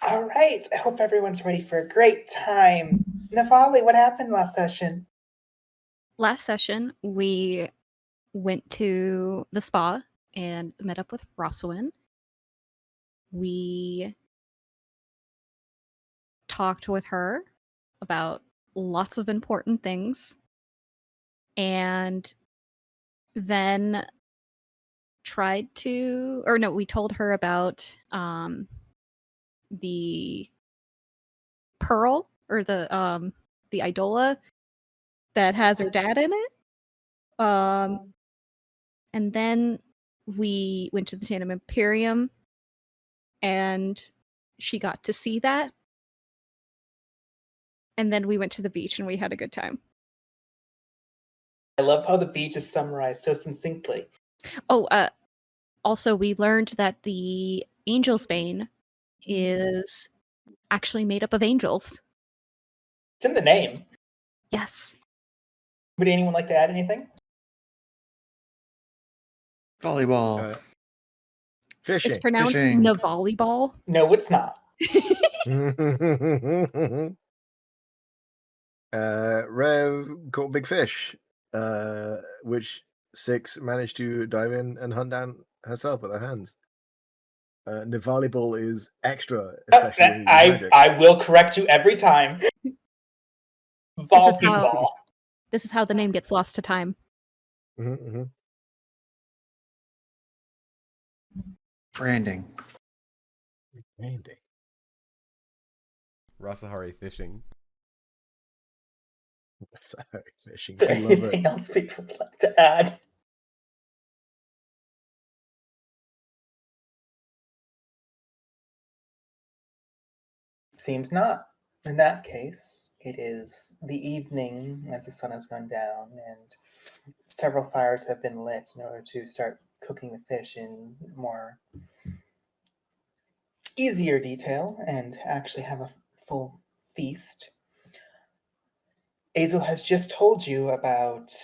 All right. I hope everyone's ready for a great time. Navali, what happened last session? Last session, we went to the spa and met up with Roswin. We talked with her about lots of important things. And then we told her about the pearl or the idola that has her dad in it. And then we went to the Tandem Imperium and she got to see that. And then we went to the beach and we had a good time. I love how the beach is summarized so succinctly. Oh, also we learned that the Angel's Bane is actually made up of angels. It's in the name. Yes. Would anyone like to add anything? Volleyball. Fishing. It's pronounced Fishing. Navolleyball. No, it's not. Rev caught a big fish, which Six managed to dive in and hunt down herself with her hands. Volleyball is extra, especially when you use magic. I will correct you every time. Volleyball. This is how the name gets lost to time. Branding. Rasahari fishing. Rasahari fishing. Is there I love anything it. else people would like to add? Seems not. In that case, it is the evening as the sun has gone down and several fires have been lit in order to start cooking the fish in more easier detail and actually have a full feast. Azel has just told you about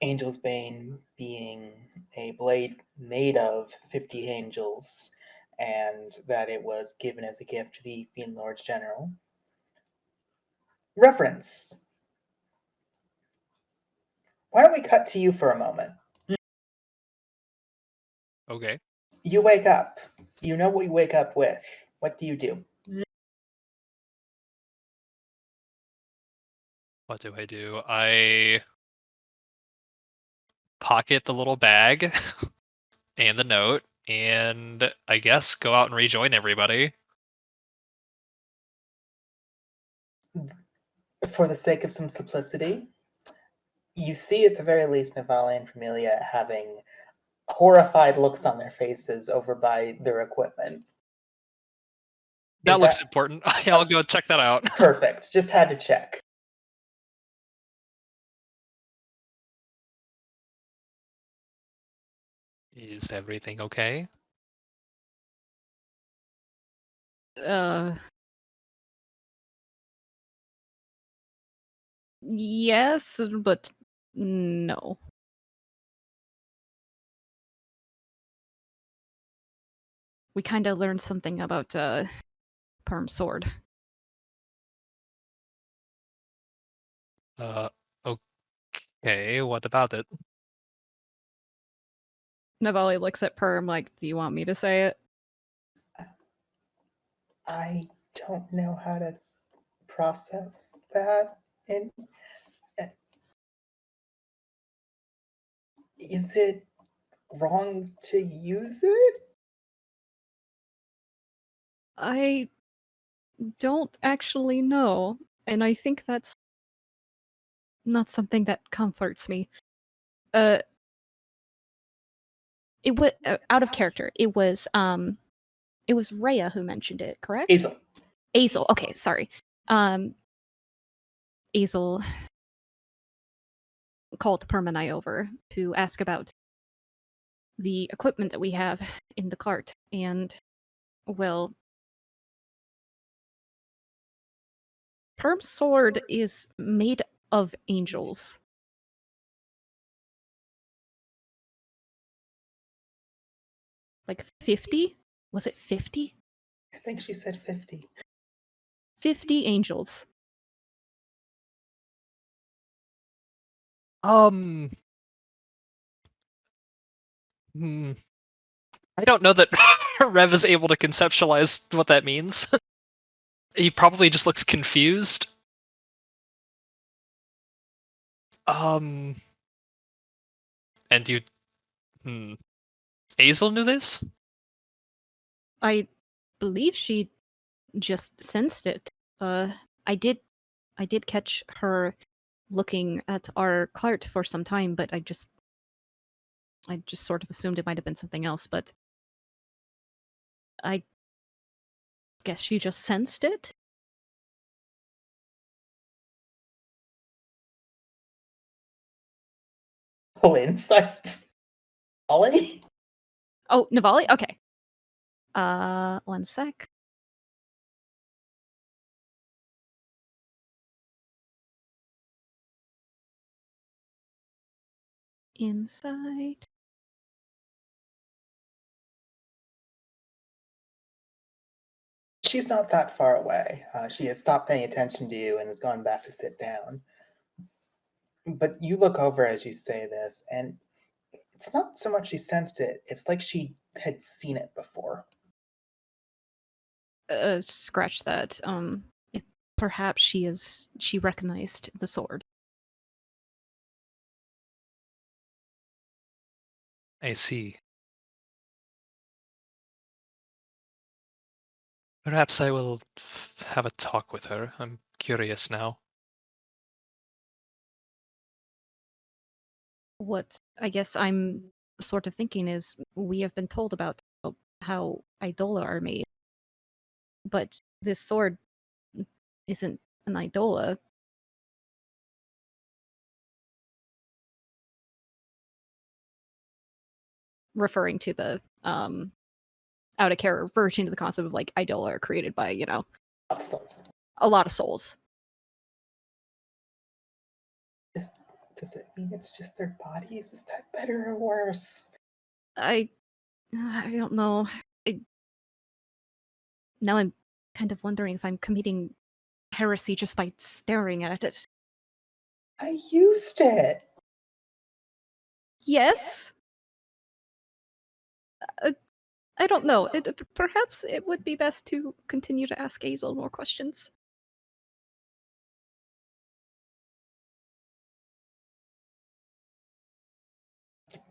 Angel's Bane being a blade made of 50 angels and that it was given as a gift to the Fiend Lords General. Reverence. Why don't we cut to you for a moment? Okay. You wake up. You know what you wake up with. What do you do? What do? I pocket the little bag and the note, and I guess go out and rejoin everybody. For the sake of some simplicity, you see at the very least Navali and Familia having horrified looks on their faces over by their equipment. That looks important. I'll go check that out. Perfect. Just had to check. Is everything okay? Yes, but no. We kind of learned something about Perm's sword. Okay, what about it? Navali looks at Perm like, do you want me to say it? I don't know how to process that. And is it wrong to use it? I don't actually know, and I think that's not something that comforts me. It was out of character. It was Rhea who mentioned it, correct? Azel. Okay, sorry. Azel called Perm and I over to ask about the equipment that we have in the cart, and well, Perm's sword is made of angels. Like 50? Was it 50? I think she said 50. 50 angels. Hmm. I don't know that Rev is able to conceptualize what that means. He probably just looks confused. And you... Hazel knew this? I believe she just sensed it. I did catch her looking at our cart for some time, but I just sort of assumed it might have been something else, but I guess she just sensed it. Oh, insights. Ollie? Oh, Navali? Okay. One sec. Insight. She's not that far away. She has stopped paying attention to you and has gone back to sit down. But you look over as you say this, and it's not so much she sensed it, it's like she had seen it before. Scratch that. Perhaps she recognized the sword. I see. Perhaps I will have a talk with her. I'm curious now. What I guess I'm sort of thinking is we have been told about how Idola are made, but this sword isn't an Idola. Referring to the out of character version to the concept of like Idola are created by, a lot of souls. Does it mean it's just their bodies? Is that better or worse? I don't know. Now I'm kind of wondering if I'm committing heresy just by staring at it. I used it. Yes. I don't know. Perhaps it would be best to continue to ask Hazel more questions.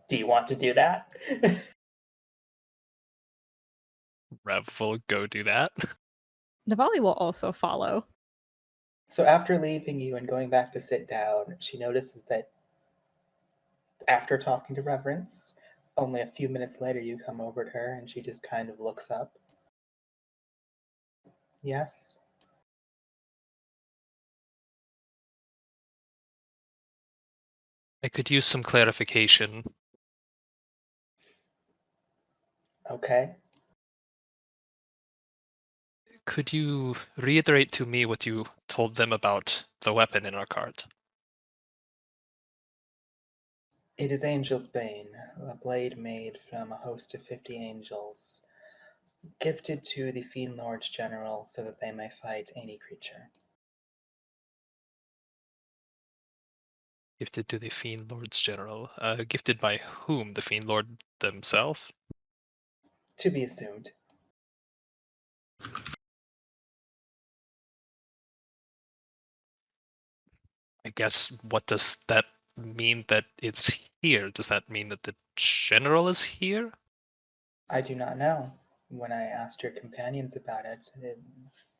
Do you want to do that? Rev will go do that. Navali will also follow. So after leaving you and going back to sit down, she notices that after talking to Reverence, only a few minutes later you come over to her and she just kind of looks up. Yes? I could use some clarification. Okay. Could you reiterate to me what you told them about the weapon in our cart? It is Angel's Bane, a blade made from a host of 50 angels, gifted to the Fiend Lords General so that they may fight any creature. Gifted to the Fiend Lords General. Gifted by whom? The Fiend Lord themselves? To be assumed. I guess, what does that mean that it's here? Does that mean that the General is here? I do not know. When I asked your companions about it,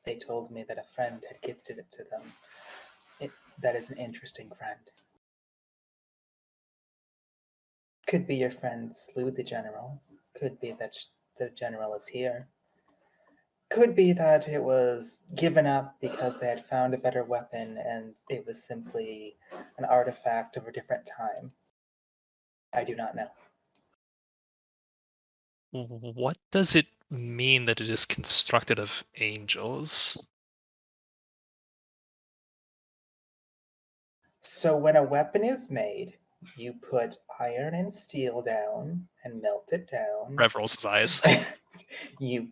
they told me that a friend had gifted it to them. That is an interesting friend. Could be your friend slew the general. Could be that the general is here. Could be that it was given up because they had found a better weapon and it was simply an artifact of a different time. I do not know. What does it mean that it is constructed of angels? So when a weapon is made, you put iron and steel down and melt it down. Rev rolls his eyes. you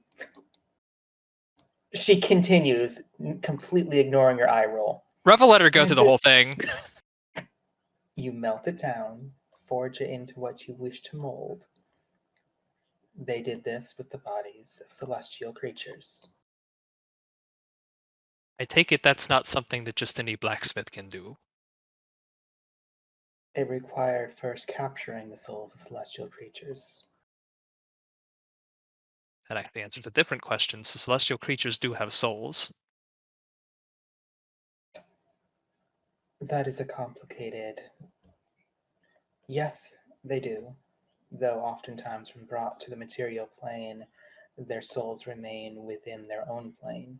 She continues, completely ignoring your eye roll. Revel let her go through the whole thing. You melt it down, forge it into what you wish to mold. They did this with the bodies of celestial creatures. I take it that's not something that just any blacksmith can do. It required first capturing the souls of celestial creatures. That actually answers a different question. So celestial creatures do have souls. That is a complicated... Yes, they do. Though oftentimes when brought to the material plane, their souls remain within their own plane.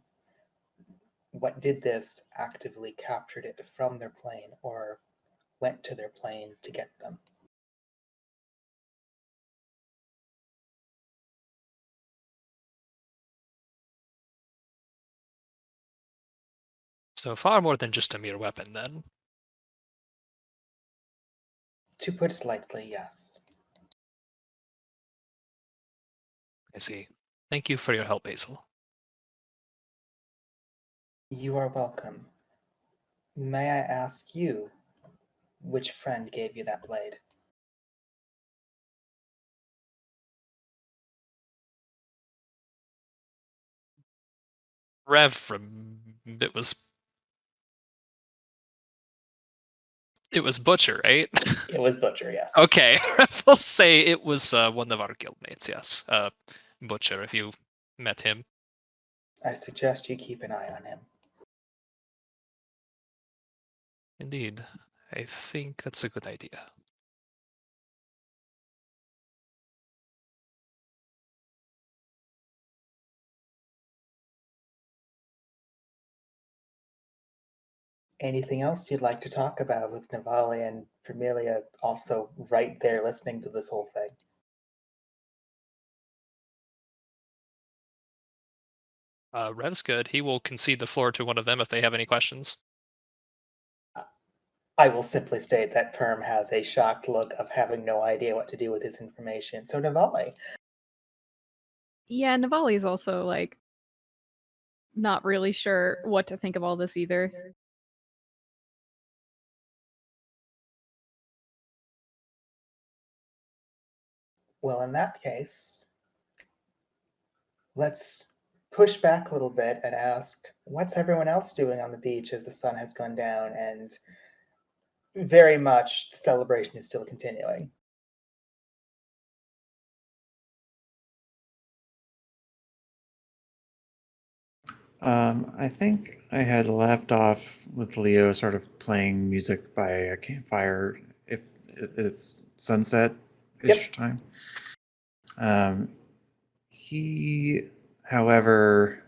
What did this actively captured it from their plane or went to their plane to get them. So far more than just a mere weapon, then. To put it lightly, yes. I see. Thank you for your help, Basil. You are welcome. May I ask you, which friend gave you that blade? Rev from it was Butcher, right? It was Butcher, yes. Okay, Rev will say it was one of our guildmates, yes. Butcher, if you met him. I suggest you keep an eye on him. Indeed. I think that's a good idea. Anything else you'd like to talk about with Navali and Vermilia also right there listening to this whole thing? Rev's good. He will concede the floor to one of them if they have any questions. I will simply state that Perm has a shocked look of having no idea what to do with this information. So Navali. Yeah, Navali's also like not really sure what to think of all this either. Well, in that case, let's push back a little bit and ask, what's everyone else doing on the beach as the sun has gone down and very much the celebration is still continuing? I think I had left off with Leo sort of playing music by a campfire. If it's sunset-ish time. He, however,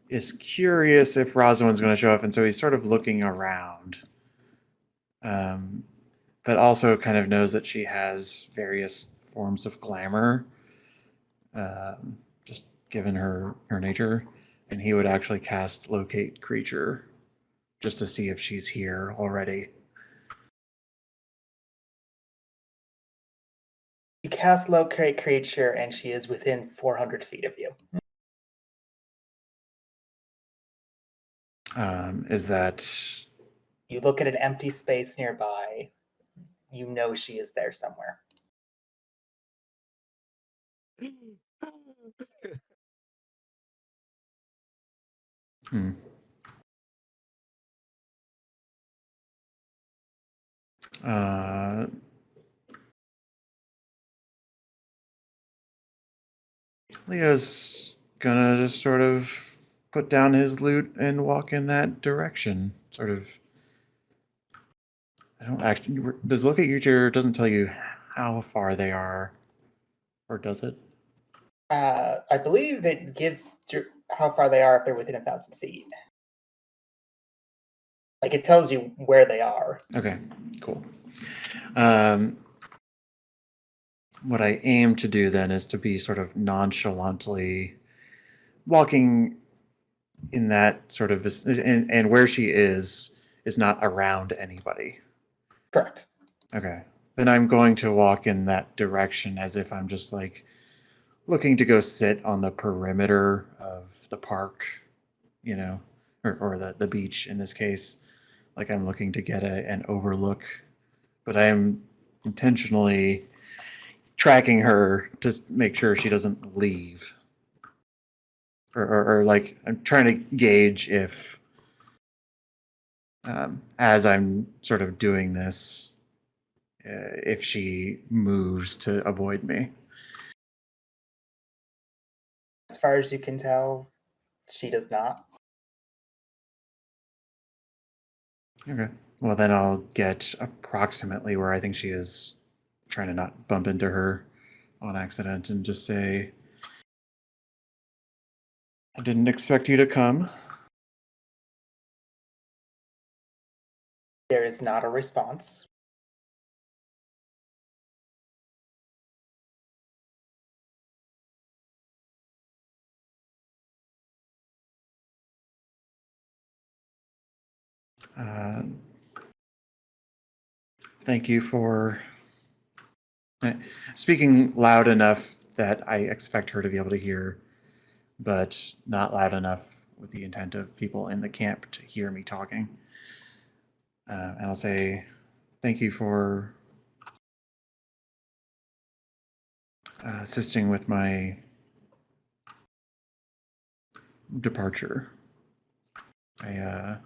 is curious if Rosalind's going to show up, and so he's sort of looking around. But also kind of knows that she has various forms of glamour, just given her nature. And he would actually cast Locate Creature just to see if she's here already. You cast Locate Creature and she is within 400 feet of you. Is that... You look at an empty space nearby. You know she is there somewhere. Hmm. Leo's gonna just sort of put down his loot and walk in that direction. Sort of. I don't actually. Does Look at Future doesn't tell you how far they are, or does it? I believe it gives how far they are if they're within 1,000 feet. Like it tells you where they are. Okay, cool. What I aim to do then is to be sort of nonchalantly walking in that sort of, and where she is not around anybody. Correct. Okay. Then I'm going to walk in that direction as if I'm just like looking to go sit on the perimeter of the park, or the beach in this case. Like I'm looking to get an overlook, but I am intentionally tracking her to make sure she doesn't leave. Or like I'm trying to gauge if, as I'm sort of doing this, if she moves to avoid me. As far as you can tell, she does not. Okay. Well, then I'll get approximately where I think she is, trying to not bump into her on accident, and just say, I didn't expect you to come. There is not a response. Thank you for speaking loud enough that I expect her to be able to hear, but not loud enough with the intent of people in the camp to hear me talking. And I'll say, thank you for assisting with my departure. I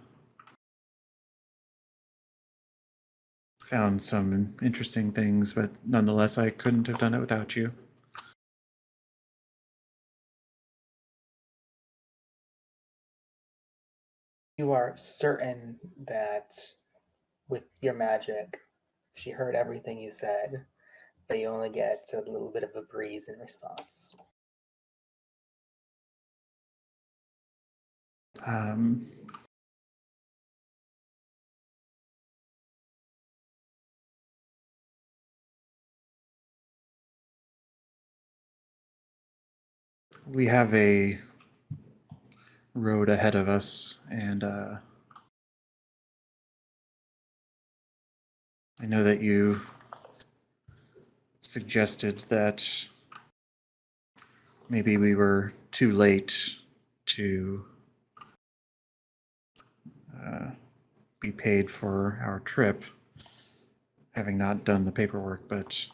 found some interesting things, but nonetheless, I couldn't have done it without you. You are certain that with your magic, she heard everything you said, but you only get a little bit of a breeze in response. We have a road ahead of us, and I know that you suggested that maybe we were too late to be paid for our trip, having not done the paperwork, but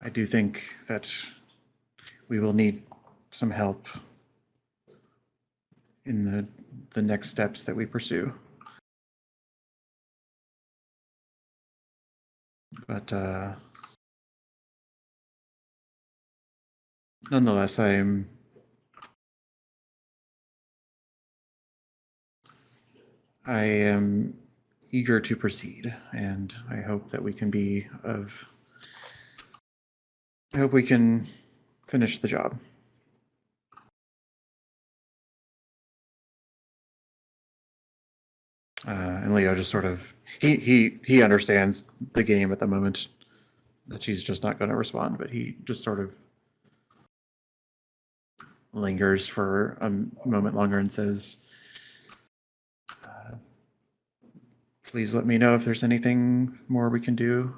I do think that we will need some help in the next steps that we pursue. But nonetheless, I am eager to proceed, and I hope that we can I hope we can finish the job. And Leo just sort of he understands the game at the moment, that she's just not going to respond, but he just sort of lingers for a moment longer and says, please let me know if there's anything more we can do.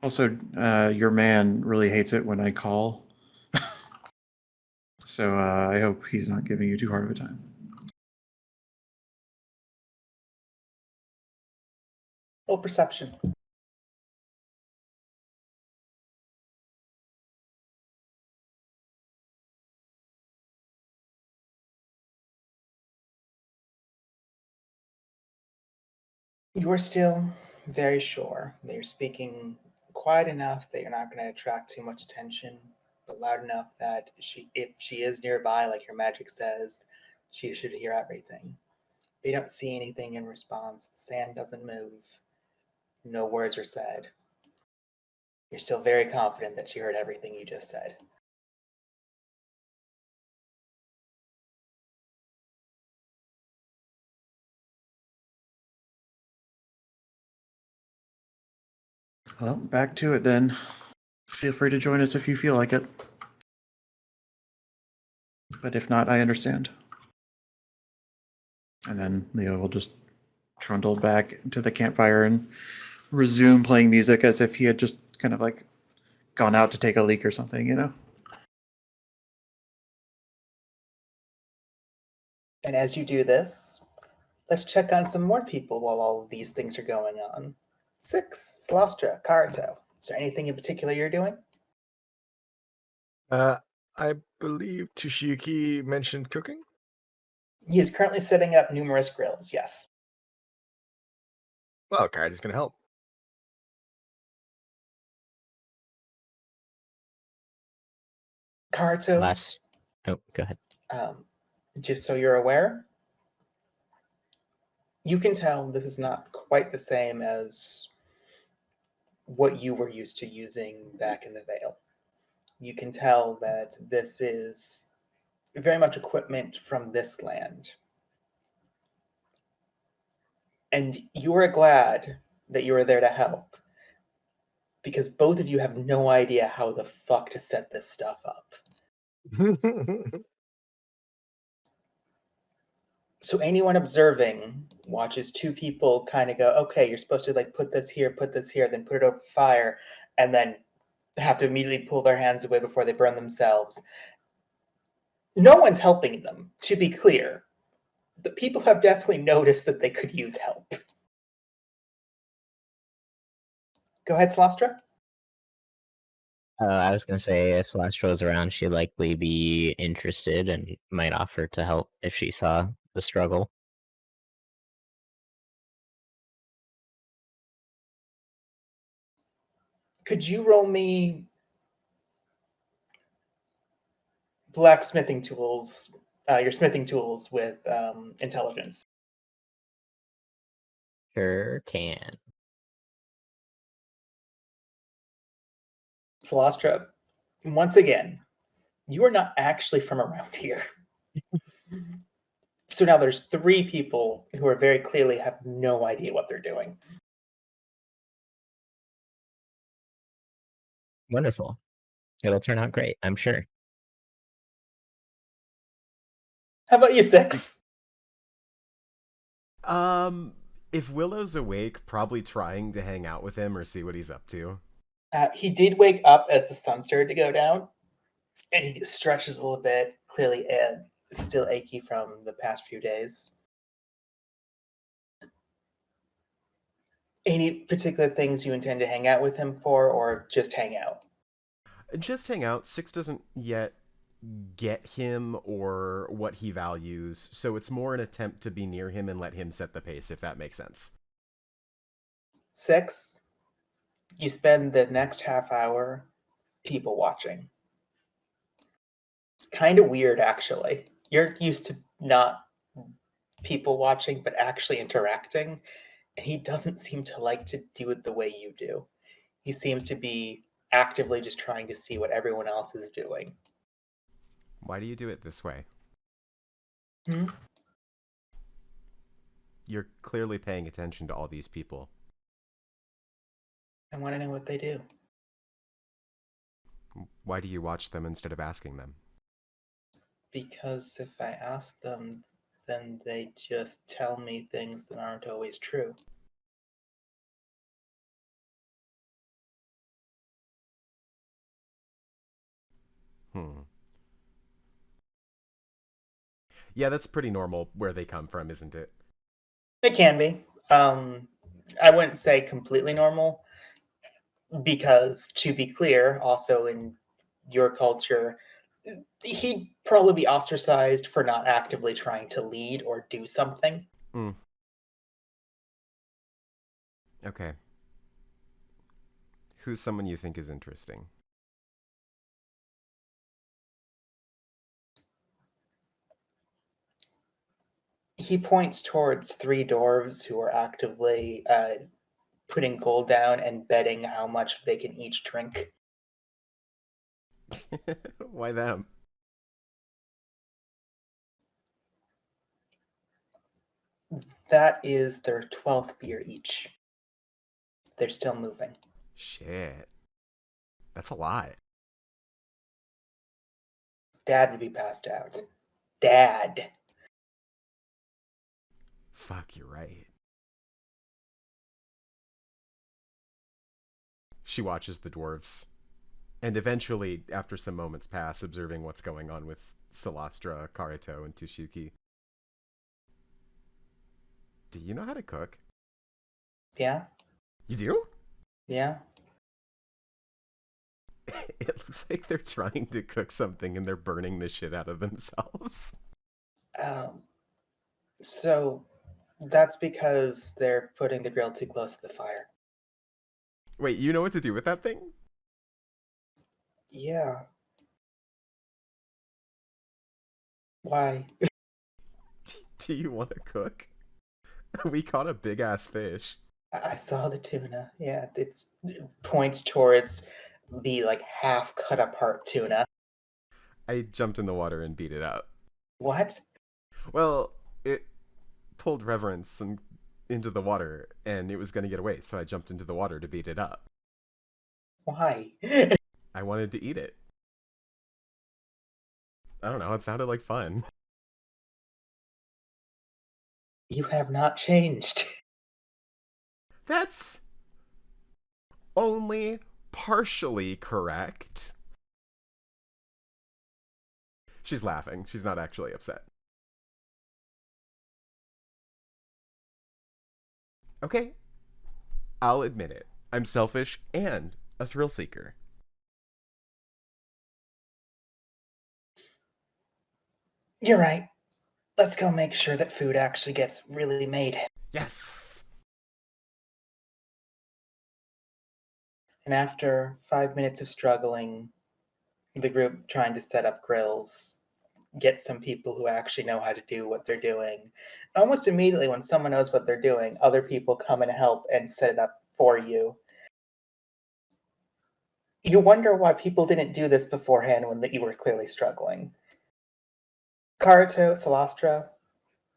Also, your man really hates it when I call. So I hope he's not giving you too hard of a time. Roll perception. You are still very sure that you're speaking quiet enough that you're not going to attract too much attention, but loud enough that if she is nearby, like your magic says, she should hear everything. But you don't see anything in response. The sand doesn't move. No words are said. You're still very confident that she heard everything you just said. Well, back to it then. Feel free to join us if you feel like it. But if not, I understand. And then Leo will just trundled back to the campfire and resume playing music as if he had just kind of like gone out to take a leak or something, you know? And as you do this, let's check on some more people while all of these things are going on. 6, Slostra, Karuto. Is there anything in particular you're doing? I believe Toshiyuki mentioned cooking. He is currently setting up numerous grills, yes. Well, Kaido's gonna help. Karuto, Oh, go ahead. just so you're aware, you can tell this is not quite the same as what you were used to using back in the Vale. You can tell that this is very much equipment from this land. And you are glad that you are there to help, because both of you have no idea how the fuck to set this stuff up. So anyone observing watches two people kind of go, okay, you're supposed to like put this here, then put it over fire, and then have to immediately pull their hands away before they burn themselves. No one's helping them, to be clear. But people have definitely noticed that they could use help. Go ahead, Slostra. I was gonna say if Celestia was around, she'd likely be interested and might offer to help if she saw the struggle. Could you roll me blacksmithing tools, your smithing tools with intelligence? Sure can. Celestra, once again, you are not actually from around here. So now there's 3 people who are very clearly have no idea what they're doing. Wonderful. It'll turn out great, I'm sure. How about you, 6? If Willow's awake, probably trying to hang out with him or see what he's up to. He did wake up as the sun started to go down, and he stretches a little bit, clearly still achy from the past few days. Any particular things you intend to hang out with him for, or just hang out? Just hang out. Six doesn't yet get him or what he values, so it's more an attempt to be near him and let him set the pace, if that makes sense. 6, you spend the next half hour people watching. It's kind of weird, actually. You're used to not people watching, but actually interacting, and he doesn't seem to like to do it the way you do. He seems to be actively just trying to see what everyone else is doing. Why do you do it this way? Hmm? You're clearly paying attention to all these people. I want to know what they do. Why do you watch them instead of asking them? Because if I ask them, then they just tell me things that aren't always true. Yeah, that's pretty normal where they come from, isn't it? It can be. I wouldn't say completely normal, because to be clear, also in your culture, he'd probably be ostracized for not actively trying to lead or do something. Okay. Who's someone you think is interesting? He points towards 3 dwarves who are actively putting gold down and betting how much they can each drink. Why them? That is their 12th beer each. They're still moving. Shit. That's a lot. Dad would be passed out. Dad. Fuck, you're right. She watches the dwarves. And eventually, after some moments pass, observing what's going on with Salastra, Karito, and Tushuki. Do you know how to cook? Yeah, You do? yeah. It looks like they're trying to cook something and they're burning the shit out of themselves. So that's because they're putting the grill too close to the fire. Wait, you know what to do with that thing? Yeah. Why? Do you want to cook? We caught a big ass fish. I saw the tuna. Yeah, it points towards the like half cut apart tuna. I jumped in the water and beat it up. What? Well, it pulled Reverence into the water and it was going to get away, so I jumped into the water to beat it up. Why? I wanted to eat it. I don't know, it sounded like fun. You have not changed. That's only partially correct. She's laughing. She's not actually upset. Okay, I'll admit it. I'm selfish and a thrill seeker. You're right. Let's go make sure that food actually gets really made. Yes! And after 5 minutes of struggling, the group trying to set up grills, get some people who actually know how to do what they're doing. Almost immediately, when someone knows what they're doing, other people come and help and set it up for you. You wonder why people didn't do this beforehand when you were clearly struggling. Karito, Salastra,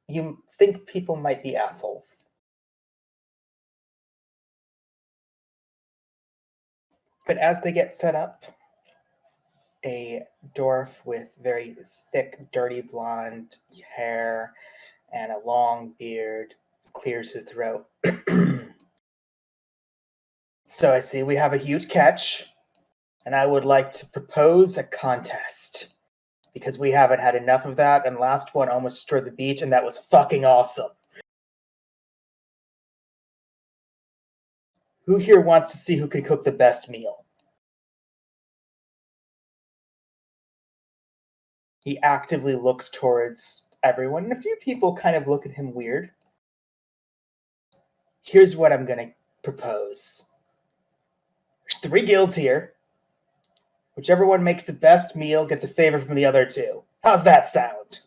you think people might be assholes. But as they get set up, a dwarf with very thick, dirty blonde hair and a long beard clears his throat. So I see we have a huge catch, and I would like to propose a contest. Because we haven't had enough of that, and last one almost destroyed the beach, and that was fucking awesome. Who here wants to see who can cook the best meal? He actively looks towards everyone, and a few people kind of look at him weird. Here's what I'm going to propose. There's 3 guilds here. Whichever one makes the best meal gets a favor from the other 2. How's that sound?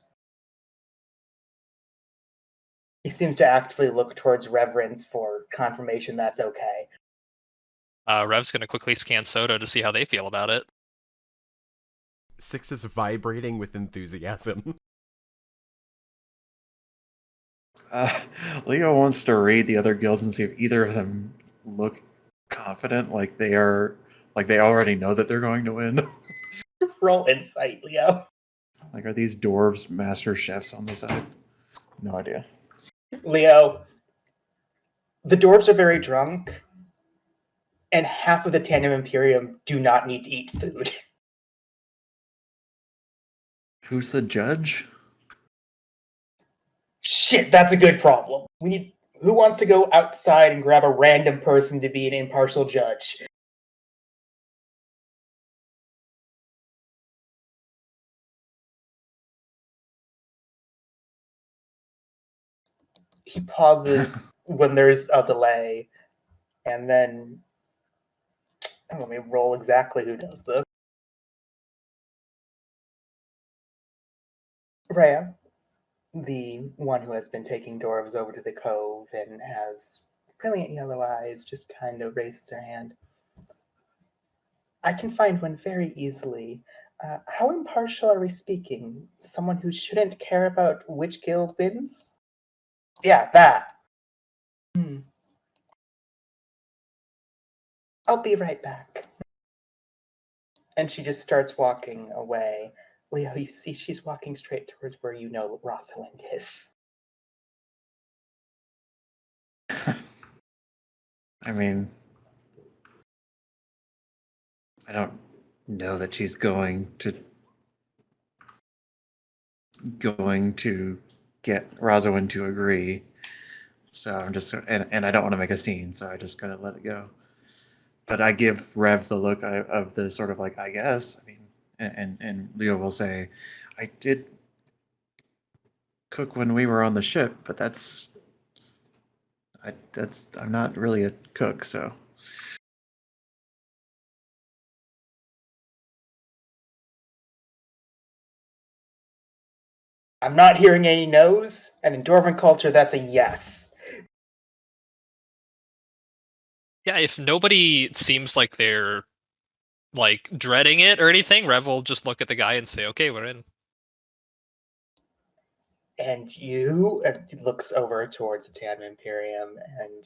He seems to actively look towards Reverence for confirmation that's okay. Rev's going to quickly scan Soda to see how they feel about it. Six is vibrating with enthusiasm. Leo wants to raid the other guilds and see if either of them look confident, like they already know that they're going to win. Roll insight, Leo. Like, are these dwarves master chefs on the side? No idea. Leo, the dwarves are very drunk, and half of the Tandem Imperium do not need to eat food. Who's the judge? Shit, that's a good problem. Who wants to go outside and grab a random person to be an impartial judge? He pauses when there's a delay, and then let me roll exactly who does this. Rhea, the one who has been taking dwarves over to the cove and has brilliant yellow eyes, just kind of raises her hand. I can find one very easily. How impartial are we speaking? Someone who shouldn't care about which guild wins? Yeah, that. I'll be right back. And she just starts walking away. Leo, you see she's walking straight towards where you know Rosalind is. I mean, I don't know that she's going to get Rosalind to agree. So I'm just and I don't want to make a scene, so I just gotta let it go. But I give Rev the look of the sort of like, I guess. I mean, and Leo will say, I did cook when we were on the ship, but I'm not really a cook, so. I'm not hearing any no's, and in Dwarven culture, that's a yes. Yeah, if nobody seems like they're like dreading it or anything, Rev will just look at the guy and say, "Okay, we're in." And you looks over towards the Tandem Imperium, and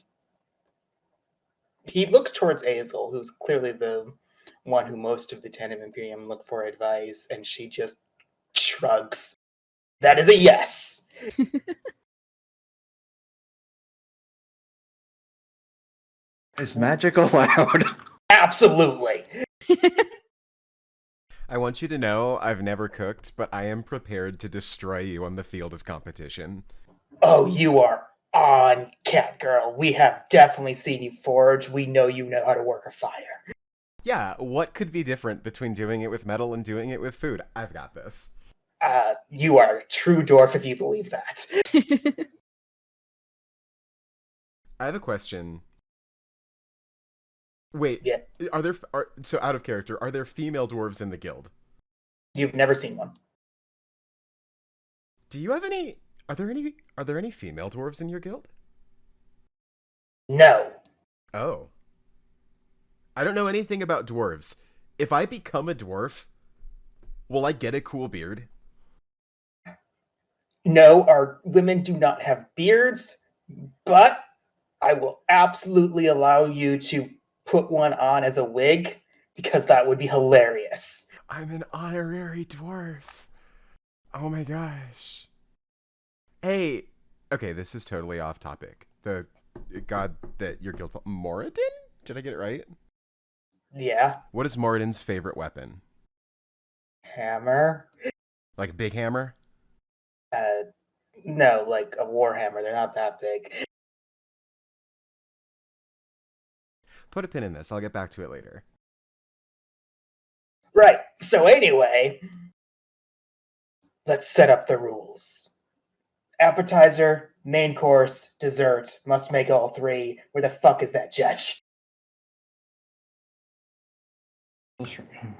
he looks towards Azel, who's clearly the one who most of the Tandem Imperium look for advice, and she just shrugs. That is a yes. Is magic allowed? Absolutely. I want you to know I've never cooked, but I am prepared to destroy you on the field of competition. Oh, you are on, Cat Girl. We have definitely seen you forge. We know you know how to work a fire. Yeah, what could be different between doing it with metal and doing it with food? I've got this. You are a true dwarf if you believe that. I have a question. Wait, Yeah. so out of character, are there female dwarves in the guild? You've never seen one. Do you have any? Are there any female dwarves in your guild? No. Oh. I don't know anything about dwarves. If I become a dwarf, will I get a cool beard? No, our women do not have beards, but I will absolutely allow you to put one on as a wig because that would be hilarious. I'm an honorary dwarf. Oh my gosh. Hey, okay, this is totally off topic. The god that your guild Moradin? Did I get it right? Yeah. What is Moradin's favorite weapon? Hammer? Like a big hammer? No, like a warhammer. They're not that big. Put a pin in this. I'll get back to it later. Right. So anyway, let's set up the rules. Appetizer, main course, dessert. Must make all three. Where the fuck is that judge?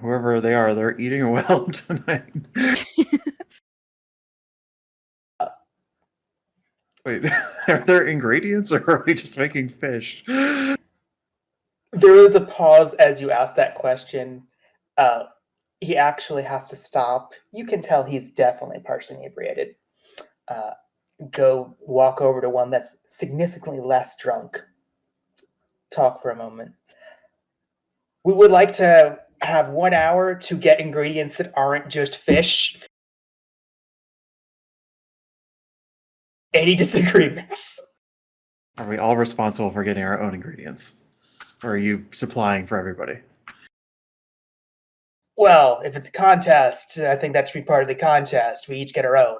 Whoever they are, they're eating well tonight. Wait, are there ingredients or are we just making fish? There is a pause as you ask that question. He actually has to stop. You can tell he's definitely partially inebriated. Go walk over to one that's significantly less drunk. Talk for a moment. We would like to have 1 hour to get ingredients that aren't just fish. Any disagreements? Are we all responsible for getting our own ingredients? Or are you supplying for everybody? Well, if it's a contest, I think that should be part of the contest. We each get our own.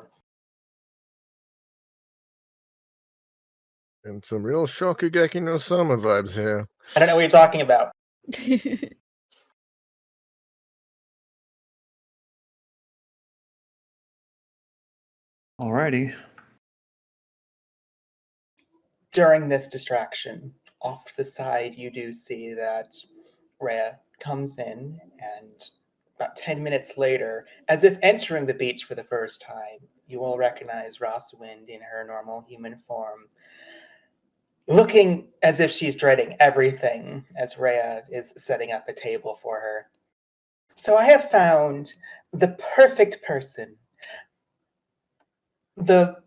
And some real Shokugeki no Sama vibes here. I don't know what you're talking about. Alrighty. During this distraction, off to the side, you do see that Rhea comes in, and about 10 minutes later, as if entering the beach for the first time, you will recognize Rosalind in her normal human form, looking as if she's dreading everything as Rhea is setting up a table for her. So I have found the perfect person. The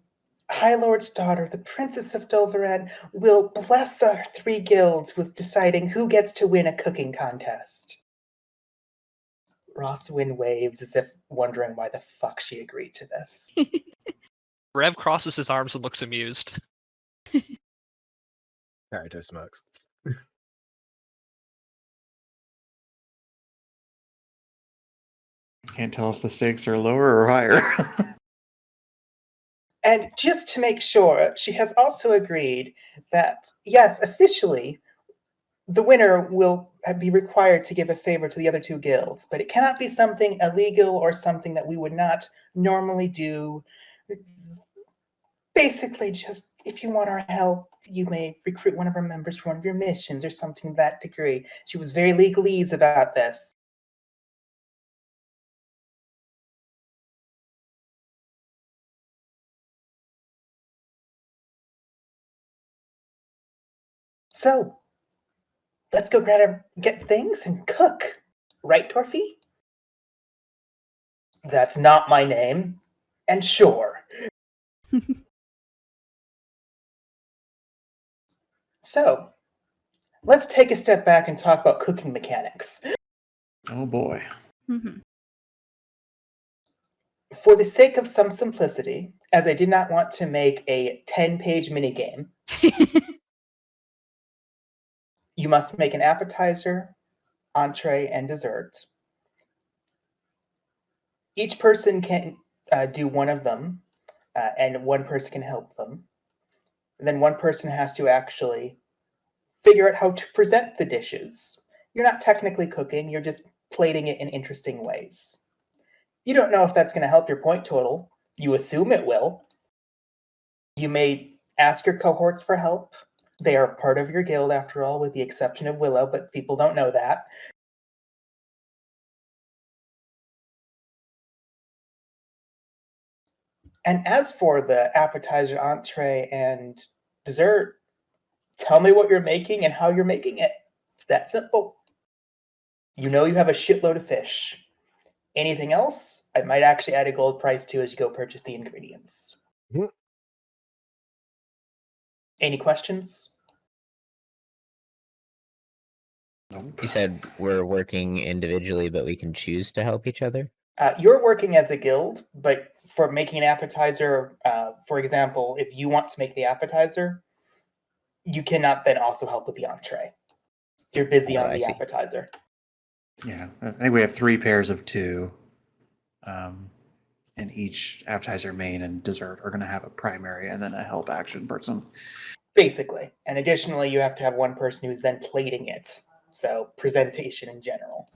High Lord's daughter, the Princess of Dulveran, will bless our three guilds with deciding who gets to win a cooking contest. Roswin waves as if wondering why the fuck she agreed to this. Rev crosses his arms and looks amused. Naruto smokes. Can't tell if the stakes are lower or higher. And just to make sure, she has also agreed that, yes, officially, the winner will be required to give a favor to the other two guilds, but it cannot be something illegal or something that we would not normally do. Basically, just if you want our help, you may recruit one of our members for one of your missions or something to that degree. She was very legalese about this. So, let's go get things and cook. Right, Torfy? That's not my name. And sure. So, let's take a step back and talk about cooking mechanics. Oh boy. Mhm. For the sake of some simplicity, as I did not want to make a 10-page minigame, you must make an appetizer, entree, and dessert. Each person can do one of them, and one person can help them. And then one person has to actually figure out how to present the dishes. You're not technically cooking, you're just plating it in interesting ways. You don't know if that's going to help your point total. You assume it will. You may ask your cohorts for help. They are part of your guild, after all, with the exception of Willow, but people don't know that. And as for the appetizer, entree, and dessert, tell me what you're making and how you're making it. It's that simple. You know you have a shitload of fish. Anything else, I might actually add a gold price to as you go purchase the ingredients. Mhm. Any questions? Nope. You said we're working individually, but we can choose to help each other? You're working as a guild, but for making an appetizer, for example, if you want to make the appetizer, you cannot then also help with the entree. You're busy Oh, on I the see. appetizer. Yeah, I think we have 3 pairs of 2. And each appetizer, main, and dessert are going to have a primary and then a help action person. Basically. And additionally, you have to have one person who's then plating it. So presentation in general.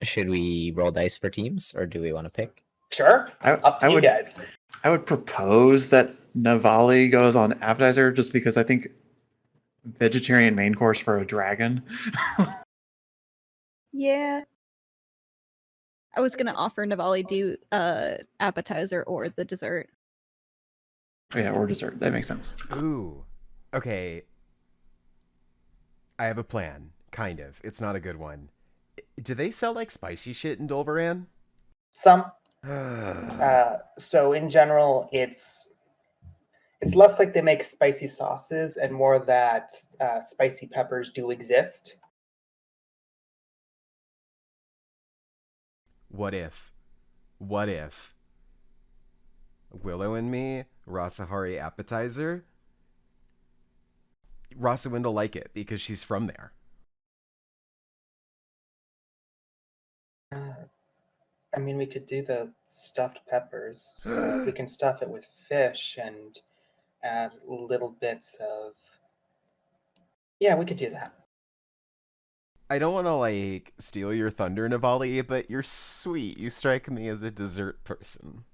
Should we roll dice for teams, or do we want to pick? Sure. Up to you guys. I would propose that Navali goes on appetizer just because I think vegetarian main course for a dragon. Yeah. I was gonna offer Navali do appetizer or the dessert. Yeah, or dessert. That makes sense. Ooh. Okay. I have a plan. Kind of. It's not a good one. Do they sell like spicy shit in Dolvaran? Some. So in general, it's less like they make spicy sauces and more that spicy peppers do exist. What if Willow and me, Rasahari appetizer? Rosawind will like it because she's from there. I mean, we could do the stuffed peppers. We can stuff it with fish and add little bits of... Yeah, we could do that. I don't want to like steal your thunder, Navali, but you're sweet. You strike me as a dessert person.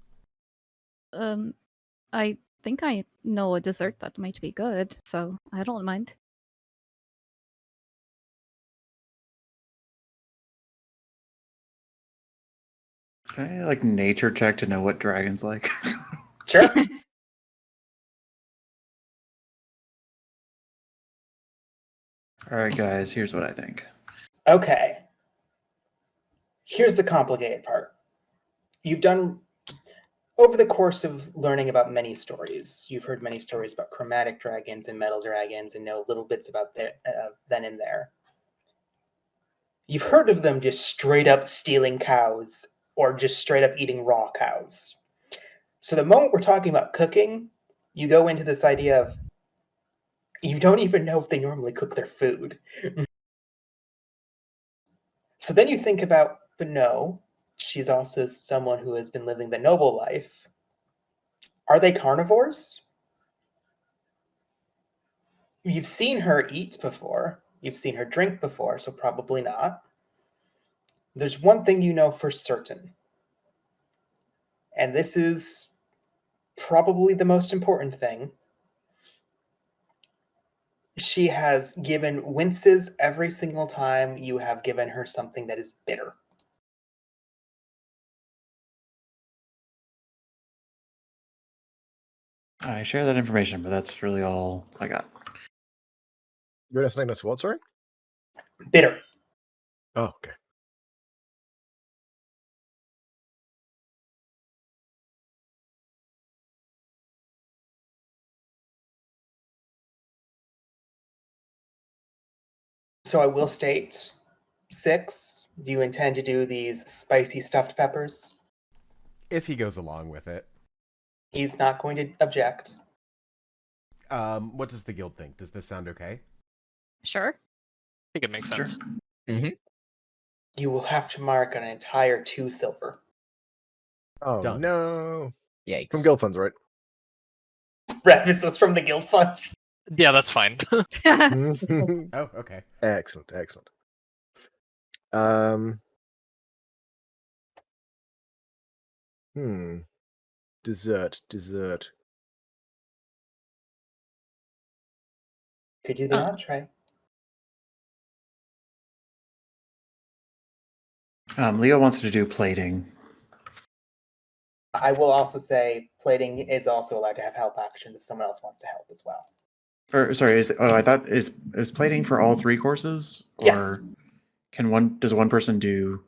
I think I know a dessert that might be good, so I don't mind. Can I like nature check to know what dragons like? Sure. All right, guys. Here's what I think. Okay. Here's the complicated part. You've done, over the course of learning about many stories, you've heard many stories about chromatic dragons and metal dragons and know little bits about then and there. You've heard of them just straight up stealing cows or just straight up eating raw cows. So the moment we're talking about cooking, you go into this idea of you don't even know if they normally cook their food. So then you think about But no, she's also someone who has been living the noble life. Are they carnivores? You've seen her eat before. You've seen her drink before, so probably not. There's one thing you know for certain. And this is probably the most important thing. She has given winces every single time you have given her something that is bitter. I share that information, but that's really all I got. You're listening to what, sorry? Bitter. Oh, okay. So I will state, 6, do you intend to do these spicy stuffed peppers? If he goes along with it. He's not going to object. What does the guild think? Does this sound okay? Sure. I think it makes Sure. sense. You will have to mark an entire 2 silver. Oh, Done. no. Yikes. From guild funds, right? Is this from the guild funds? Yeah, that's fine. Oh, okay. Excellent, excellent. Dessert. Could do the Uh. entree. Leo wants to do plating. I will also say plating is also allowed to have help actions if someone else wants to help as well. Or sorry, I thought is plating for all 3 courses? Or Yes. does one person do?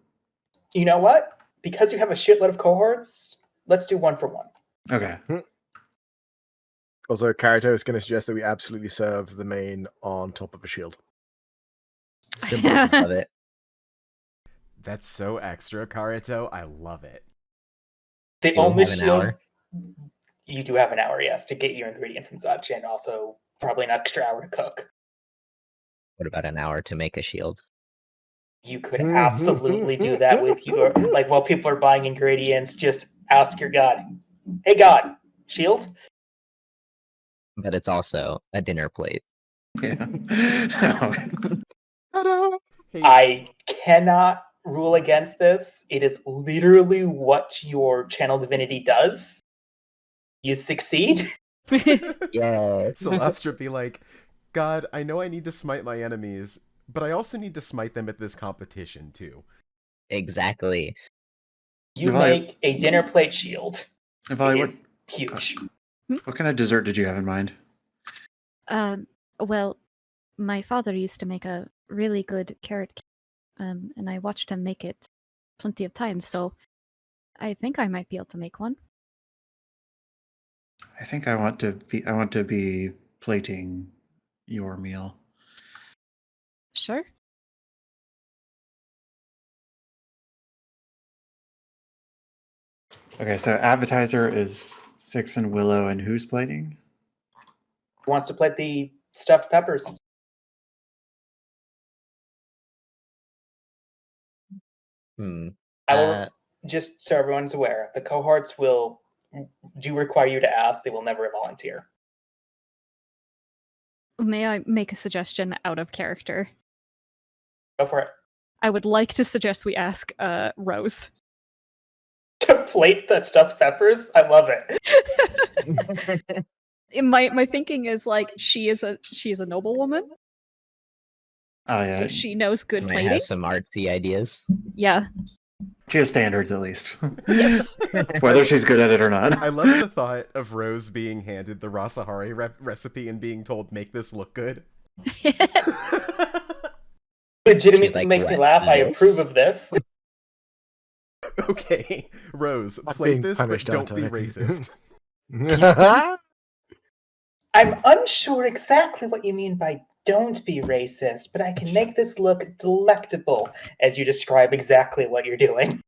You know what? Because you have a shitload of cohorts, let's do 1 for 1. Okay. Also, Karito is going to suggest that we absolutely serve the main on top of a shield. Symbolism of it. That's so extra, Karito. I love it. The Do we only have an shield hour? you do have an hour, yes, to get your ingredients and such, and also probably an extra hour to cook. What about an hour to make a shield? You could absolutely do that with your, like, while people are buying ingredients, just ask your god, hey god, shield? But it's also a dinner plate. Yeah. Ta-da! Hey, I cannot rule against this. It is literally what your channel divinity does. You succeed. Yeah. Celastra be like, God, I know I need to smite my enemies, but I also need to smite them at this competition too. Exactly. You If I- make a dinner plate shield. Vali, It is huge. what kind of dessert did you have in mind? Well, my father used to make a really good carrot cake, and I watched him make it plenty of times, so I think I might be able to make one. I think I want to be plating your meal. Sure. Okay, so appetizer is 6 and Willow, and who's plating? Who wants to plate the stuffed peppers? Hmm. I will, just so everyone's aware, the cohorts will do require you to ask. They will never volunteer. May I make a suggestion out of character? Go for it. I would like to suggest we ask Rose. To plate the stuffed peppers? I love it. My thinking is like she is a noblewoman, Oh yeah, so she knows good Might plating. have some artsy ideas. Yeah. she has standards at least, Yes. whether she's good at it or not. I love the thought of Rose being handed the Rasahari recipe and being told, make this look good. Legitimately She's like, makes me "What laugh. I this?" approve of this. Okay, Rose, I'm play being this, but punished, don't aren't be I? racist. I'm unsure exactly what you mean by don't be racist, but I can make this look delectable as you describe exactly what you're doing.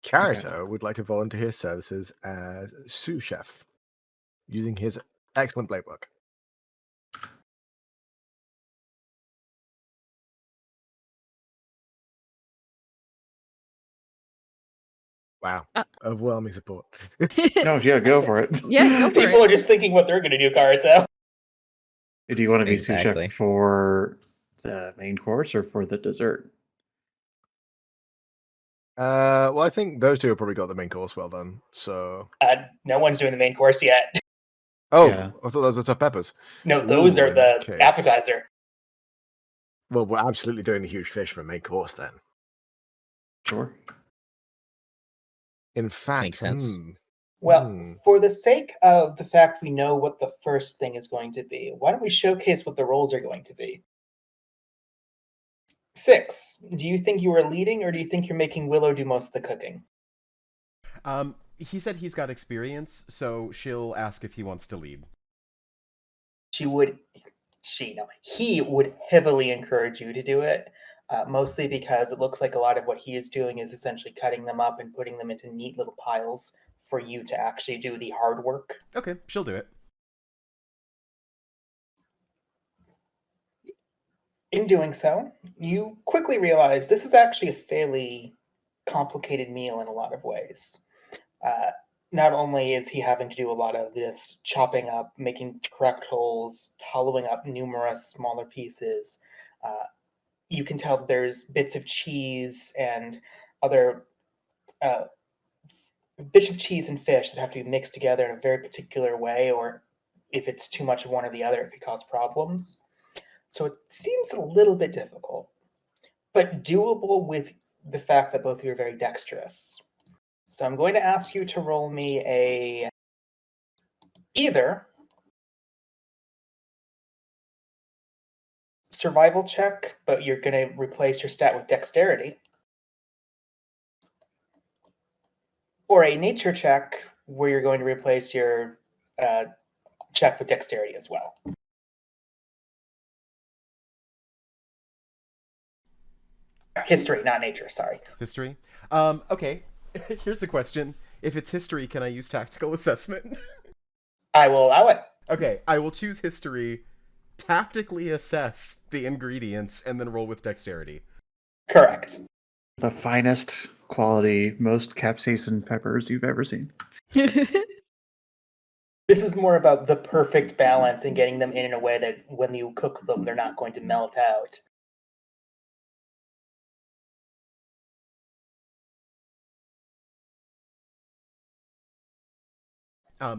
Karito would like to volunteer his services as sous chef, using his excellent playbook. Wow. Uh, Overwhelming support. No, yeah, go for it. Yeah, go for People it. are just thinking what they're going to do, Karuto. Do you want to be sous Exactly. chef for the main course or for the dessert? Well, I think those two have probably got the main course well done. So, No one's doing the main course yet. oh, Yeah. I thought those were tough peppers. No, those Ooh, are in the that case. appetizer. Well, we're absolutely doing the huge fish for main course then. Sure. In fact, Makes sense. Well, for the sake of the fact we know what the first thing is going to be, why don't we showcase what the roles are going to be? 6, do you think you are leading, or do you think you're making Willow do most of the cooking? He said he's got experience, so she'll ask if he wants to lead. He would heavily encourage you to do it, mostly because it looks like a lot of what he is doing is essentially cutting them up and putting them into neat little piles for you to actually do the hard work. Okay, she'll do it. In doing so, you quickly realize this is actually a fairly complicated meal in a lot of ways. Not only is he having to do a lot of this chopping up, making correct holes, hollowing up numerous smaller pieces, you can tell that there's bits of cheese and other bits of cheese and fish that have to be mixed together in a very particular way, or if it's too much of one or the other, it could cause problems. So it seems a little bit difficult, but doable with the fact that both of you are very dexterous. So I'm going to ask you to roll me either survival check, but you're going to replace your stat with dexterity, or a nature check where you're going to replace your check with dexterity as well. History, not nature, sorry. History? Okay. Here's a question. If it's history, can I use tactical assessment? I will allow it. Okay, I will choose history, tactically assess the ingredients, and then roll with dexterity. Correct. The finest quality, most capsaicin peppers you've ever seen. This is more about the perfect balance and getting them in a way that when you cook them, they're not going to melt out.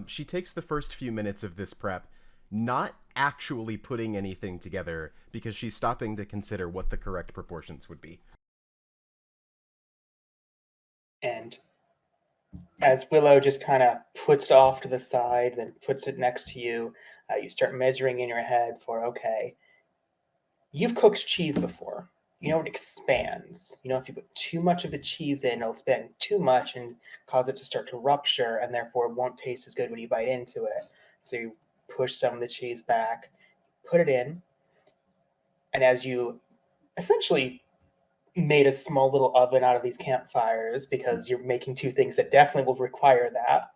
She takes the first few minutes of this prep not actually putting anything together because she's stopping to consider what the correct proportions would be. And as Willow just kind of puts it off to the side, then puts it next to you, you start measuring in your head for, okay, you've cooked cheese before. You know it expands. You know if you put too much of the cheese in, it'll expand too much and cause it to start to rupture, and therefore it won't taste as good when you bite into it. So you push some of the cheese back, put it in, and as you essentially made a small little oven out of these campfires because you're making two things that definitely will require that,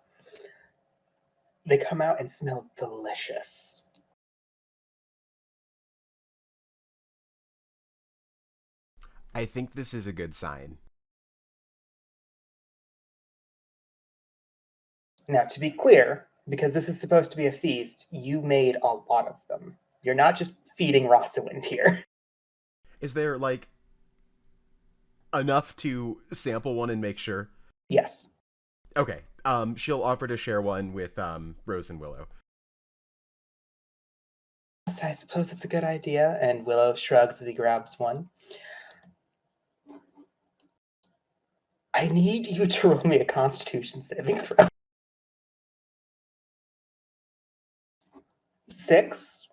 they come out and smell delicious. I think this is a good sign. Now, to be clear, because this is supposed to be a feast, you made a lot of them. You're not just feeding Rosalind here. Is there, like, enough to sample one and make sure? Yes. Okay. She'll offer to share one with Rose and Willow. Yes, I suppose it's a good idea. And Willow shrugs as he grabs one. I need you to roll me a Constitution saving throw. 6.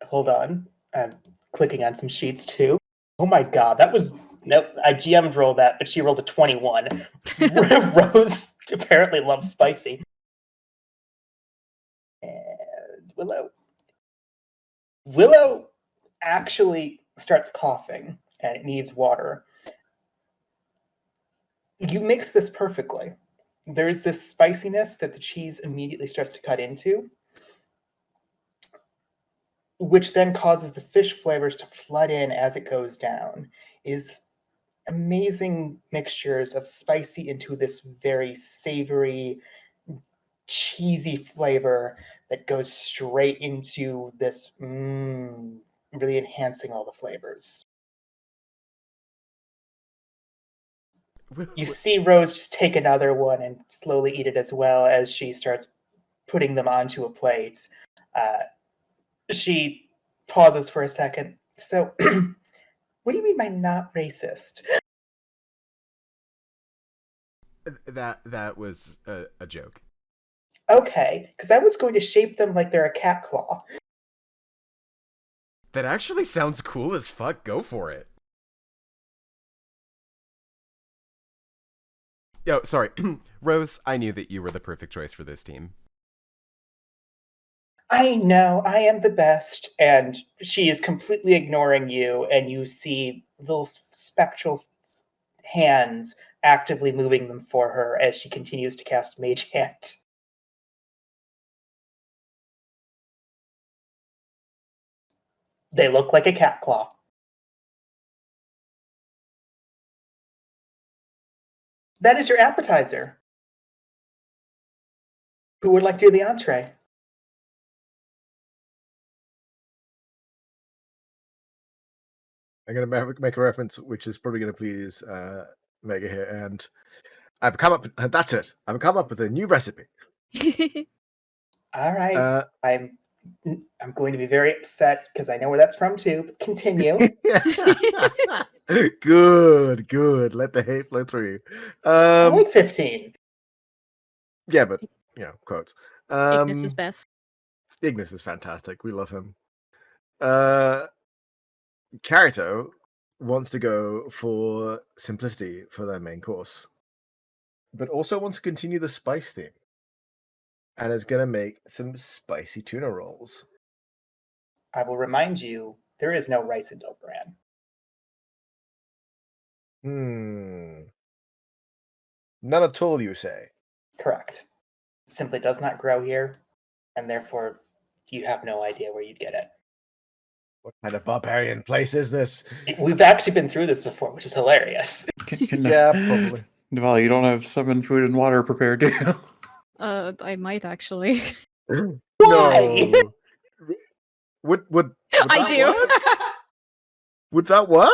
Hold on. I'm clicking on some sheets too. Oh my god, that was... Nope, I GM'd rolled that, but she rolled a 21. Rose apparently loves spicy. And Willow actually starts coughing, and it needs water. You mix this perfectly. There's this spiciness that the cheese immediately starts to cut into, which then causes the fish flavors to flood in as it goes down. It is amazing mixtures of spicy into this very savory, cheesy flavor that goes straight into this, really enhancing all the flavors. You see Rose just take another one and slowly eat it as well as she starts putting them onto a plate. She pauses for a second. So, what do you mean by not racist? That was a joke. Okay, because I was going to shape them like they're a cat claw. That actually sounds cool as fuck. Go for it. Oh, sorry. Rose, I knew that you were the perfect choice for this team. I know, I am the best, and she is completely ignoring you, and you see little spectral hands actively moving them for her as she continues to cast Mage Hand. They look like a cat claw. That is your appetizer. Who would like to do the entree? I'm going to make a reference, which is probably going to please Mega here. And I've come up, that's it. I've come up with a new recipe. All right. I'm going to be very upset because I know where that's from too. But continue. Good. Let the hate flow through. I like 15. Yeah, but quotes. Ignis is best. Ignis is fantastic. We love him. Carito wants to go for simplicity for their main course, but also wants to continue the spice theme, and is going to make some spicy tuna rolls. I will remind you, there is no rice in Doveran. None at all, you say? Correct. It simply does not grow here, and therefore you have no idea where you'd get it. What kind of barbarian place is this? We've actually been through this before, which is hilarious. Yeah, probably. Well, you don't have summon food and water prepared, do you? I might actually. Why? No. Would I that do. work? Would that work?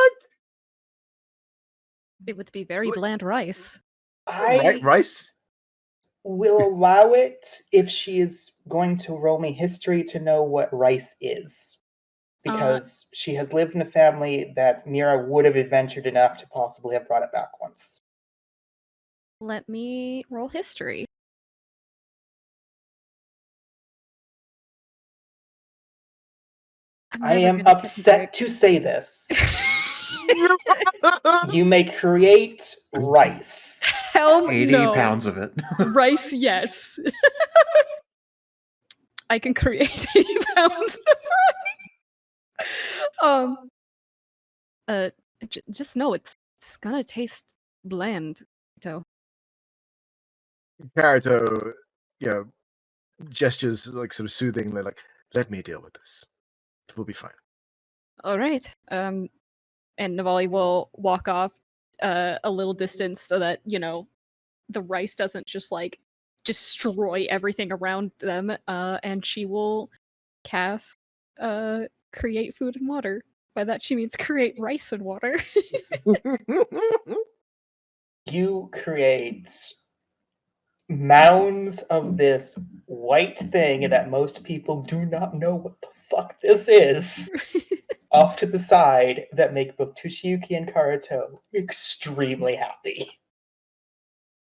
It would be very bland rice. I Rice? will allow it if she is going to roll me history to know what rice is. Because she has lived in a family that Mira would have adventured enough to possibly have brought it back once. Let me roll history. I am upset to say this. You may create rice. Hell 80 no. pounds of it. Rice, yes. I can create 80 pounds of rice. Just know it's gonna taste bland. So Carito, gestures like some soothingly, like, let me deal with this. It will be fine. all right. And Navali will walk off a little distance so that the rice doesn't just like destroy everything around them. And she will cast create food and water. By that she means create rice and water. You create mounds of this white thing that most people do not know what the fuck this is off to the side that make both Tushiyuki and Karuto extremely happy.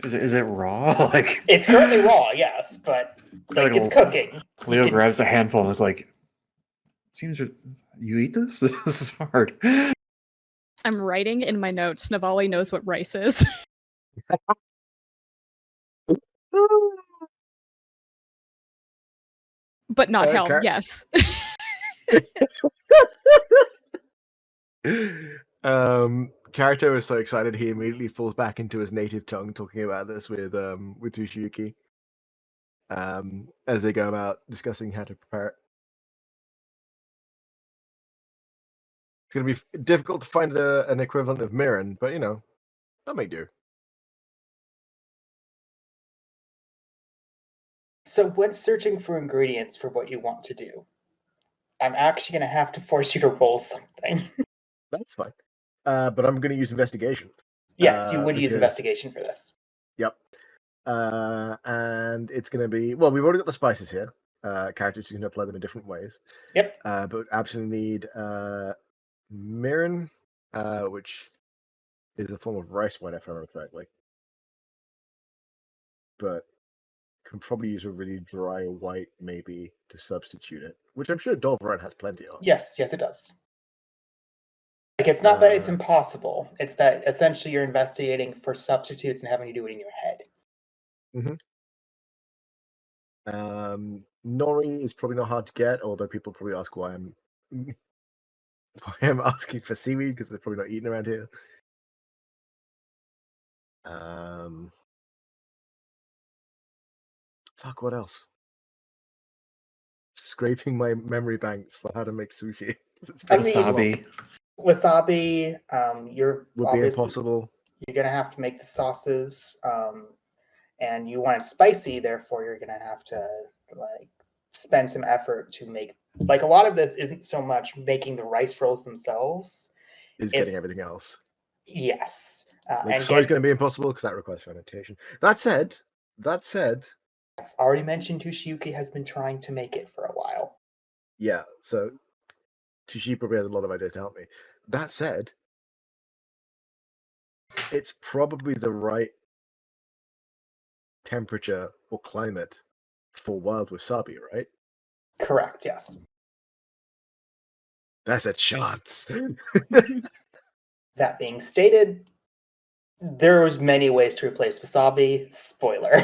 Is it raw? Like It's currently raw, yes, but like it's cooking. Leo grabs a handful and is like, "Seems you eat this? This is hard." I'm writing in my notes. Navali knows what rice is. But not hell, yes. Karito is so excited he immediately falls back into his native tongue talking about this with Tushiyuki. As they go about discussing how to prepare it. It's going to be difficult to find an equivalent of Mirren, but that'll make do. So when searching for ingredients for what you want to do, I'm actually going to have to force you to roll something. That's fine. But I'm going to use investigation. Yes, you would use because- investigation for this. Yep. And it's going to be, well, we've already got the spices here. Characters, you can apply them in different ways. Yep. But absolutely need Mirren, which is a form of rice wine, if I remember correctly. But can probably use a really dry white, maybe, to substitute it, which I'm sure Dolvaran has plenty of. Yes, it does. Like, it's not that it's Uh, impossible. It's that essentially you're investigating for substitutes and having to do it in your head. Nori is probably not hard to get, although people probably ask why I'm asking for seaweed, because they're probably not eating around here. Fuck, what else? Scraping my memory banks for how to make sushi. It's been so long. Wasabi. Wasabi, you're Would be obviously impossible. you're gonna have to make the sauces, and you want it spicy. Therefore, you're gonna have to spend some effort to make. Like, a lot of this isn't so much making the rice rolls themselves. Is getting everything else. Yes, Like, soy's going to be impossible because that requires fermentation. That said, I've already mentioned Tushiyuki has been trying to make it for a while. yeah. So Tushi probably has a lot of ideas to help me. That said, it's probably the right temperature or climate for wild wasabi, right? Correct. Yes. That's a chance. That being stated, there's many ways to replace wasabi. Spoiler.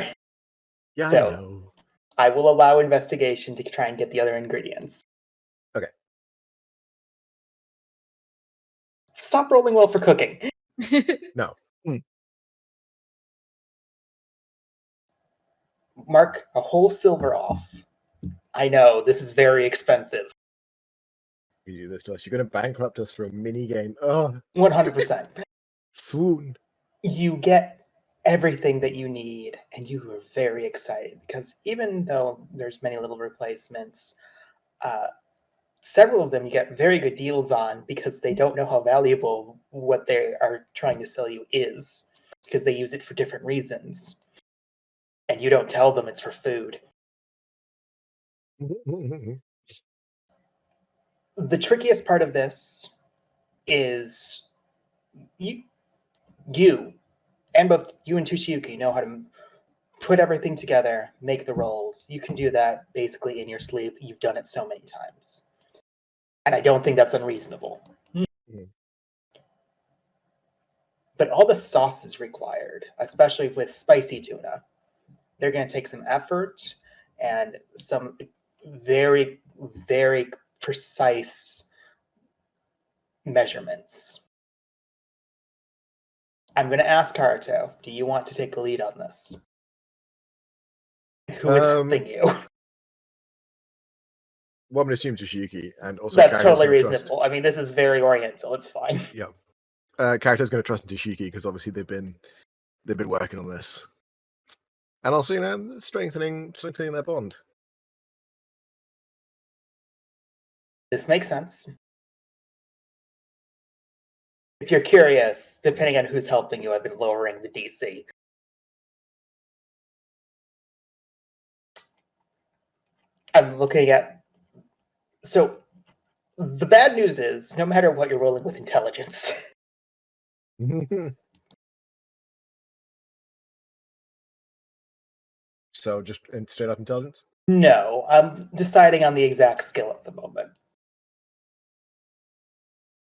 Yeah, So- I know. I will allow investigation to try and get the other ingredients. Okay. Stop rolling well for cooking. No. Mark a whole silver off. I know, this is very expensive. You do this to us. You're going to bankrupt us for a mini game. Oh, 100%. swoon. You get everything that you need, and you are very excited because even though there's many little replacements, several of them you get very good deals on because they don't know how valuable what they are trying to sell you is, because they use it for different reasons. And you don't tell them it's for food. The trickiest part of this is you and both you and Tushiyuki know how to put everything together, make the rolls. You can do that basically in your sleep. You've done it so many times. And I don't think that's unreasonable. But all the sauce is required, especially with spicy tuna. They're going to take some effort and some very, very precise measurements. I'm going to ask Haruto, do you want to take a lead on this? Who is helping you? Well, I'm going to assume Toshiyuki, and also That's Character's totally gonna trust- reasonable. I mean, this is very oriental. It's fine. Yeah. Character's going to trust in Toshiyuki because obviously they've been working on this, and also strengthening their bond. This makes sense. If you're curious, depending on who's helping you, I've been lowering the DC. I'm looking at... So, the bad news is, no matter what, you're rolling with intelligence. So just straight up intelligence? No, I'm deciding on the exact skill at the moment.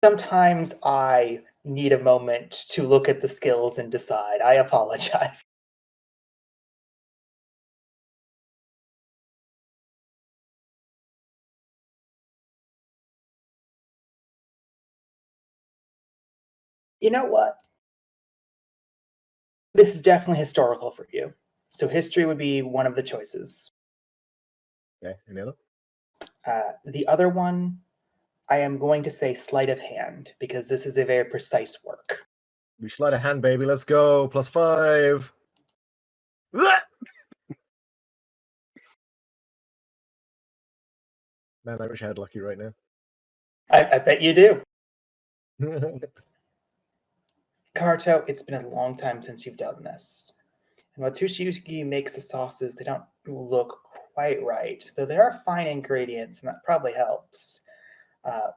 Sometimes I need a moment to look at the skills and decide. I apologize. You know what? This is definitely historical for you. So history would be one of the choices. Okay, any other? The other one, I am going to say sleight of hand because this is a very precise work. We sleight of hand, baby. Let's go. +5. Man, I wish I had lucky right now. I bet you do. Karuto, it's been a long time since you've done this. And while Tushiyuki makes the sauces, they don't look quite right, though they are fine ingredients, and that probably helps. But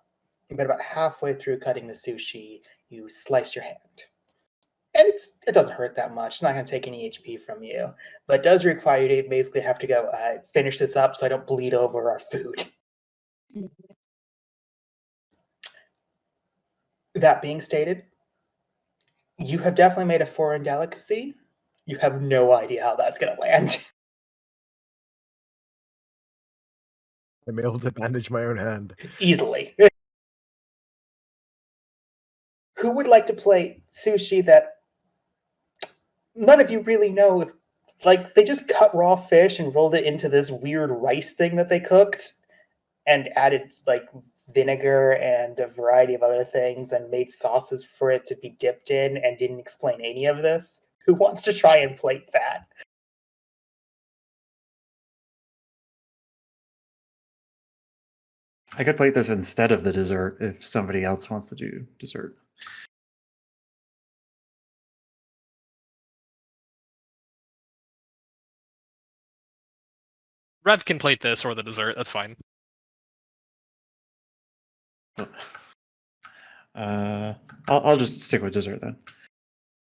about halfway through cutting the sushi, you slice your hand. And it doesn't hurt that much. It's not going to take any HP from you. But it does require you to basically have to go finish this up so I don't bleed over our food. That being stated, you have definitely made a foreign delicacy. You have no idea how that's going to land. I'm able to bandage my own hand. Easily. Who would like to play sushi that none of you really know if, like, they just cut raw fish and rolled it into this weird rice thing that they cooked and added, like, vinegar and a variety of other things and made sauces for it to be dipped in and didn't explain any of this? Who wants to try and plate that? I could plate this instead of the dessert if somebody else wants to do dessert. Rev can plate this or the dessert. That's fine. I'll just stick with dessert then.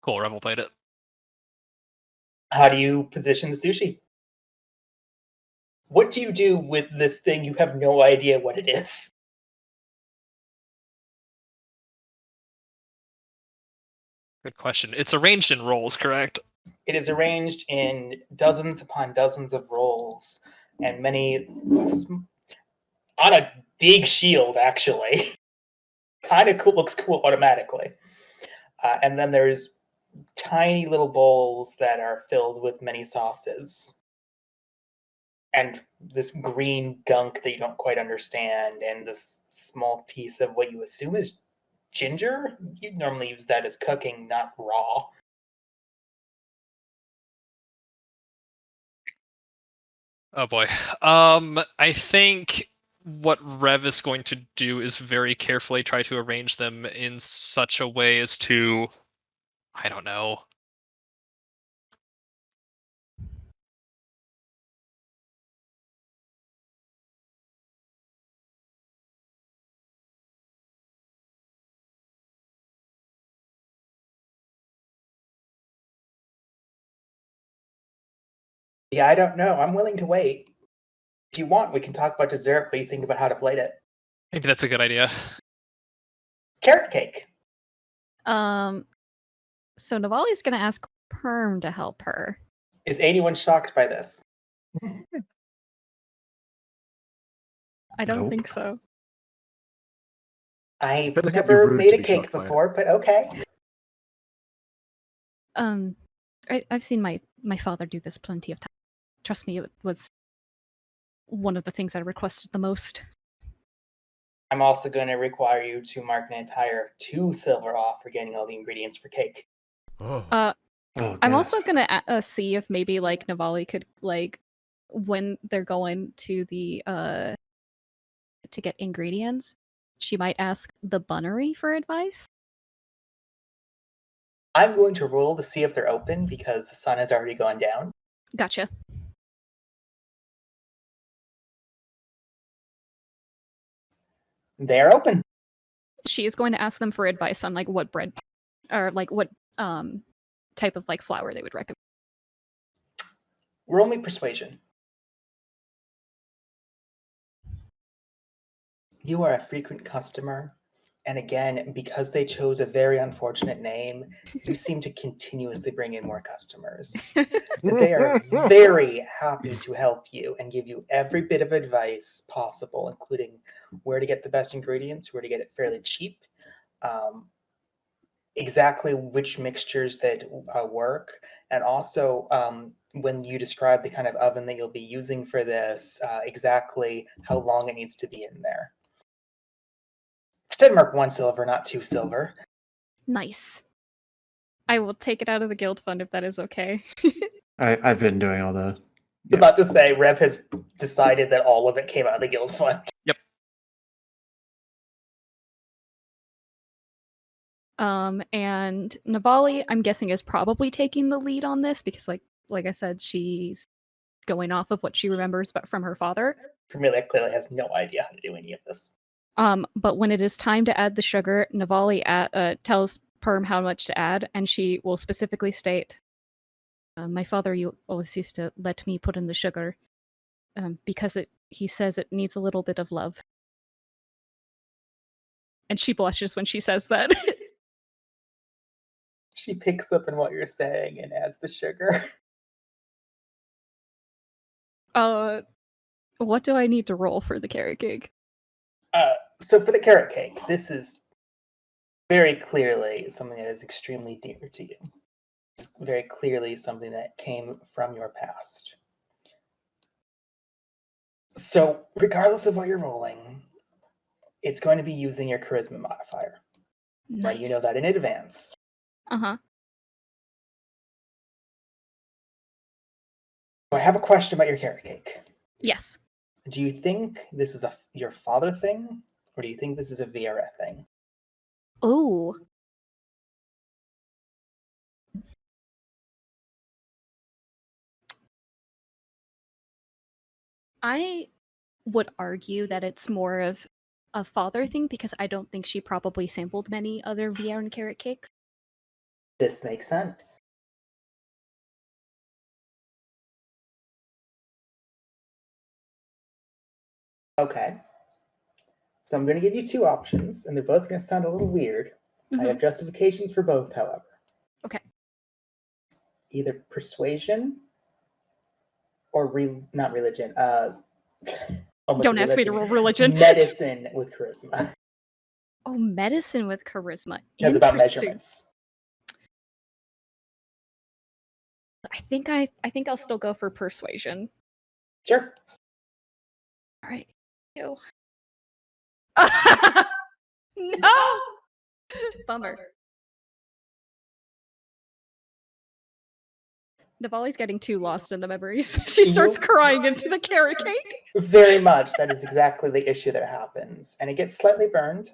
Cool. Rev will plate it. How do you position the sushi? What do you do with this thing you have no idea what it is? Good question. It's arranged in rolls, correct? It is arranged in dozens upon dozens of rolls and many on a big shield, actually. Kind of cool, looks cool automatically. And then there's tiny little bowls that are filled with many sauces. And this green gunk that you don't quite understand, and this small piece of what you assume is ginger. You'd normally use that as cooking, not raw. Oh boy. I think what Rev is going to do is very carefully try to arrange them in such a way as to, I don't know. Yeah, I don't know. I'm willing to wait. If you want, we can talk about dessert, but you think about how to plate it. Maybe that's a good idea. Carrot cake. So Navali's gonna ask Perm to help her. Is anyone shocked by this? I don't Nope. think so. I've feel like it'd be never rude made to a be cake shocked by it. before, but okay. I've seen my father do this plenty of times. Trust me, it was one of the things I requested the most. I'm also going to require you to mark an entire 2 silver off for getting all the ingredients for cake. Oh. Oh, I'm God. also gonna see if maybe like Navali could like when they're going to the to get ingredients, she might ask the bunnery for advice. I'm going to roll to see if they're open because the sun has already gone down. Gotcha. They're open. She is going to ask them for advice on like what bread or like what type of like flour they would recommend. Roll me persuasion. You are a frequent customer, and again, because they chose a very unfortunate name, you seem to continuously bring in more customers. They are very happy to help you and give you every bit of advice possible, including where to get the best ingredients, where to get it fairly cheap, exactly which mixtures that work, and also when you describe the kind of oven that you'll be using for this, exactly how long it needs to be in there. Instead, mark 1 silver, not 2 silver. Nice. I will take it out of the guild fund if that is okay. I've been doing all the. I was about to say, Rev has decided that all of it came out of the guild fund. And Navali, I'm guessing, is probably taking the lead on this because, like I said, she's going off of what she remembers, but from her father. Camilla clearly has no idea how to do any of this. But when it is time to add the sugar, Navali tells Perm how much to add, and she will specifically state, "My father, you always used to let me put in the sugar, because he says it needs a little bit of love." And she blushes when she says that. She picks up on what you're saying and adds the sugar. What do I need to roll for the carrot cake? So for the carrot cake, this is very clearly something that is extremely dear to you. It's very clearly something that came from your past. So regardless of what you're rolling, it's going to be using your charisma modifier. Nice. Right? You know that in advance. Uh-huh. So I have a question about your carrot cake. Yes. Do you think this is your father thing, or do you think this is a VRF thing? Oh. I would argue that it's more of a father thing because I don't think she probably sampled many other VR and carrot cakes. This makes sense. Okay. So I'm going to give you 2 options, and they're both going to sound a little weird. I have justifications for both, however. Okay. Either persuasion or not religion. Don't ask me to roll religion. Medicine with charisma. Oh, medicine with charisma. It's about Interesting. measurements. I think I'll still go for persuasion. Sure. All right. Ew. No. Bummer. Navali's getting too lost in the memories. She starts crying into the carrot cake. Very much. That is exactly the issue that happens. And it gets slightly burned.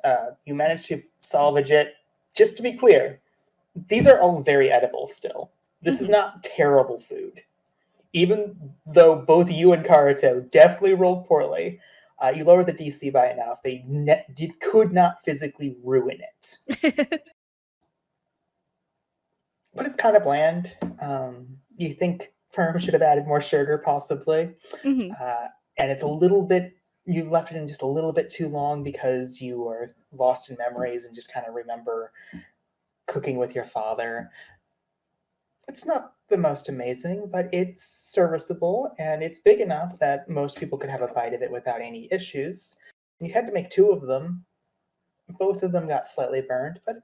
You manage to salvage it. Just to be clear, these are all very edible still. This is not terrible food. Even though both you and Karuto definitely rolled poorly, you lowered the DC by enough. They could not physically ruin it. But it's kind of bland. You think Perm should have added more sugar, possibly. And it's a little bit, you left it in just a little bit too long because you were lost in memories and just kind of remember cooking with your father. It's not the most amazing, but it's serviceable, and it's big enough that most people could have a bite of it without any issues. You had to make 2 of them. Both of them got slightly burned, but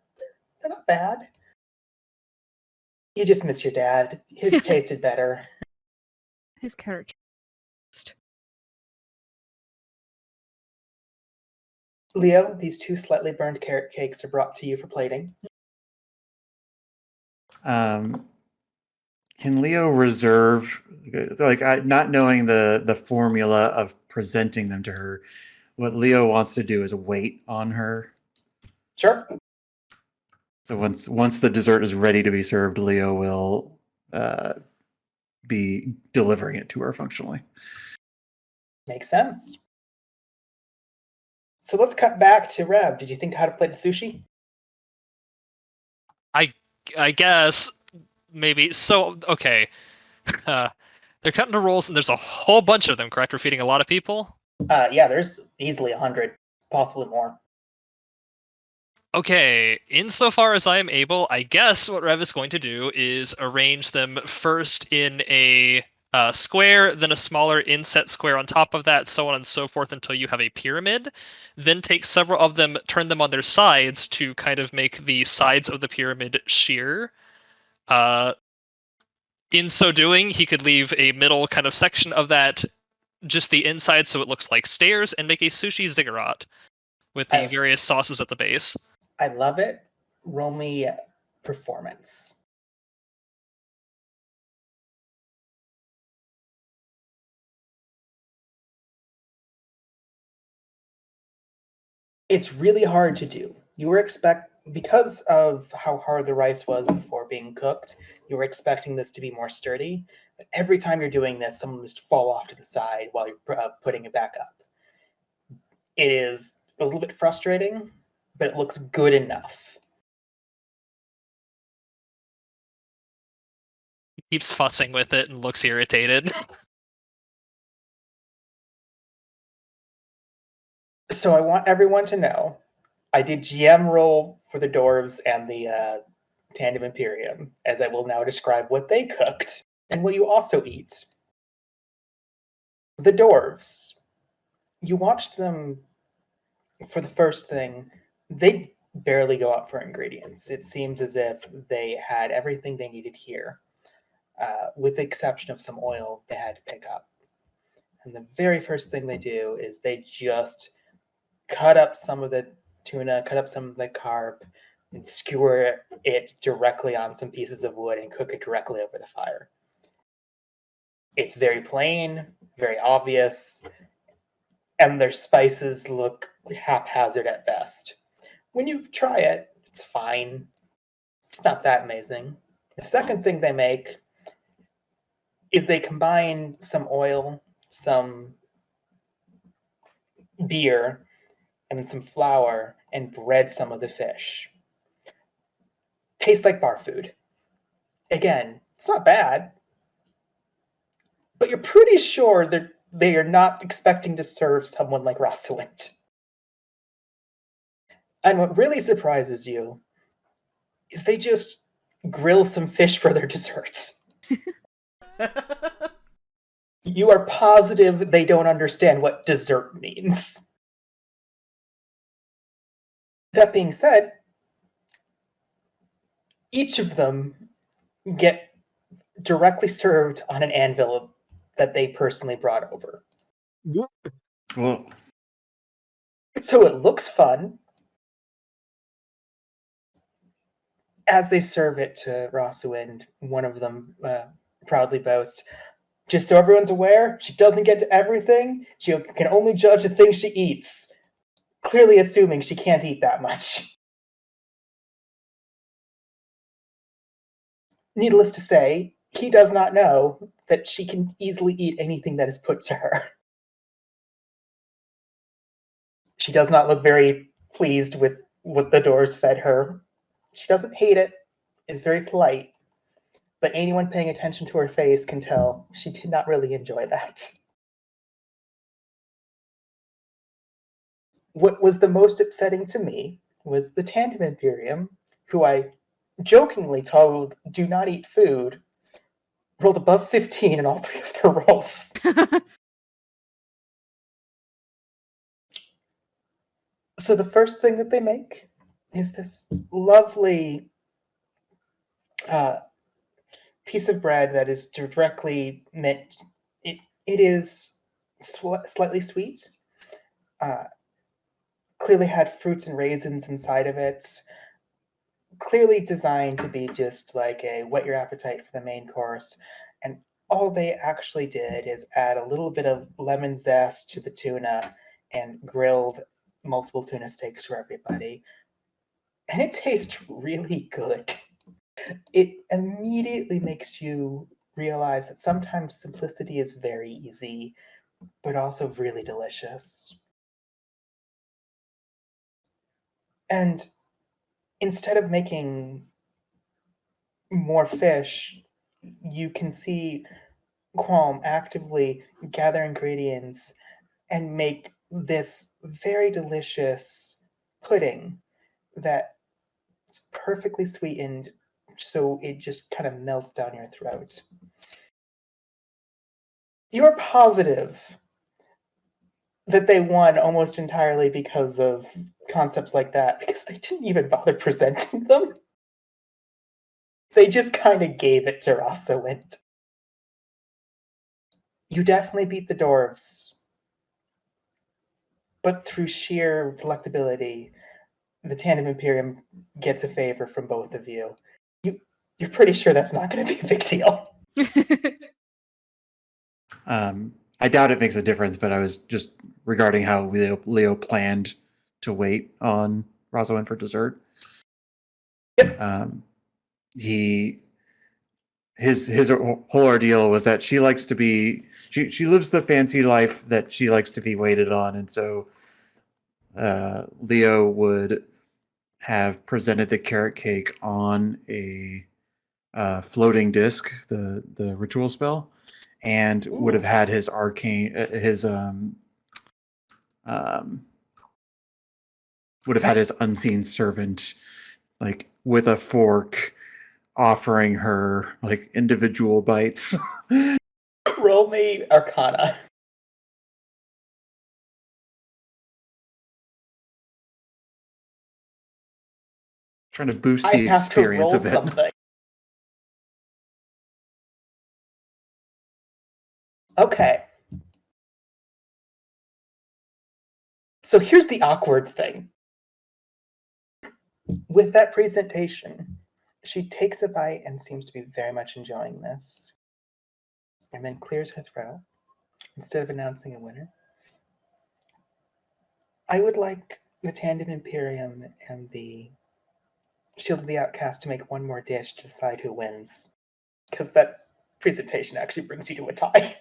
they're not bad. You just miss your dad. His tasted better. His carrot. Leo, these 2 slightly burned carrot cakes are brought to you for plating. Can Leo reserve, not knowing the formula of presenting them to her, what Leo wants to do is wait on her. Sure. So once the dessert is ready to be served, Leo will be delivering it to her functionally. Makes sense. So let's cut back to Rev. Did you think how to play the sushi? I guess maybe. So okay, they're cutting the rolls, and there's a whole bunch of them. Correct? We're feeding a lot of people. Yeah, there's easily 100, possibly more. Okay, insofar as I am able, I guess what Rev is going to do is arrange them first in a square, then a smaller inset square on top of that, so on and so forth until you have a pyramid. Then take several of them, turn them on their sides to kind of make the sides of the pyramid sheer. In so doing, he could leave a middle kind of section of that, just the inside, so it looks like stairs, and make a sushi ziggurat, with the I- various sauces at the base. I love it. Roll me performance. It's really hard to do. You were because of how hard the rice was before being cooked, you were expecting this to be more sturdy. But every time you're doing this, some must fall off to the side while you're putting it back up. It is a little bit frustrating, but it looks good enough. He keeps fussing with it and looks irritated. So I want everyone to know, I did GM roll for the dwarves and the Tandem Imperium, as I will now describe what they cooked and what you also eat. The dwarves, you watch them for the first thing, they barely go up for ingredients. It seems as if they had everything they needed here, with the exception of some oil they had to pick up. And the very first thing they do is they just cut up some of the tuna, cut up some of the carp, and skewer it directly on some pieces of wood and cook it directly over the fire. It's very plain, very obvious, and their spices look haphazard at best. When you try it, it's fine. It's not that amazing. The second thing they make is they combine some oil, some beer, and some flour and bread some of the fish. Tastes like bar food. Again, it's not bad, but you're pretty sure they are not expecting to serve someone like Rosalind. And what really surprises you is they just grill some fish for their desserts. You are positive they don't understand what dessert means. That being said, each of them get directly served on an anvil that they personally brought over. Well, So it looks fun. As they serve it to Rosalind, one of them proudly boasts, "Just so everyone's aware, she doesn't get to everything. She can only judge the things she eats." Clearly assuming she can't eat that much. Needless to say, he does not know that she can easily eat anything that is put to her. She does not look very pleased with what the doors fed her. She doesn't hate it, is very polite, but anyone paying attention to her face can tell she did not really enjoy that. What was the most upsetting to me was the Tandem Imperium, who I jokingly told do not eat food, rolled above 15 in all three of their rolls. So the first thing that they make is this lovely piece of bread that is directly meant. It is slightly sweet. Clearly had fruits and raisins inside of it. Clearly designed to be just like a whet your appetite for the main course. And all they actually did is add a little bit of lemon zest to the tuna and grilled multiple tuna steaks for everybody. And it tastes really good. It immediately makes you realize that sometimes simplicity is very easy, but also really delicious. And instead of making more fish, you can see Qualm actively gather ingredients and make this very delicious pudding that is perfectly sweetened so it just kind of melts down your throat. You're positive that they won almost entirely because of concepts like that, because they didn't even bother presenting them. They just kind of gave it to Rosalind. You definitely beat the dwarves. but through sheer delectability, the Tandem Imperium gets a favor from both of you. You're pretty sure that's not going to be a big deal. I doubt it makes a difference, but I was just regarding how Leo planned to wait on Rosalind for dessert. Yep. His whole ordeal was that she likes to be she lives the fancy life that she likes to be waited on, and so Leo would have presented the carrot cake on a floating disc, the ritual spell, and would have had his arcane would have had his unseen servant like with a fork offering her like individual bites. Roll me Arcana. Trying to boost I the have to experience roll a bit. something. Okay. So here's the awkward thing. With that presentation, she takes a bite and seems to be very much enjoying this, and then clears her throat instead of announcing a winner. I would like the Tandem Imperium and the Shield of the Outcast to make one more dish to decide who wins, because that presentation actually brings you to a tie.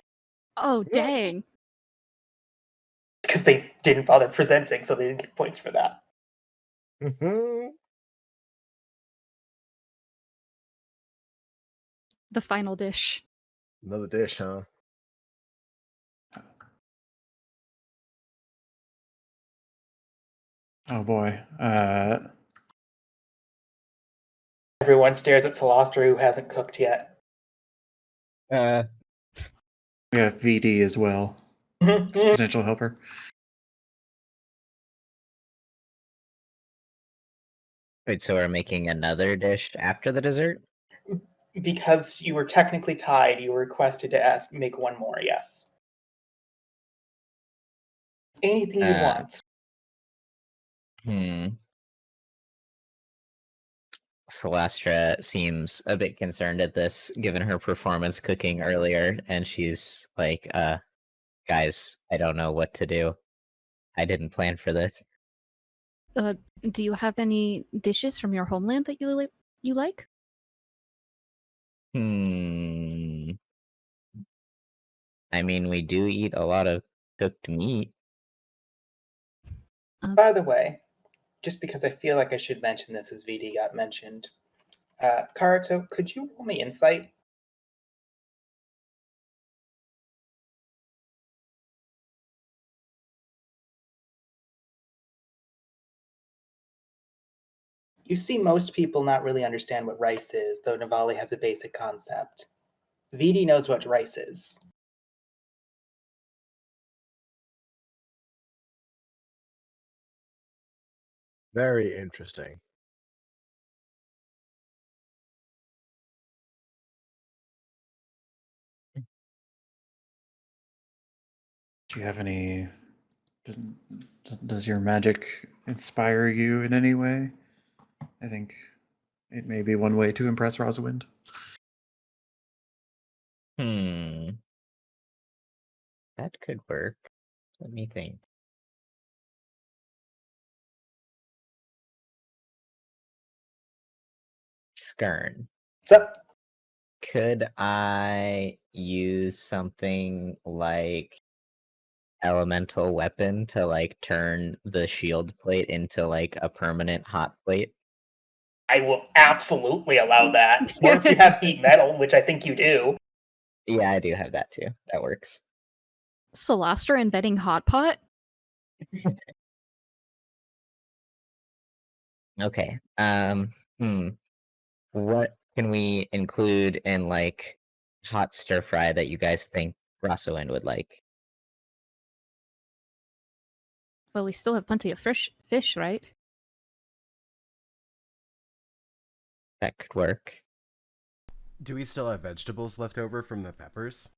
Oh, dang. Because they didn't bother presenting, so they didn't get points for that. The final dish. Another dish, huh? Oh boy. Everyone stares at Celestra, who hasn't cooked yet. We have VD as well, potential helper. Wait, so we're making another dish after the dessert? Because you were technically tied, you were requested to make one more, yes. Anything you want. Celestra seems a bit concerned at this, given her performance cooking earlier, and she's like, guys, I don't know what to do. I didn't plan for this. Do you have any dishes from your homeland that you like? I mean, we do eat a lot of cooked meat. By the way, just because I feel like I should mention this as VD got mentioned, Karato, could you roll me insight? You see most people not really understand what rice is, though Navali has a basic concept. VD knows what rice is. Very interesting. Do you have any? Does your magic inspire you in any way? I think it may be one way to impress Rosalind. That could work. Let me think. Skern. What's up? Could I use something like elemental weapon to like turn the shield plate into like a permanent hot plate? I will absolutely allow that. Or if you have heat metal, which I think you do. Yeah, I do have that too. That works. Celestra inventing hot pot? Okay. What can we include in like hot stir fry that you guys think Rosalind would like? Well, we still have plenty of fish, right? That could work. Do we still have vegetables left over from the peppers?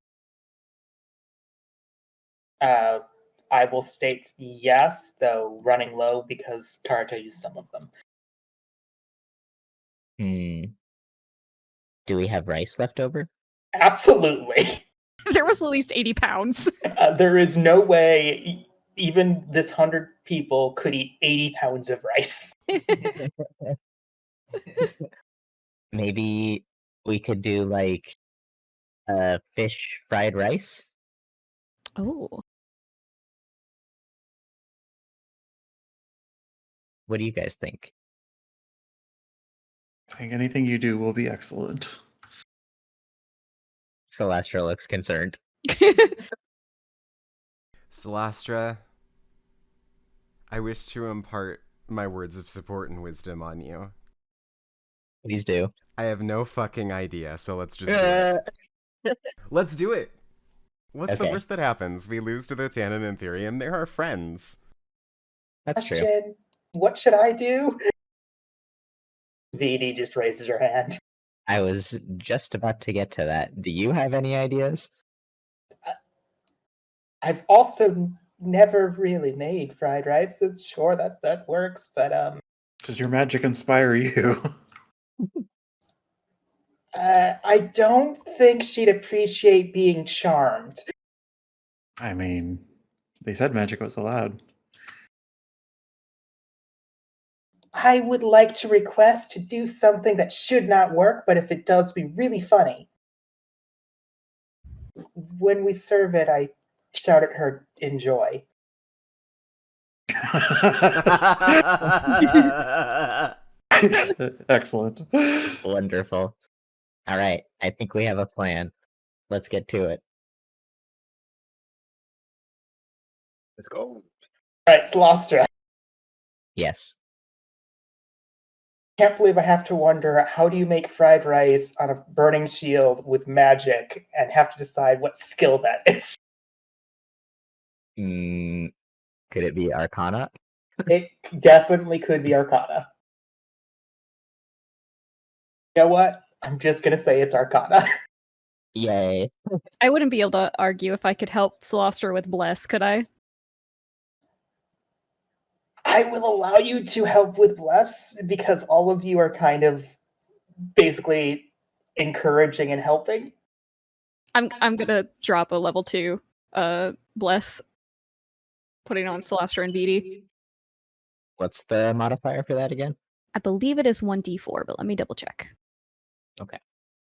I will state yes, though running low because Karata used some of them. Do we have rice left over? Absolutely. There was at least 80 pounds. There is no way even this 100 people could eat 80 pounds of rice. Maybe we could do like fish fried rice. Oh. What do you guys think? I think anything you do will be excellent. Celestra looks concerned. Celastra, I wish to impart my words of support and wisdom on you. Please do. I have no fucking idea, so let's just do it. Let's do it. What's the Okay. worst that happens? We lose to the Tannin and Therium. They're our friends. That's true. Question, what should I do? VD just raises her hand. I was just about to get to that. Do you have any ideas? I've also never really made fried rice. So sure, that works, but Does your magic inspire you? I don't think she'd appreciate being charmed. I mean, they said magic was allowed. I would like to request to do something that should not work, but if it does, be really funny. When we serve it, I shout at her, enjoy. Excellent. Wonderful. All right, I think we have a plan. Let's get to it. Let's go. Alright, Celestra. Yes. Can't believe I have to wonder how do you make fried rice on a burning shield with magic and have to decide what skill that is. Could it be Arcana? It definitely could be Arcana. You know what? I'm just gonna say it's Arcana. Yay. I wouldn't be able to argue if I could help Celestra with Bless, could I? I will allow you to help with Bless because all of you are kind of basically encouraging and helping. I'm gonna drop a level 2 Bless, putting on Celestra and VD. What's the modifier for that again? I believe it is 1d4, but let me double check.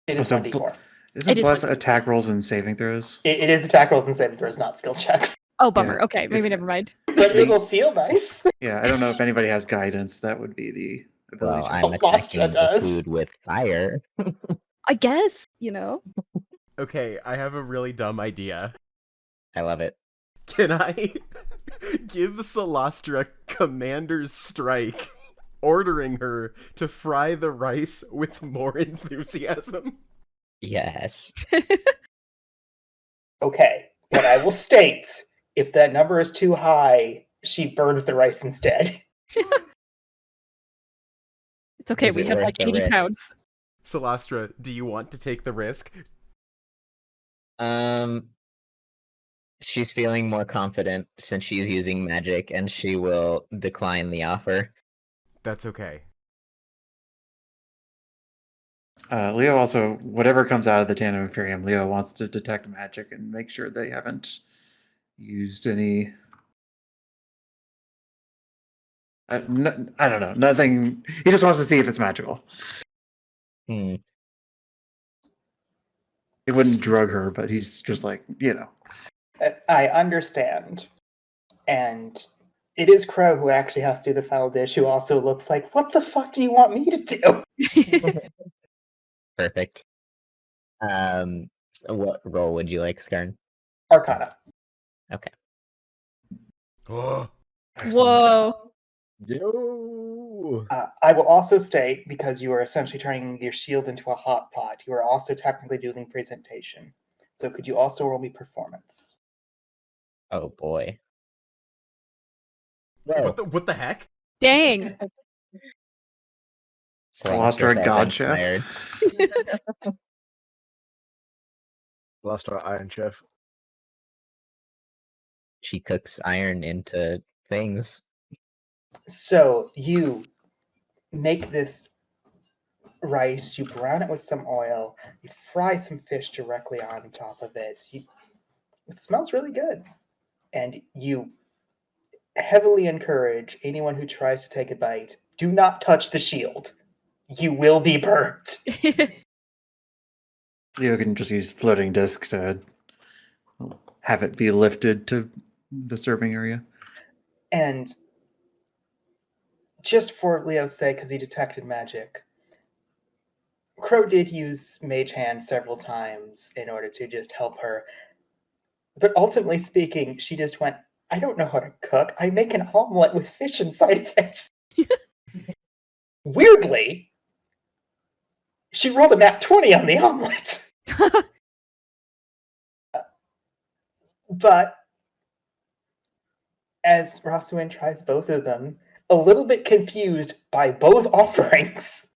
It is So 1d4. Isn't It is Bless 1d4. attack rolls and saving throws? It is attack rolls and saving throws, not skill checks. Oh, bummer. Yeah, Okay, maybe if- never mind. But it'll feel nice. Yeah, I don't know if anybody has guidance. That would be the ability. Well, to- I'm Lastra attacking the does. food with fire. I guess, you know. Okay, I have a really dumb idea. I love it. Can I give Celastra Commander's Strike, ordering her to fry the rice with more enthusiasm? Yes. Okay, but I will state, if that number is too high, she burns the rice instead. It's okay, Is we it have worth like the 80 risk? pounds. Celastra, do you want to take the risk? She's feeling more confident since she's using magic, and she will decline the offer. That's okay. Leo also, whatever comes out of the Tandem Imperium, Leo wants to detect magic and make sure they haven't used any. I don't know. Nothing. He just wants to see if it's magical. He wouldn't drug her, but he's just like, I understand. And it is Crow who actually has to do the final dish, who also looks like, what the fuck do you want me to do? Perfect. What role would you like, Skarn? Arcana. Okay. Oh, excellent. Whoa. Yo. I will also state, because you are essentially turning your shield into a hot pot, you are also technically doing presentation. So could you also roll me performance? Oh boy. what the heck? Dang. Celestra felt God inspired. Chef. Last Iron Chef. she cooks iron into things. So you make this rice, you brown it with some oil, you fry some fish directly on top of it. It smells really good. And you heavily encourage anyone who tries to take a bite, do not touch the shield. You will be burnt. You can just use floating disc to have it be lifted to the serving area. And just for Leo's sake, because he detected magic, Crow did use Mage Hand several times in order to just help her. But ultimately speaking, she just went, I don't know how to cook. I make an omelet with fish inside of it. Weirdly, she rolled a nat 20 on the omelet. But as Roswin tries both of them, a little bit confused by both offerings,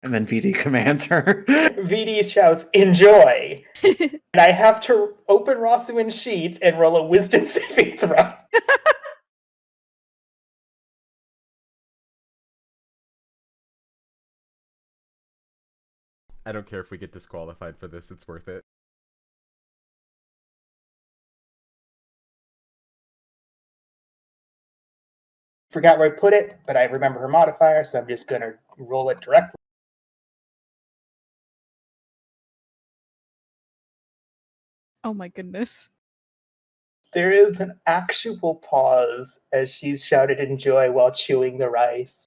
And then VD commands her. VD shouts, enjoy! And I have to open Roswin's sheet and roll a wisdom saving throw. I don't care if we get disqualified for this, it's worth it. Forgot where I put it, but I remember her modifier, so I'm just gonna roll it directly. Oh my goodness. There is an actual pause as she's shouted enjoy while chewing the rice.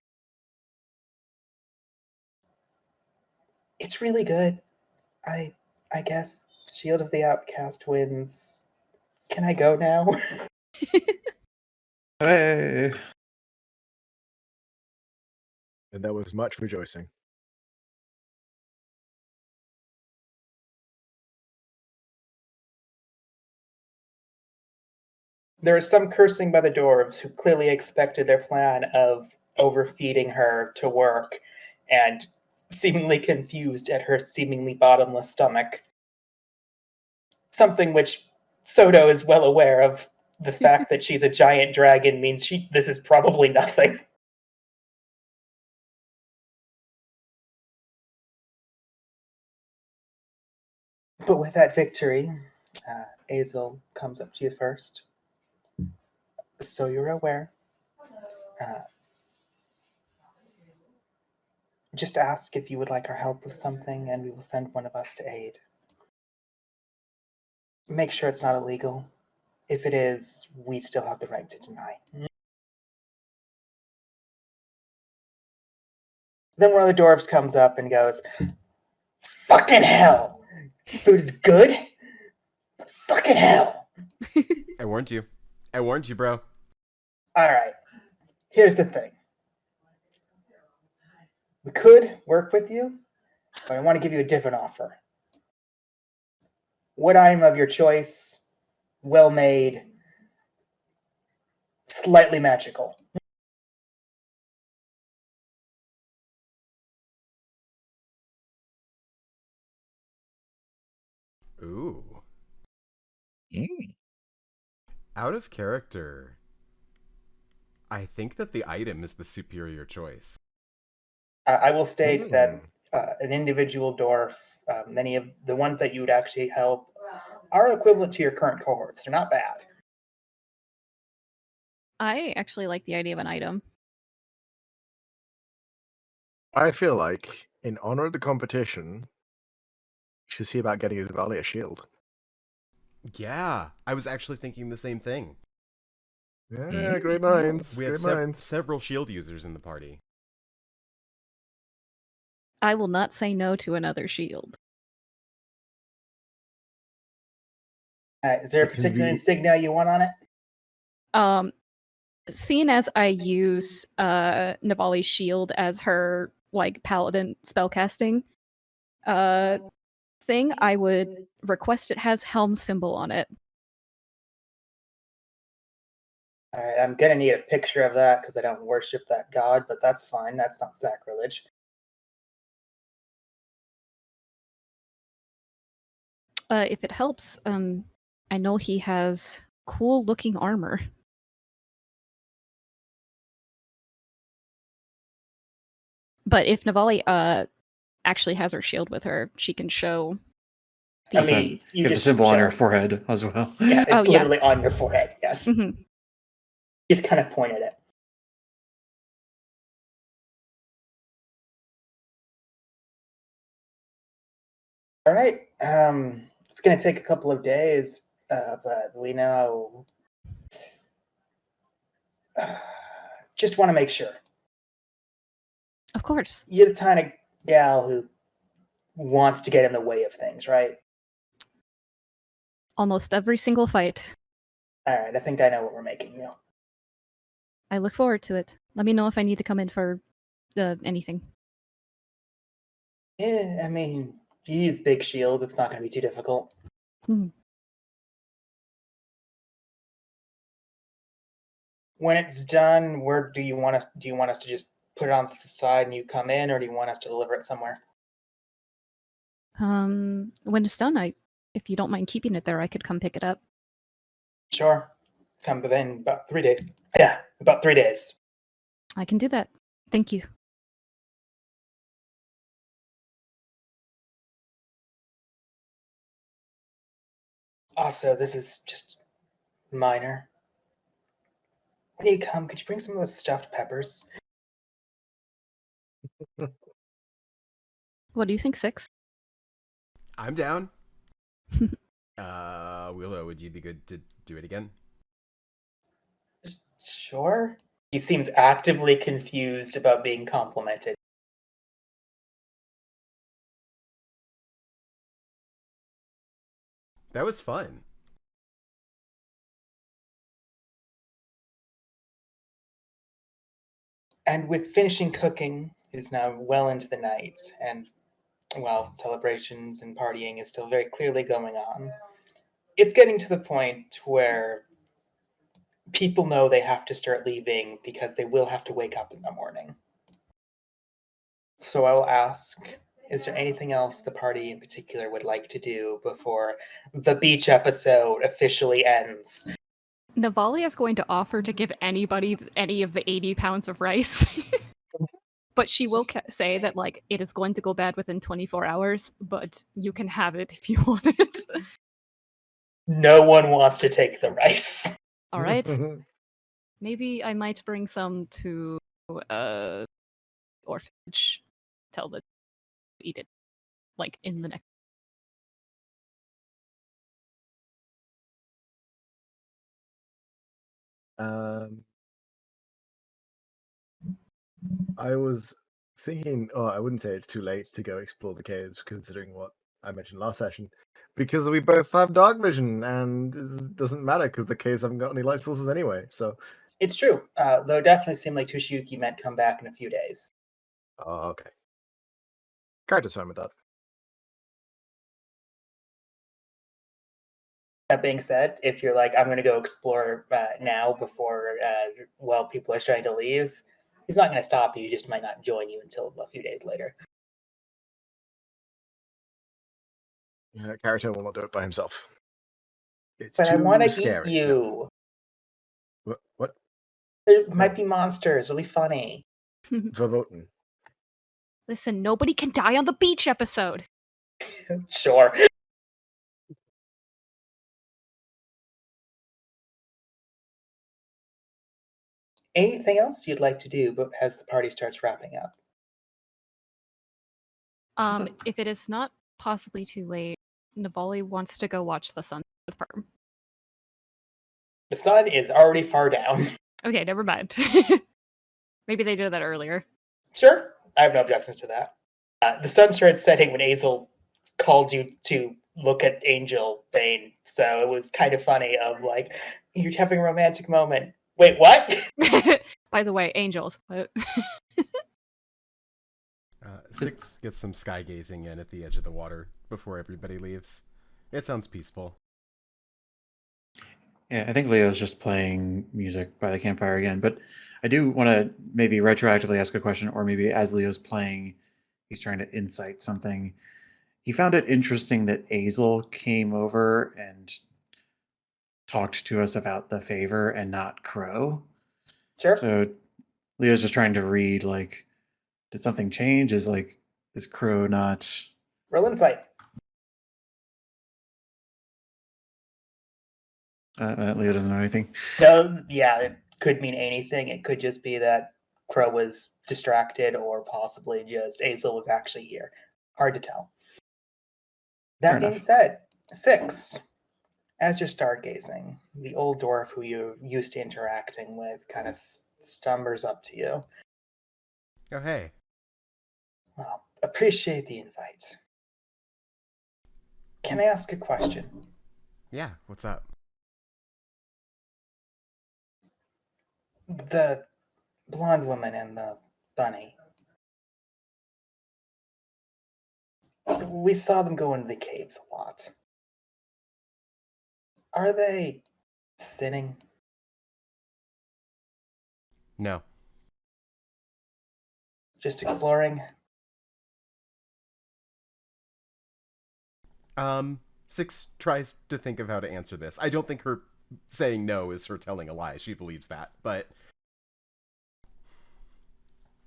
It's really good. I guess Shield of the Outcast wins. Can I go now? Hey. And there was much rejoicing. There is some cursing by the dwarves who clearly expected their plan of overfeeding her to work and seemingly confused at her seemingly bottomless stomach. Something which Soto is well aware of. The fact that she's a giant dragon means this is probably nothing. But with that victory, Azel comes up to you first. So you're aware. Just ask if you would like our help with something, and we will send one of us to aid. Make sure it's not illegal. If it is, we still have the right to deny. Then one of the dwarves comes up and goes, fucking hell! Food is good? But fucking hell! I warned you. I warned you, bro. Alright, here's the thing. We could work with you, but I want to give you a different offer. What item of your choice, well made, slightly magical. Ooh. Mm. Out of character. I think that the item is the superior choice. I will state that an individual dwarf, many of the ones that you would actually help, are equivalent to your current cohorts. They're not bad. I actually like the idea of an item. I feel like, in honor of the competition, you should see about getting Valley a shield. Yeah, I was actually thinking the same thing. Yeah, great minds. We have Great minds. several shield users in the party. I will not say no to another shield. Is there a It can particular be- insignia you want on it? Seeing as I use Navali's shield as her like paladin spellcasting thing, I would request it has helm symbol on it. Alright, I'm gonna need a picture of that because I don't worship that god, but that's fine. That's not sacrilege. If it helps, I know he has cool looking armor. But if Navali actually has her shield with her, she can show the. I mean, you You have the just symbol on show- your forehead as well. Yeah, it's Oh, yeah. literally on your forehead. Yes, Mhm. just kind of point at it. All right. It's going to take a couple of days, but we know. Just want to make sure. Of course. You're the kind of gal who wants to get in the way of things, right? Almost every single fight. All right. I think I know what we're making you. I look forward to it. Let me know if I need to come in for anything. Yeah, I mean, you use big shield. It's not going to be too difficult. Hmm. When it's done, where do you want us? Do you want us to just put it on the side and you come in, or do you want us to deliver it somewhere? When it's done, if you don't mind keeping it there, I could come pick it up. Sure. Come in about 3 days. Yeah, about 3 days. I can do that. Thank you. Also, this is just minor. When you come, could you bring some of those stuffed peppers? What do you think, 6? I'm down. Willow, would you be good to do it again? Sure. He seemed actively confused about being complimented. That was fun. And with finishing cooking, it is now well into the night, and while celebrations and partying is still very clearly going on, it's getting to the point where people know they have to start leaving because they will have to wake up in the morning. So I will ask, is there anything else the party in particular would like to do before the beach episode officially ends? Navali is going to offer to give anybody any of the 80 pounds of rice. But she will say that, like, it is going to go bad within 24 hours, but you can have it if you want it. No one wants to take the rice. All right. Maybe I might bring some to orphanage. Tell them to eat it, like, in the next. I was thinking, I wouldn't say it's too late to go explore the caves, considering what I mentioned last session, because we both have dark vision, and it doesn't matter because the caves haven't got any light sources anyway. So, It's true, though it definitely seemed like Toshiyuki meant come back in a few days. okay. Character's fine with that. That being said, if you're like, I'm going to go explore now before, people are starting to leave, he's not going to stop you. He just might not join you until a few days later. Yeah, character will not do it by himself. It's But I too want to eat scary. you. No. What? There might be monsters. It'll be funny. Verboten. Listen, nobody can die on the beach episode. Sure. Anything else you'd like to do but as the party starts wrapping up? If it is not possibly too late, Navali wants to go watch the sun with Perm. The sun is already far down. Okay, never mind. Maybe they did that earlier. Sure. I have no objections to that. The sun started setting when Azel called you to look at Angel Bane, so it was kind of funny of like, you're having a romantic moment. Wait, what? By the way, angels. 6 gets some sky gazing in at the edge of the water before everybody leaves. It sounds peaceful. Yeah, I think Leo's just playing music by the campfire again, but I do want to maybe retroactively ask a question, or maybe as Leo's playing, he's trying to insight something. He found it interesting that Azel came over and talked to us about the favor and not Crow. Sure. So Leo's just trying to read, like, did something change? Is Crow not? Roll insight. Leo doesn't know anything. No, yeah, it could mean anything. It could just be that Crow was distracted, or possibly just Azel was actually here. Hard to tell. That Fair being enough. said, 6. As you're stargazing, the old dwarf who you're used to interacting with kind of stumbers up to you. Oh, hey. Well, appreciate the invite. Can I ask a question? Yeah, what's up? The blonde woman and the bunny. We saw them go into the caves a lot. Are they sinning? No. Just exploring? Six tries to think of how to answer this. I don't think her saying no is her telling a lie. She believes that, but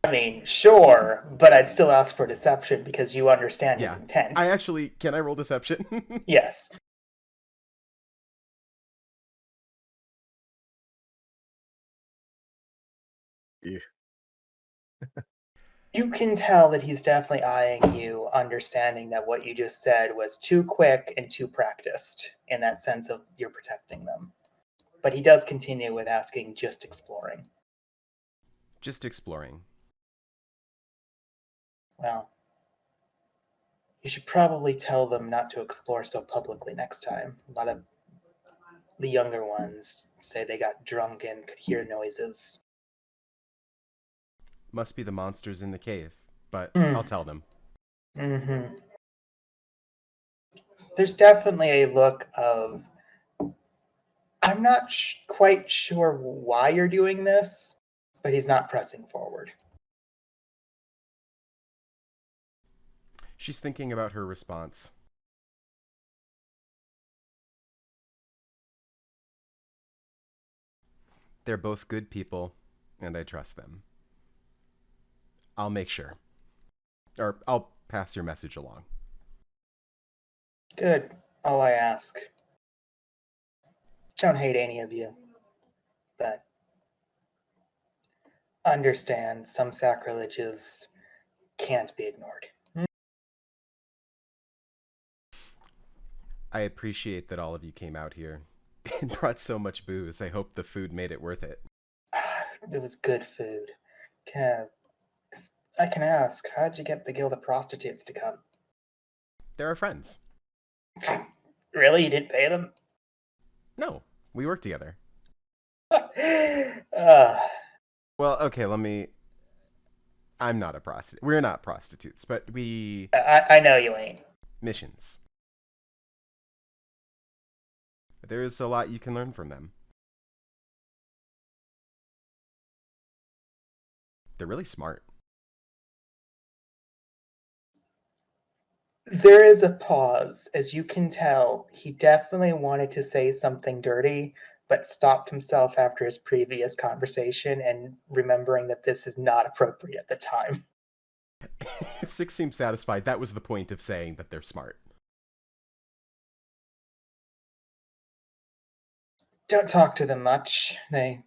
I mean, sure, but I'd still ask for deception because you understand his yeah. intent. Can I roll deception? Yes. Yeah. You can tell that he's definitely eyeing you, understanding that what you just said was too quick and too practiced in that sense of you're protecting them. But he does continue with asking, just exploring. Just exploring. Well, you should probably tell them not to explore so publicly next time. A lot of the younger ones say they got drunk and could hear noises. Must be the monsters in the cave, but Mm. I'll tell them. Mm-hmm. There's definitely a look of, I'm not quite sure why you're doing this, but he's not pressing forward. She's thinking about her response. They're both good people, and I trust them. I'll make sure. Or I'll pass your message along. Good. All I ask. Don't hate any of you, but understand some sacrileges can't be ignored. I appreciate that all of you came out here and brought so much booze. I hope the food made it worth it. It was good food. If I can ask, how'd you get the Guild of Prostitutes to come? They're our friends. Really? You didn't pay them? No, we work together. uh, Well, okay, I'm not a prostitute. We're not prostitutes, but we... I know you ain't. Missions. There is a lot you can learn from them. They're really smart. There is a pause. As you can tell, he definitely wanted to say something dirty, but stopped himself after his previous conversation and remembering that this is not appropriate at the time. Six seems satisfied. That was the point of saying that they're smart. Don't talk to them much. They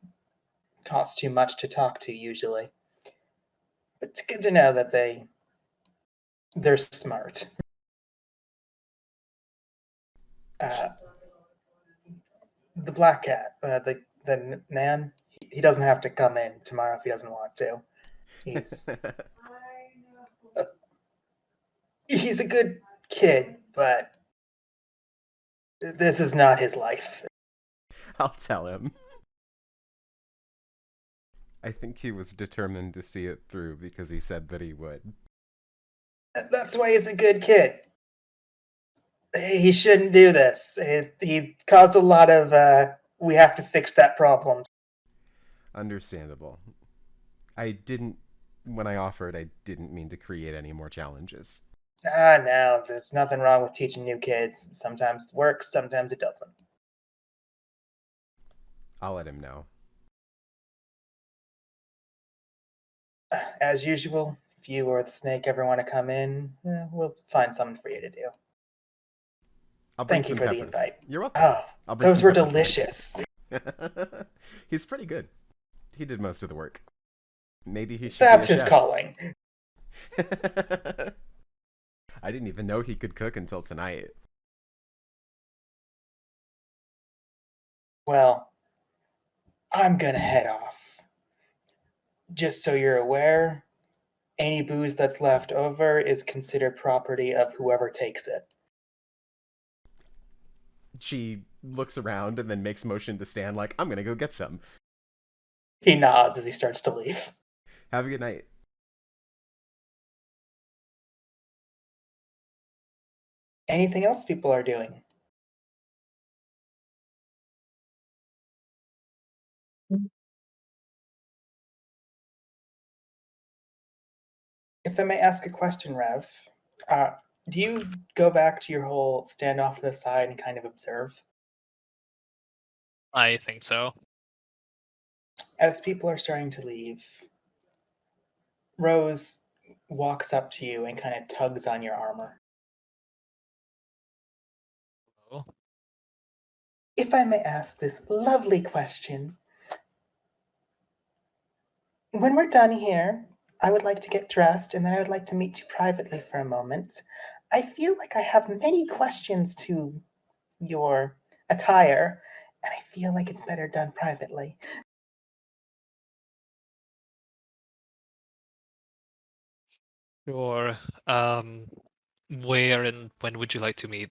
cost too much to talk to usually. But it's good to know that they're smart. The black cat, the man, he doesn't have to come in tomorrow if he doesn't want to. He's a good kid, but this is not his life. I'll tell him. I think he was determined to see it through because he said that he would. That's why he's a good kid. He shouldn't do this. He caused a lot of, we have to fix that problem. Understandable. When I offered, I didn't mean to create any more challenges. No, there's nothing wrong with teaching new kids. Sometimes it works, sometimes it doesn't. I'll let him know. As usual, if you or the snake ever want to come in, we'll find something for you to do. I'll bring Thank you some for the peppers. invite. You're welcome. Oh, I'll bring those some were peppers away. delicious. He's pretty good. He did most of the work. Maybe he should That's be a his chef. calling. I didn't even know he could cook until tonight. Well, I'm gonna head off. Just so you're aware, any booze that's left over is considered property of whoever takes it. She looks around and then makes motion to stand like, I'm gonna go get some. He nods as he starts to leave. Have a good night. Anything else people are doing? If I may ask a question, Rev, do you go back to your whole stand off to the side and kind of observe? I think so. As people are starting to leave, Rose walks up to you and kind of tugs on your armor. Oh. If I may ask this lovely question, when we're done here, I would like to get dressed and then I would like to meet you privately for a moment. I feel like I have many questions to your attire, and I feel like it's better done privately. Sure. Where and when would you like to meet?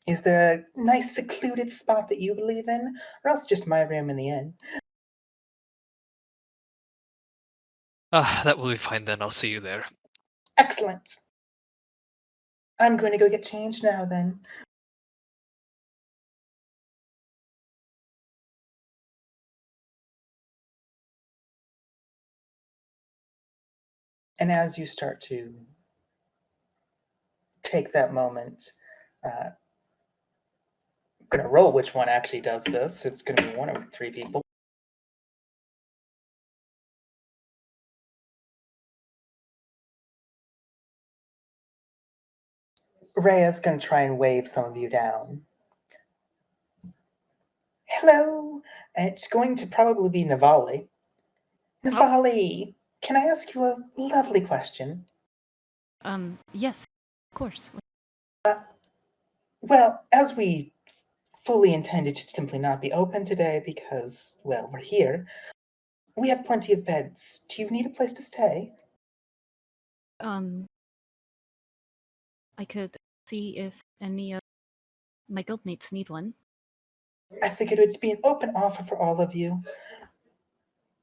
Is there a nice secluded spot that you believe in, or else just my room in the inn? That will be fine then. I'll see you there. Excellent. I'm going to go get changed now then. And as you start to take that moment, I'm going to roll which one actually does this. It's going to be one of three people. Rhea's going to try and wave some of you down. Hello. It's going to probably be Navali. Navali, can I ask you a lovely question? Yes, of course. Well, as we fully intended to simply not be open today because, well, we're here, we have plenty of beds. Do you need a place to stay? I could see if any of my guildmates need one. I figured it would be an open offer for all of you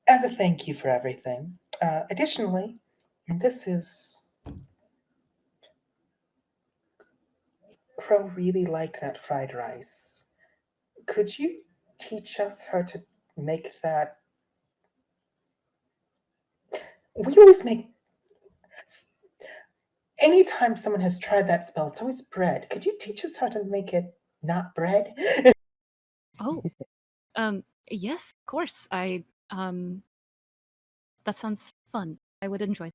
as a thank you for everything. Additionally, this is... Crow really liked that fried rice. Could you teach us how to make that? We always make... Anytime someone has tried that spell, it's always bread. Could you teach us how to make it not bread? Oh, yes, of course. That sounds fun. I would enjoy.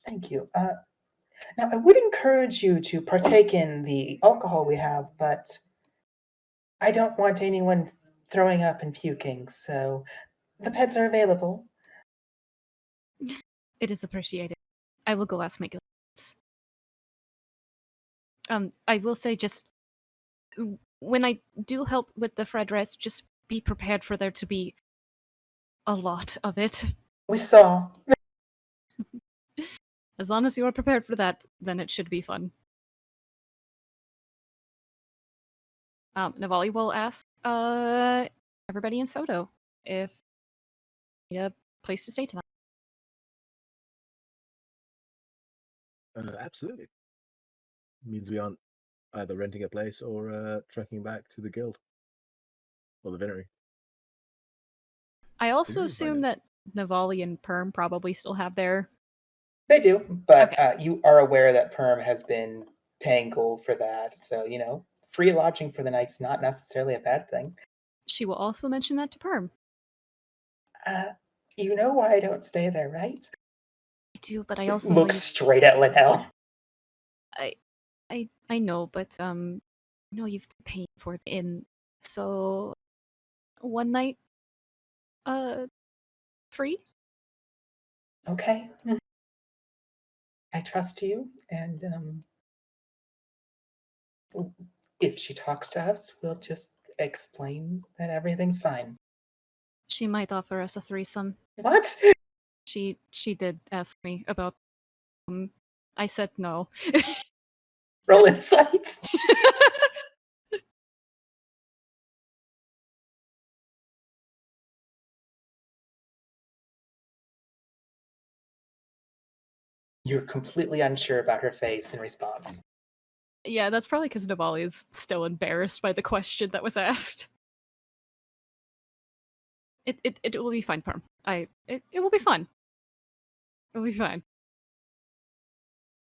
Thank you. Now, I would encourage you to partake in the alcohol we have, but I don't want anyone throwing up and puking, so the pets are available. It is appreciated. I will go ask my guildmates. I will say just when I do help with the fried rice, just be prepared for there to be a lot of it. We saw. As long as you are prepared for that, then it should be fun. Navali will ask everybody in Soto if they need a place to stay tonight. Absolutely. Means we aren't either renting a place or trekking back to the guild or the vinery. I also Vinery's fine assume then. that Navali and Perm probably still have their... They do, but Okay. you are aware that Perm has been paying gold for that, so, free lodging for the night's not necessarily a bad thing. She will also mention that to Perm. You know why I don't stay there, right? I do, but I also Looks straight at Linnell. I know, but no, you've been paying for the inn, so one night, free. Okay. I trust you, and if she talks to us, we'll just explain that everything's fine. She might offer us a threesome. What? She did ask me about. I said no. Roll insights. You're completely unsure about her face in response. Yeah, that's probably because Navali is still embarrassed by the question that was asked. It will be fine, Perm. It will be fun. It will be fine.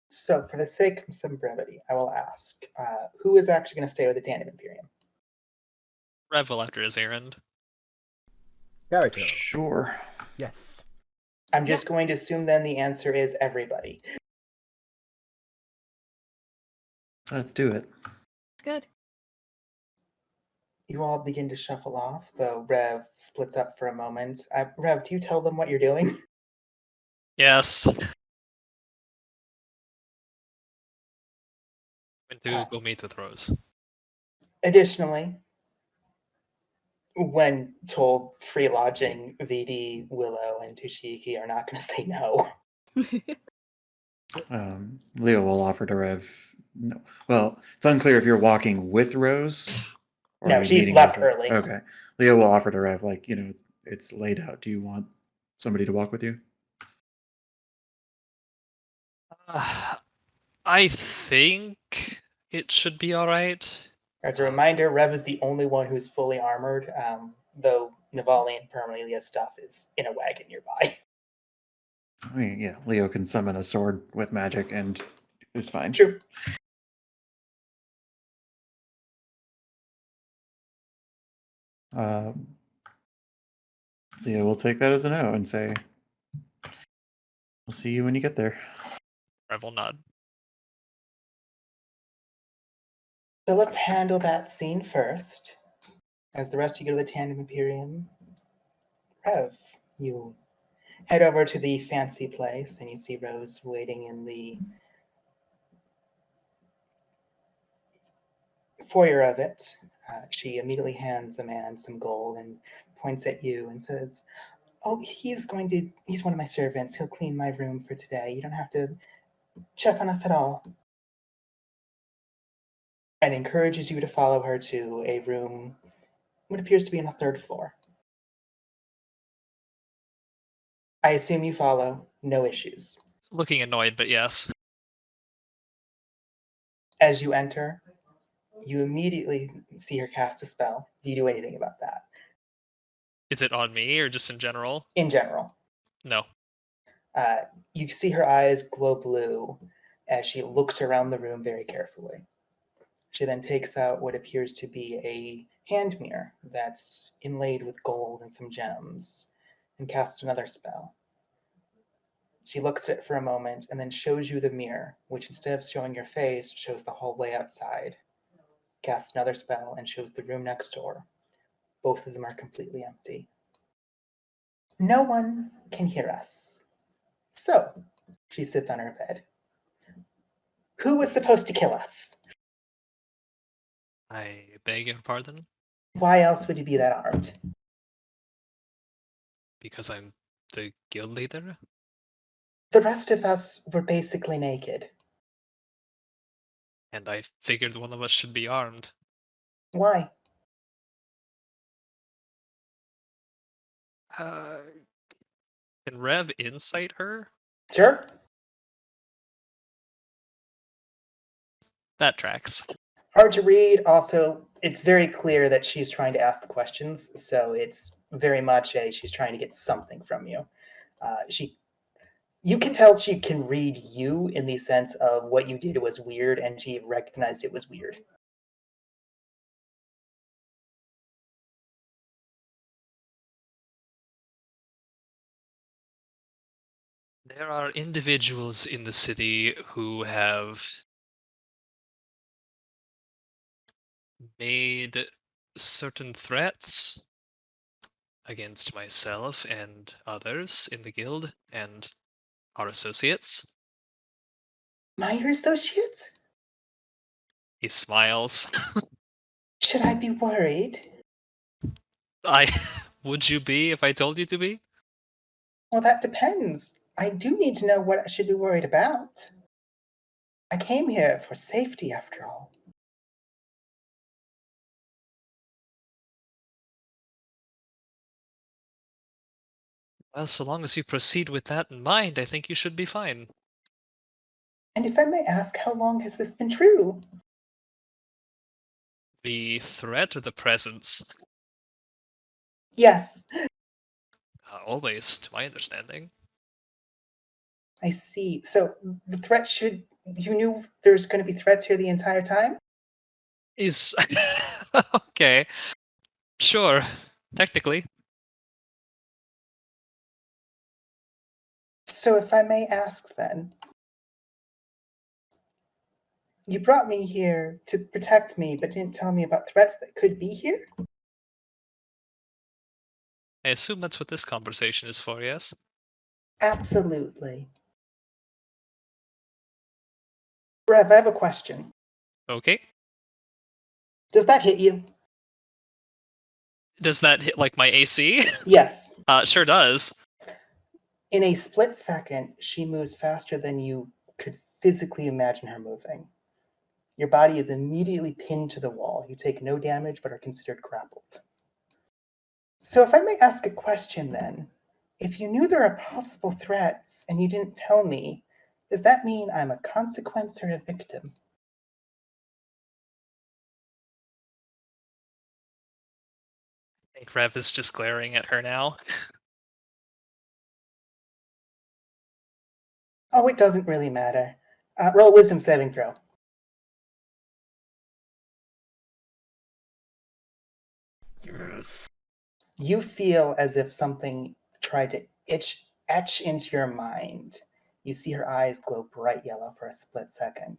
So, for the sake of some brevity, I will ask, who is actually going to stay with the Tandem Imperium? Rev will after his errand. Character. Sure. Yes. I'm just going to assume then the answer is everybody. Let's do it. Good. You all begin to shuffle off, though Rev splits up for a moment. Rev, do you tell them what you're doing? Yes. Went to go meet with Rose. Additionally, when told free lodging, VD, Willow, and Tushiki are not going to say no. Leo will offer to Rev. No. Well, it's unclear if you're walking with Rose or No, are you she meeting left Rose. early. Okay. Leo will offer to Rev, like, it's laid out. Do you want somebody to walk with you? I think it should be alright. As a reminder, Rev is the only one who's fully armored, though Navali and Permalia's stuff is in a wagon nearby. I mean, yeah, Leo can summon a sword with magic and it's fine. True. Leo will take that as a no and say, "We'll see you when you get there." Rev will nod. So let's handle that scene first. As the rest of you go to the Tandem Imperium, Rev, you head over to the fancy place and you see Rose waiting in the foyer of it. She immediately hands a man some gold and points at you and says, "Oh, he's one of my servants. He'll clean my room for today. You don't have to check on us at all." And encourages you to follow her to a room, what appears to be on the third floor. I assume you follow, no issues. Looking annoyed, but yes. As you enter, you immediately see her cast a spell. Do you do anything about that? Is it on me or just in general? In general. No. You see her eyes glow blue as she looks around the room very carefully. She then takes out what appears to be a hand mirror that's inlaid with gold and some gems and casts another spell. She looks at it for a moment and then shows you the mirror, which instead of showing your face, shows the hallway outside. Casts another spell and shows the room next door. Both of them are completely empty. No one can hear us. So, she sits on her bed. Who was supposed to kill us? I beg your pardon? Why else would you be that armed? Because I'm the guild leader? The rest of us were basically naked. And I figured one of us should be armed. Why? Can Rev insight her? Sure. That tracks. Hard to read. Also, it's very clear that she's trying to ask the questions, so it's very much she's trying to get something from you. You can tell she can read you in the sense of what you did was weird, and she recognized it was weird. There are individuals in the city who have made certain threats against myself and others in the guild and our associates. Am I your associate? He smiles. Should I be worried? I would you be if I told you to be? Well, that depends. I do need to know what I should be worried about. I came here for safety, after all. Well, so long as you proceed with that in mind, I think you should be fine. And if I may ask, how long has this been true? The threat or the presence? Yes, Always, to my understanding. I see. So the threat should. You knew there's going to be threats here the entire time? Is. Okay. Sure. Technically. So if I may ask then, you brought me here to protect me, but didn't tell me about threats that could be here? I assume that's what this conversation is for, yes? Absolutely. Rev, I have a question. Okay. Does that hit you? Does that hit like my AC? Yes. Sure does. In a split second, she moves faster than you could physically imagine her moving. Your body is immediately pinned to the wall. You take no damage but are considered grappled. So if I may ask a question then, if you knew there are possible threats and you didn't tell me, does that mean I'm a consequence or a victim? I think Rev is just glaring at her now. Oh, it doesn't really matter. Roll a wisdom saving throw. Yes. You feel as if something tried to etch into your mind. You see her eyes glow bright yellow for a split second,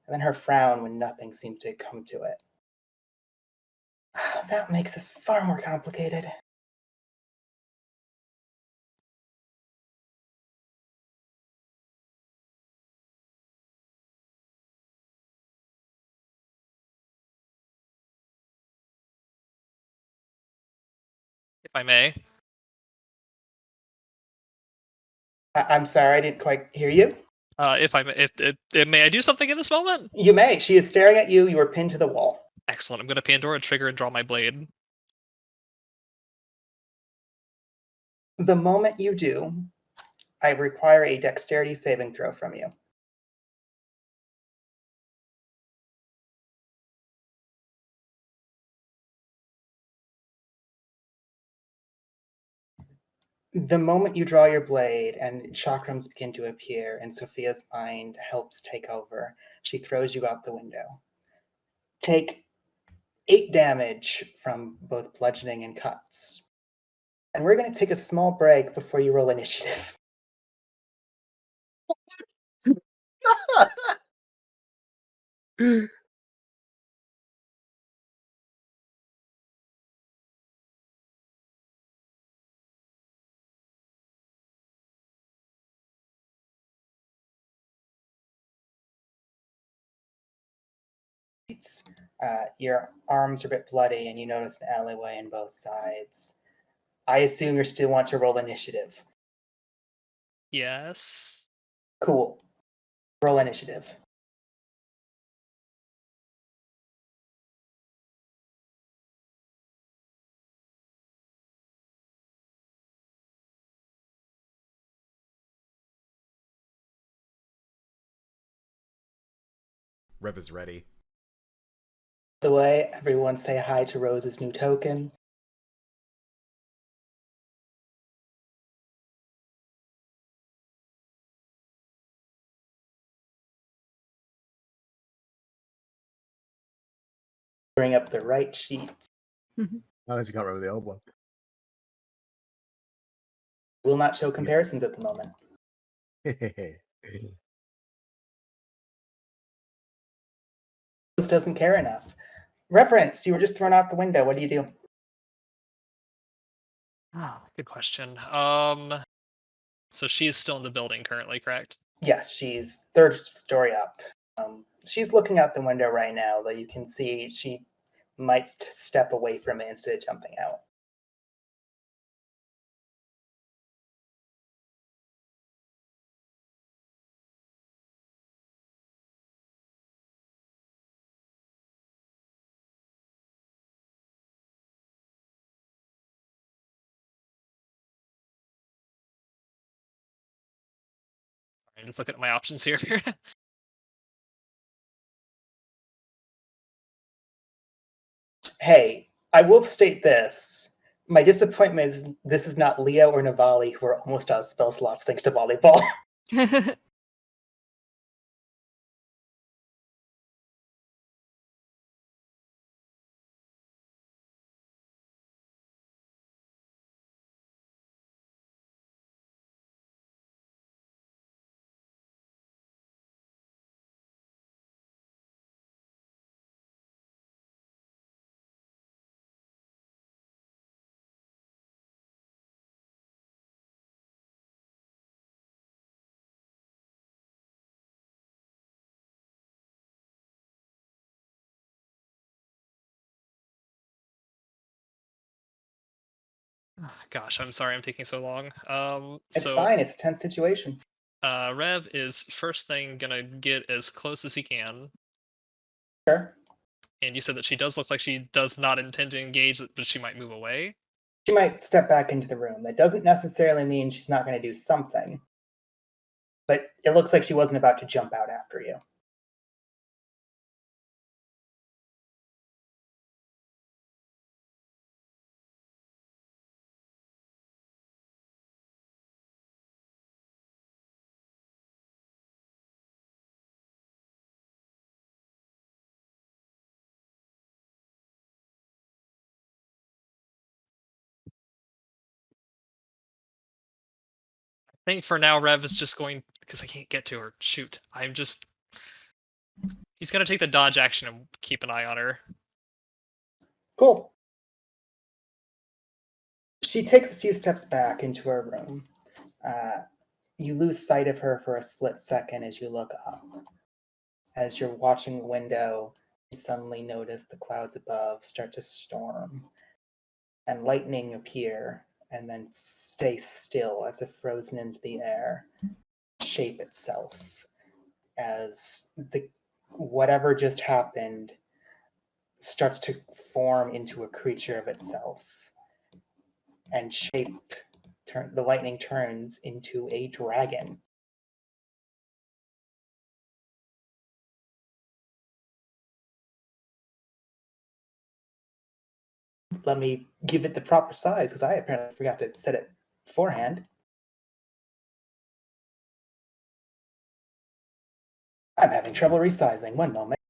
and then her frown when nothing seemed to come to it. That makes this far more complicated. If I may. I'm sorry, I didn't quite hear you. If I may, may I do something in this moment? You may. She is staring at you. You are pinned to the wall. Excellent. I'm going to Pandora trigger and draw my blade. The moment you do, I require a dexterity saving throw from you. The moment you draw your blade and chakrams begin to appear and Sophia's mind helps take over, she throws you out the window. Take 8 damage from both bludgeoning and cuts. And we're going to take a small break before you roll initiative. Your arms are a bit bloody and you notice an alleyway on both sides. I assume you still want to roll initiative. Yes. Cool. Roll initiative. Rev is ready. The way, everyone say hi to Rose's new token. Bring up the right sheet. Unless you can't remember the old one. Will not show comparisons at the moment. Doesn't care enough. Reference, you were just thrown out the window. What do you do? Oh, good question. So she's still in the building currently, correct? Yes, she's third story up. She's looking out the window right now, though you can see she might step away from it instead of jumping out. I'm just looking at my options here. Hey, I will state this. My disappointment is this is not Leo or Navali, who are almost out of spell slots thanks to volleyball. Gosh, I'm sorry I'm taking so long. It's So fine. It's a tense situation. Rev is first thing gonna get as close as he can. Sure. And you said that she does look like she does not intend to engage, but she might move away. She might step back into the room. That doesn't necessarily mean she's not going to do something. But it looks like she wasn't about to jump out after you. I think for now Rev is just going, because I can't get to her. Shoot, he's gonna take the dodge action and keep an eye on her. Cool. She takes a few steps back into her room. You lose sight of her for a split second as you look up. As you're watching the window, you suddenly notice the clouds above start to storm and lightning appear and then stay still as if frozen into the air, shape itself as whatever just happened starts to form into a creature of itself and the lightning turns into a dragon. Let me give it the proper size because I apparently forgot to set it beforehand. I'm having trouble resizing. One moment.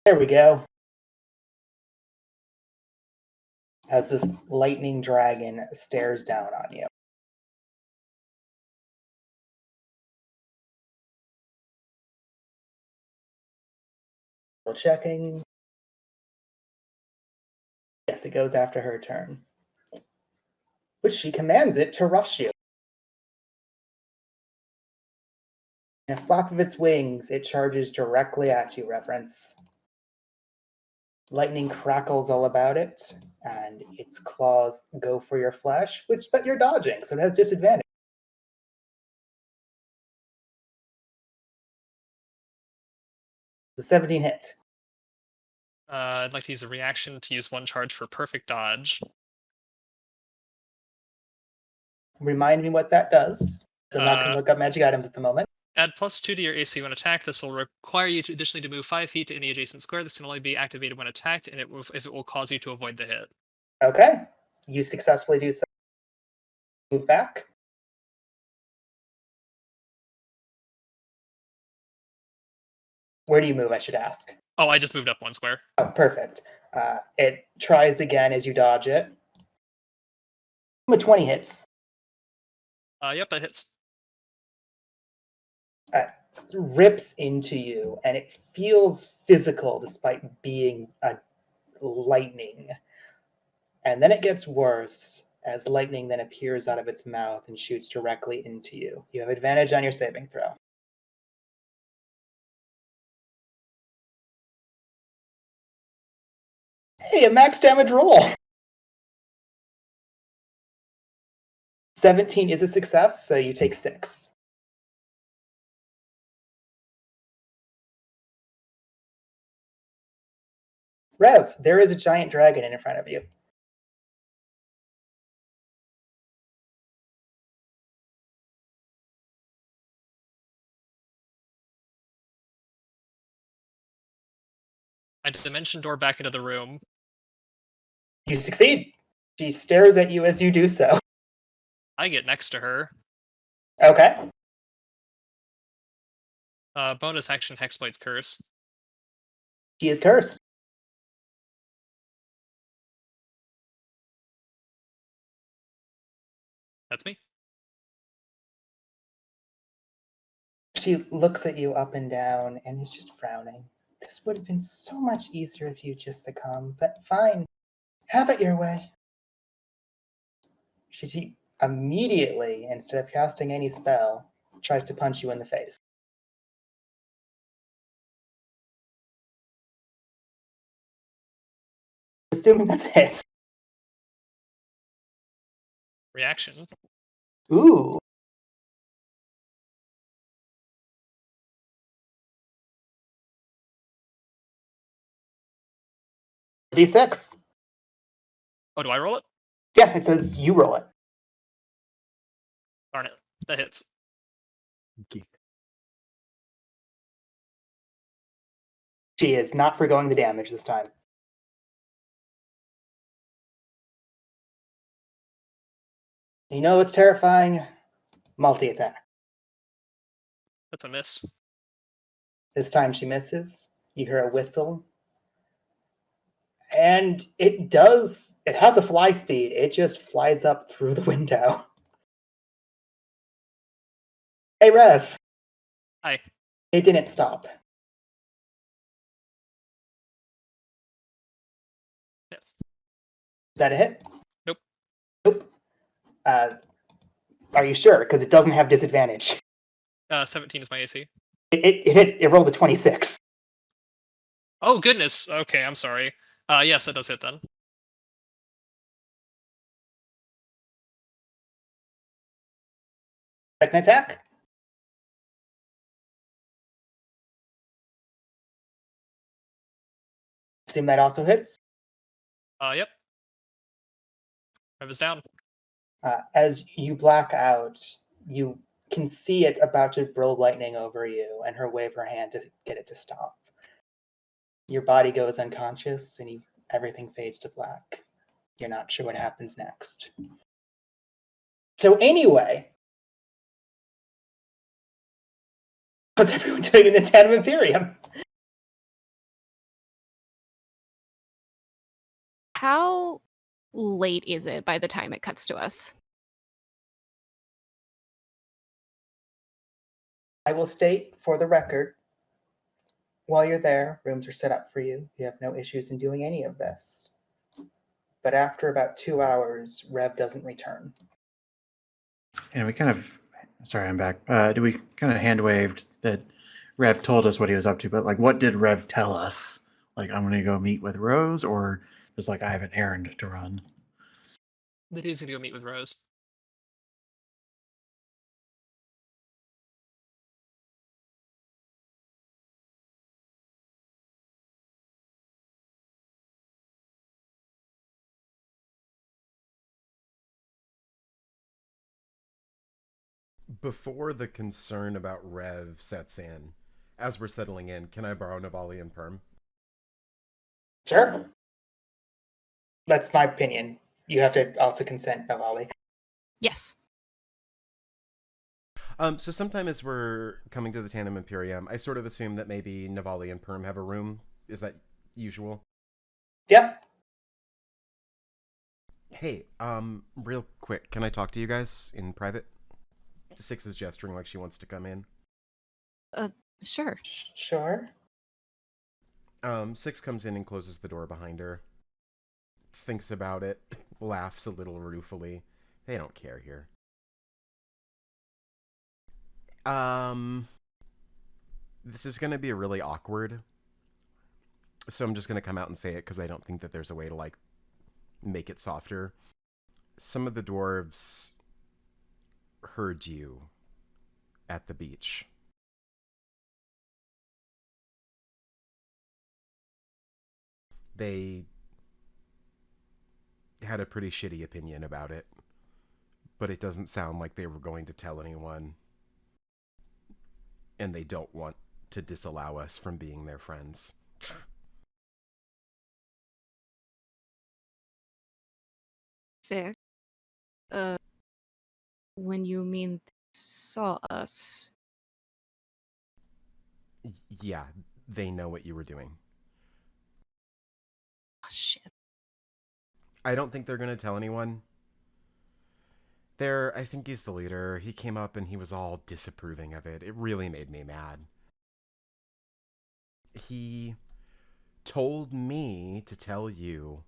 There we go. As this lightning dragon stares down on you. Checking. Yes, it goes after her turn. Which she commands it to rush you. In a flap of its wings, it charges directly at you, Reverence. Lightning crackles all about it, and its claws go for your flesh, but you're dodging, so it has disadvantage. The 17 hit. I'd like to use a reaction to use one charge for perfect dodge. Remind me what that does. So I'm not going to look up magic items at the moment. Add +2 to your AC when attacked. This will require you to additionally to move 5 feet to any adjacent square. This can only be activated when attacked, and it will cause you to avoid the hit. Okay. You successfully do so. Move back. Where do you move, I should ask? Oh, I just moved up 1 square. Oh, perfect. It tries again as you dodge it. 20 hits. Yep, that hits. Rips into you, and it feels physical despite being a lightning. And then it gets worse as lightning then appears out of its mouth and shoots directly into you. You have advantage on your saving throw. Hey, a max damage roll! 17 is a success, so you take 6. Rev, there is a giant dragon in front of you. I dimension door back into the room. You succeed. She stares at you as you do so. I get next to her. Okay. Bonus action Hexblade's Curse. She is cursed. That's me. She looks at you up and down and is just frowning. This would have been so much easier if you just succumbed, but fine. Have it your way. She immediately, instead of casting any spell, tries to punch you in the face. Assuming that's a hit. Reaction. Ooh. D6. Oh, do I roll it? Yeah, it says you roll it. Darn it. That hits. Okay. She is not forgoing the damage this time. You know what's terrifying? Multi-attack. That's a miss. This time she misses. You hear a whistle. And it has a fly speed. It just flies up through the window. Hey, Rev. Hi. It didn't stop. Yeah. Is that a hit? Nope. Nope. Are you sure? Because it doesn't have disadvantage. 17 is my AC. It rolled a 26. Oh, goodness. Okay, I'm sorry. Yes, that does hit then. Second attack. Assume that also hits. Yep. Rev is down. As you black out, you can see it about to blow lightning over you, and her wave her hand to get it to stop. Your body goes unconscious, and everything fades to black. You're not sure what happens next. So anyway, how's everyone doing in the Tandem Imperium? How late is it by the time it cuts to us? I will state for the record, while you're there, rooms are set up for you. You have no issues in doing any of this. But after about 2 hours, Rev doesn't return. And we kind of, sorry, I'm back. We kind of hand waved that Rev told us what he was up to, but like, what did Rev tell us? Like, I'm going to go meet with Rose, or just like, I have an errand to run? The dude's gonna go meet with Rose. Before the concern about Rev sets in, as we're settling in, can I borrow Navali and Perm? Sure. That's my opinion. You have to also consent, Navali. Yes. So sometime as we're coming to the Tandem Imperium, I sort of assume that maybe Navali and Perm have a room. Is that usual? Yeah. Hey, real quick, can I talk to you guys in private? Six is gesturing like she wants to come in. Sure. Sure. Six comes in and closes the door behind her. Thinks about it, laughs a little ruefully. They don't care here. This is gonna be really awkward. So I'm just gonna come out and say it because I don't think that there's a way to, like, make it softer. Some of the dwarves heard you at the beach. They had a pretty shitty opinion about it, but it doesn't sound like they were going to tell anyone, and they don't want to disallow us from being their friends. Six. When you mean saw us. Yeah, they know what you were doing. Oh, shit. I don't think they're going to tell anyone. I think he's the leader. He came up and he was all disapproving of it. It really made me mad. He told me to tell you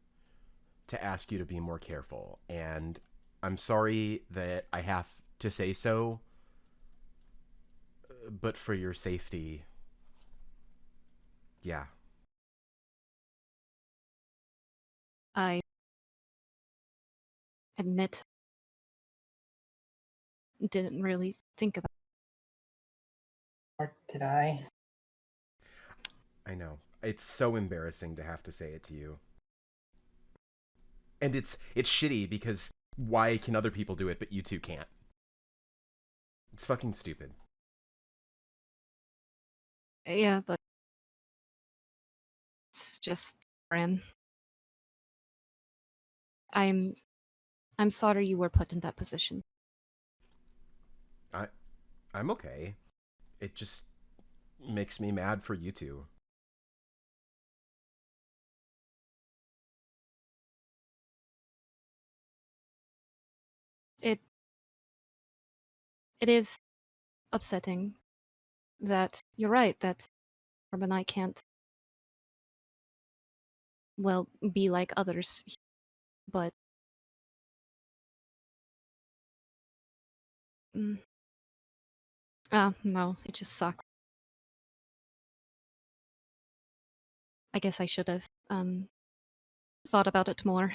to ask you to be more careful, and I'm sorry that I have to say so, but for your safety, yeah. I admit, didn't really think about. Or did I? I know. It's so embarrassing to have to say it to you. And it's shitty because why can other people do it but you two can't? It's fucking stupid. Yeah, but it's just Ran. I'm sorry you were put in that position. I'm okay. It just makes me mad for you two. It is upsetting that you're right, that Herb and I can't, well, be like others, but no, it just sucks. I guess I should have thought about it more.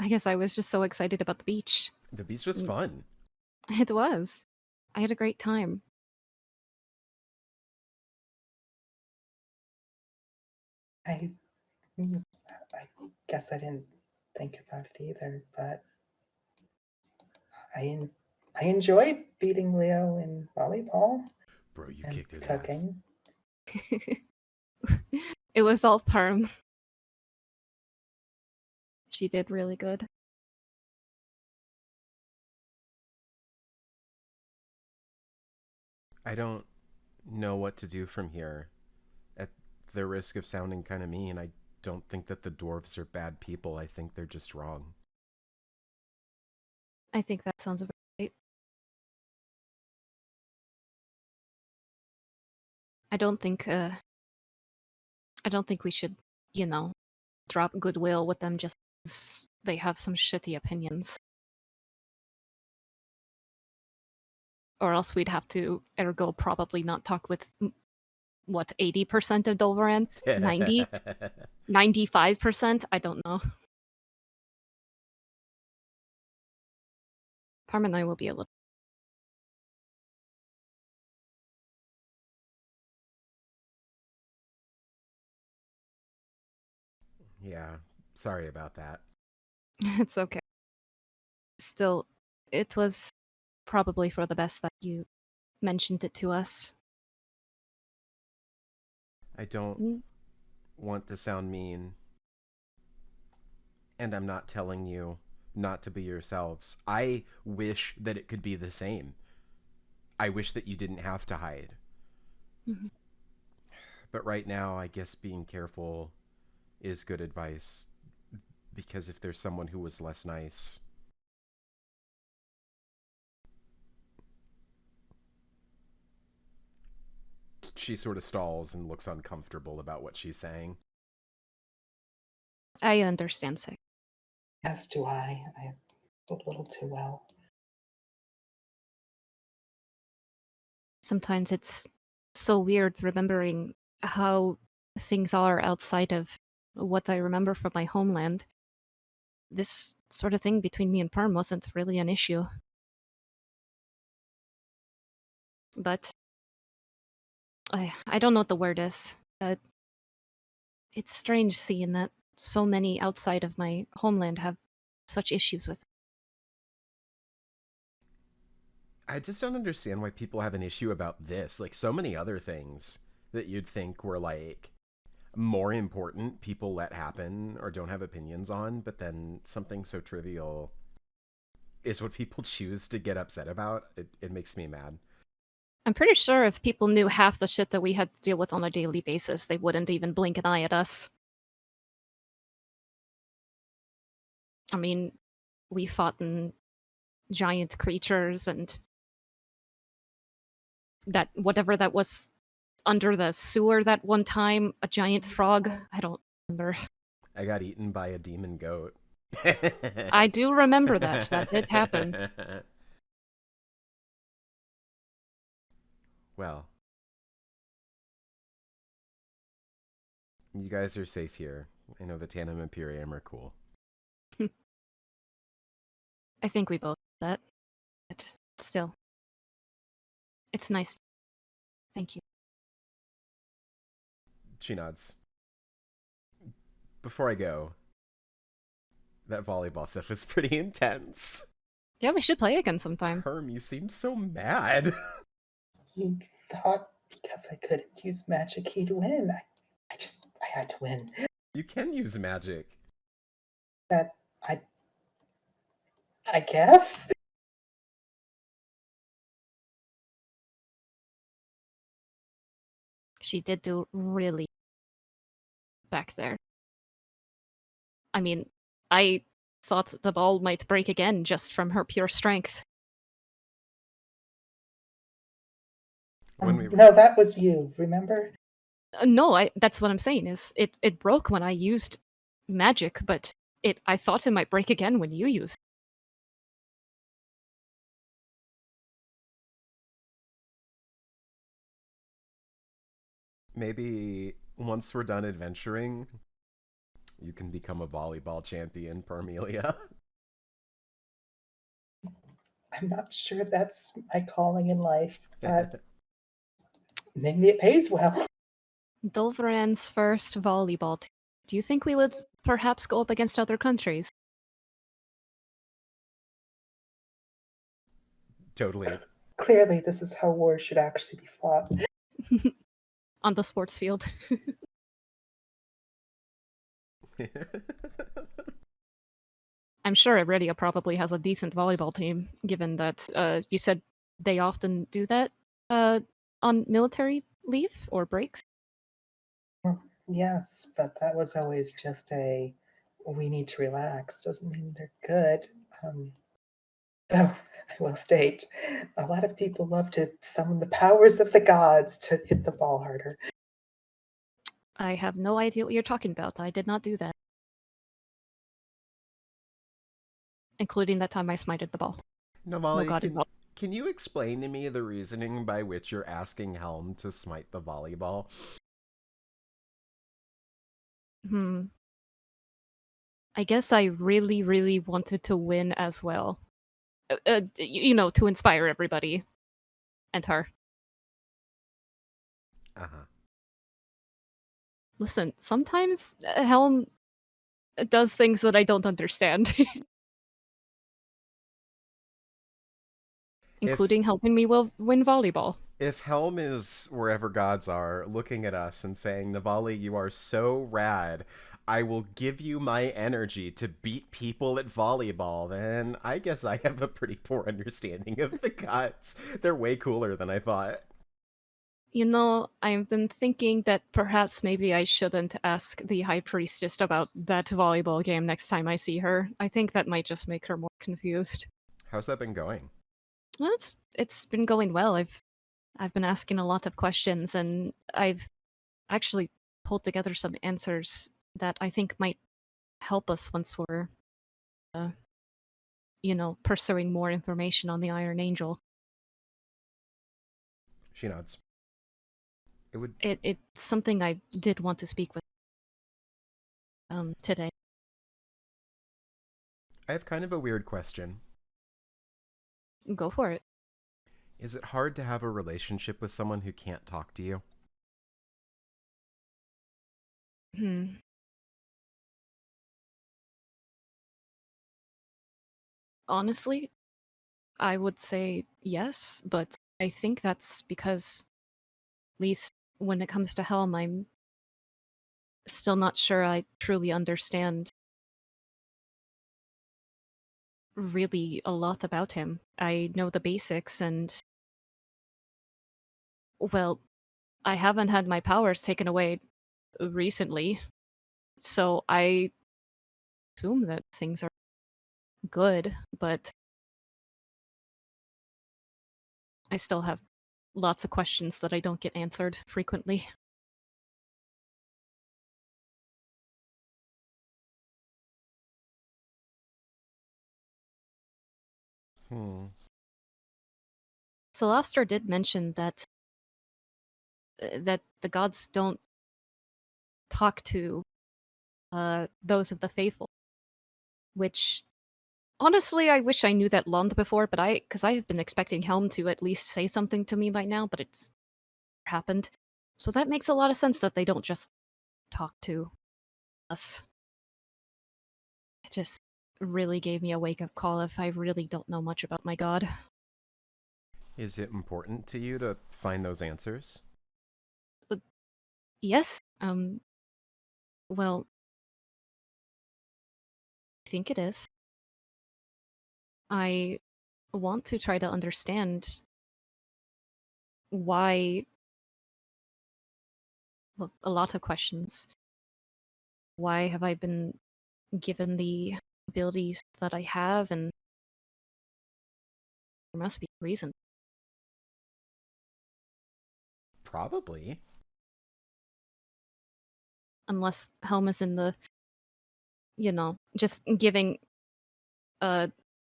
I guess I was just so excited about the beach. The beach was fun. It was. I had a great time. I guess I didn't think about it either, but I enjoyed beating Leo in volleyball Bro, you and kicked his ass. cooking. It was all Perm. She did really good. I don't know what to do from here. At the risk of sounding kind of mean, I don't think that the dwarves are bad people. I think they're just wrong. I think that sounds about right. I don't think we should, drop goodwill with them just because they have some shitty opinions. Or else we'd have to, ergo, probably not talk with, 80% of Dolvaran? 90? 95%? I don't know. Parm and I will be a little. Yeah, sorry about that. It's okay. Still, it was probably for the best that you mentioned it to us. I don't want to sound mean, and I'm not telling you not to be yourselves. I wish that it could be the same. I wish that you didn't have to hide. Mm-hmm. But right now, I guess being careful is good advice, because if there's someone who was less nice, She sort of stalls and looks uncomfortable about what she's saying. I understand, Sig. As do I. I a little too well. Sometimes it's so weird remembering how things are outside of what I remember from my homeland. This sort of thing between me and Perm wasn't really an issue. But I don't know what the word is. It's strange seeing that so many outside of my homeland have such issues with it. I just don't understand why people have an issue about this. Like, so many other things that you'd think were, like, more important people let happen or don't have opinions on, but then something so trivial is what people choose to get upset about. It makes me mad. I'm pretty sure if people knew half the shit that we had to deal with on a daily basis, they wouldn't even blink an eye at us. I mean, we fought in giant creatures and that whatever that was under the sewer that one time, a giant frog. I don't remember. I got eaten by a demon goat. I do remember that. That did happen. Well, you guys are safe here. I know the Tandem Imperium are cool. I think we both did that. But still, it's nice. Thank you. She nods. Before I go, that volleyball stuff was pretty intense. Yeah, we should play again sometime. Herm, you seemed so mad. He thought because I couldn't use magic he'd win. I had to win. You can use magic. That I guess. She did do really back there. I mean, I thought the ball might break again just from her pure strength. No, that was you, remember? No, that's what I'm saying, is it broke when I used magic, but I thought it might break again when you used it. Maybe once we're done adventuring, you can become a volleyball champion, Parmelia. I'm not sure that's my calling in life, but maybe it pays well. Dulveran's first volleyball team. Do you think we would perhaps go up against other countries? Totally. Clearly, this is how war should actually be fought. On the sports field. I'm sure Iridia probably has a decent volleyball team, given that you said they often do that on military leave or breaks. Well, yes, but that was always just we need to relax. Doesn't mean they're good. Though, I will state, a lot of people love to summon the powers of the gods to hit the ball harder. I have no idea what you're talking about. I did not do that. Including that time I smited the ball. Navali, can you explain to me the reasoning by which you're asking Helm to smite the volleyball? I guess I really, really wanted to win as well. To inspire everybody. And her. Uh-huh. Listen, sometimes Helm does things that I don't understand. Including helping me win volleyball. If Helm is wherever gods are, looking at us and saying, Navali, you are so rad, I will give you my energy to beat people at volleyball, then I guess I have a pretty poor understanding of the gods. They're way cooler than I thought. I've been thinking that perhaps maybe I shouldn't ask the High Priestess about that volleyball game next time I see her. I think that might just make her more confused. How's that been going? Well, it's been going well. I've been asking a lot of questions, and I've actually pulled together some answers that I think might help us once we're, uh, pursuing more information on the Iron Angel. She nods. It's something I did want to speak with today. I have kind of a weird question. Go for it. Is it hard to have a relationship with someone who can't talk to you? Honestly, I would say yes, but I think that's because, at least when it comes to Helm, I'm still not sure I truly understand really a lot about him. I know the basics, and, well, I haven't had my powers taken away recently, so I assume that things are good, but I still have lots of questions that I don't get answered frequently. Celestra did mention that the gods don't talk to those of the faithful, which honestly I wish I knew that long before, but because I have been expecting Helm to at least say something to me by now, but it's happened. So that makes a lot of sense that they don't just talk to us. It just really gave me a wake-up call if I really don't know much about my god. Is it important to you to find those answers? Yes, well, I think it is. I want to try to understand why, well, a lot of questions. Why have I been given the abilities that I have, and there must be a reason. Probably. Unless Helm is in the, just giving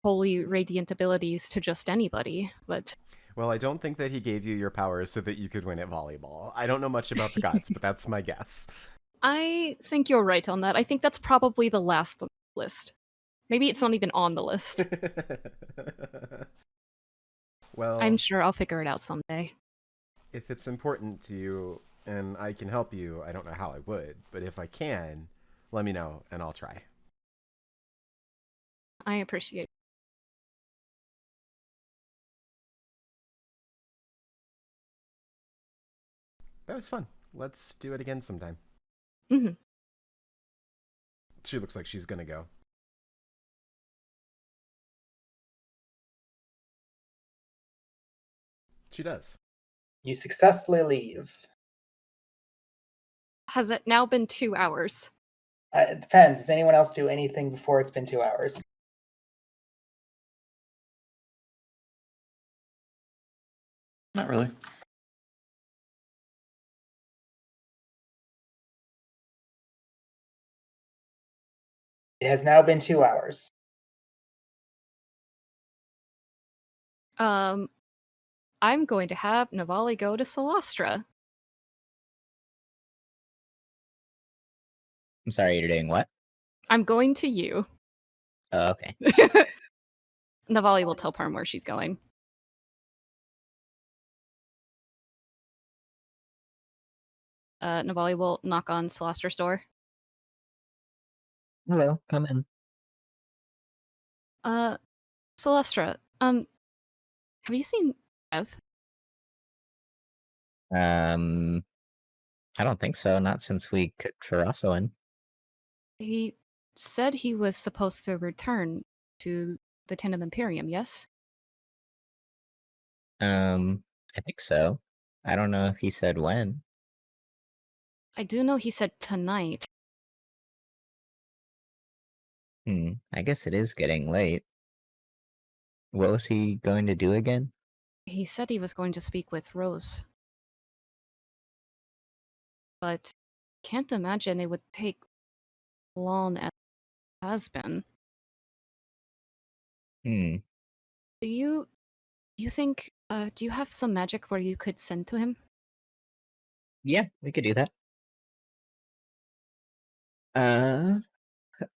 holy radiant abilities to just anybody, but Well, I don't think that he gave you your powers so that you could win at volleyball. I don't know much about the gods, but that's my guess. I think you're right on that. I think that's probably the last on the list. Maybe it's not even on the list. Well, I'm sure I'll figure it out someday. if it's important to you and I can help you, I don't know how I would, but if I can, let me know and I'll try. I appreciate it. That was fun. Let's do it again sometime. Mm-hmm. She looks like she's gonna go. She does. You successfully leave. Has it now been 2 hours? It depends. Does anyone else do anything before it's been 2 hours? Not really. It has now been 2 hours. I'm going to have Navali go to Celestra. I'm sorry, you're doing what? I'm going to you. Oh, okay. Navali will tell Parm where she's going. Navali will knock on Celestra's door. Hello, come in. Celestra, have you seen Rev? I don't think so. Not since we cooked for in. He said he was supposed to return to the Tandem Imperium, yes? I think so. I don't know if he said when. I do know he said tonight. I guess it is getting late. What was he going to do again? He said he was going to speak with Rose. But can't imagine it would take long as it has been. Hmm. Do you think do you have some magic where you could send to him? Yeah, we could do that.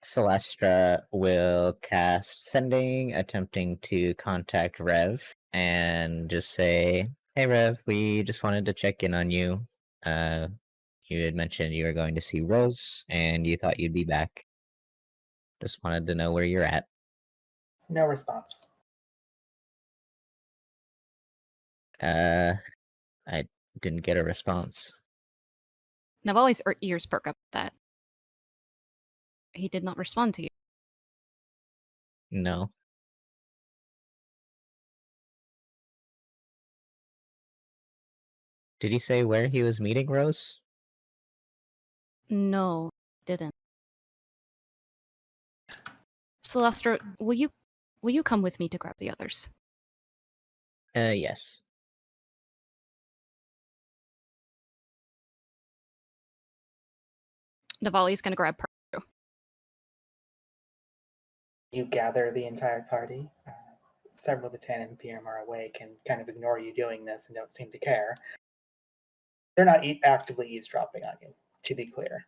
Celestra will cast Sending, attempting to contact Rev, and just say, "Hey, Rev, we just wanted to check in on you. You had mentioned you were going to see Rose, and you thought you'd be back. Just wanted to know where you're at." No response. I didn't get a response. Navali's ears perk up at that. He did not respond to you. No. Did he say where he was meeting Rose? No, didn't. Celestra, will you come with me to grab the others? Yes. Navali's gonna grab her. You gather the entire party. Several of the Tandem PM are awake and kind of ignore you doing this and don't seem to care. They're not actively eavesdropping on you, to be clear,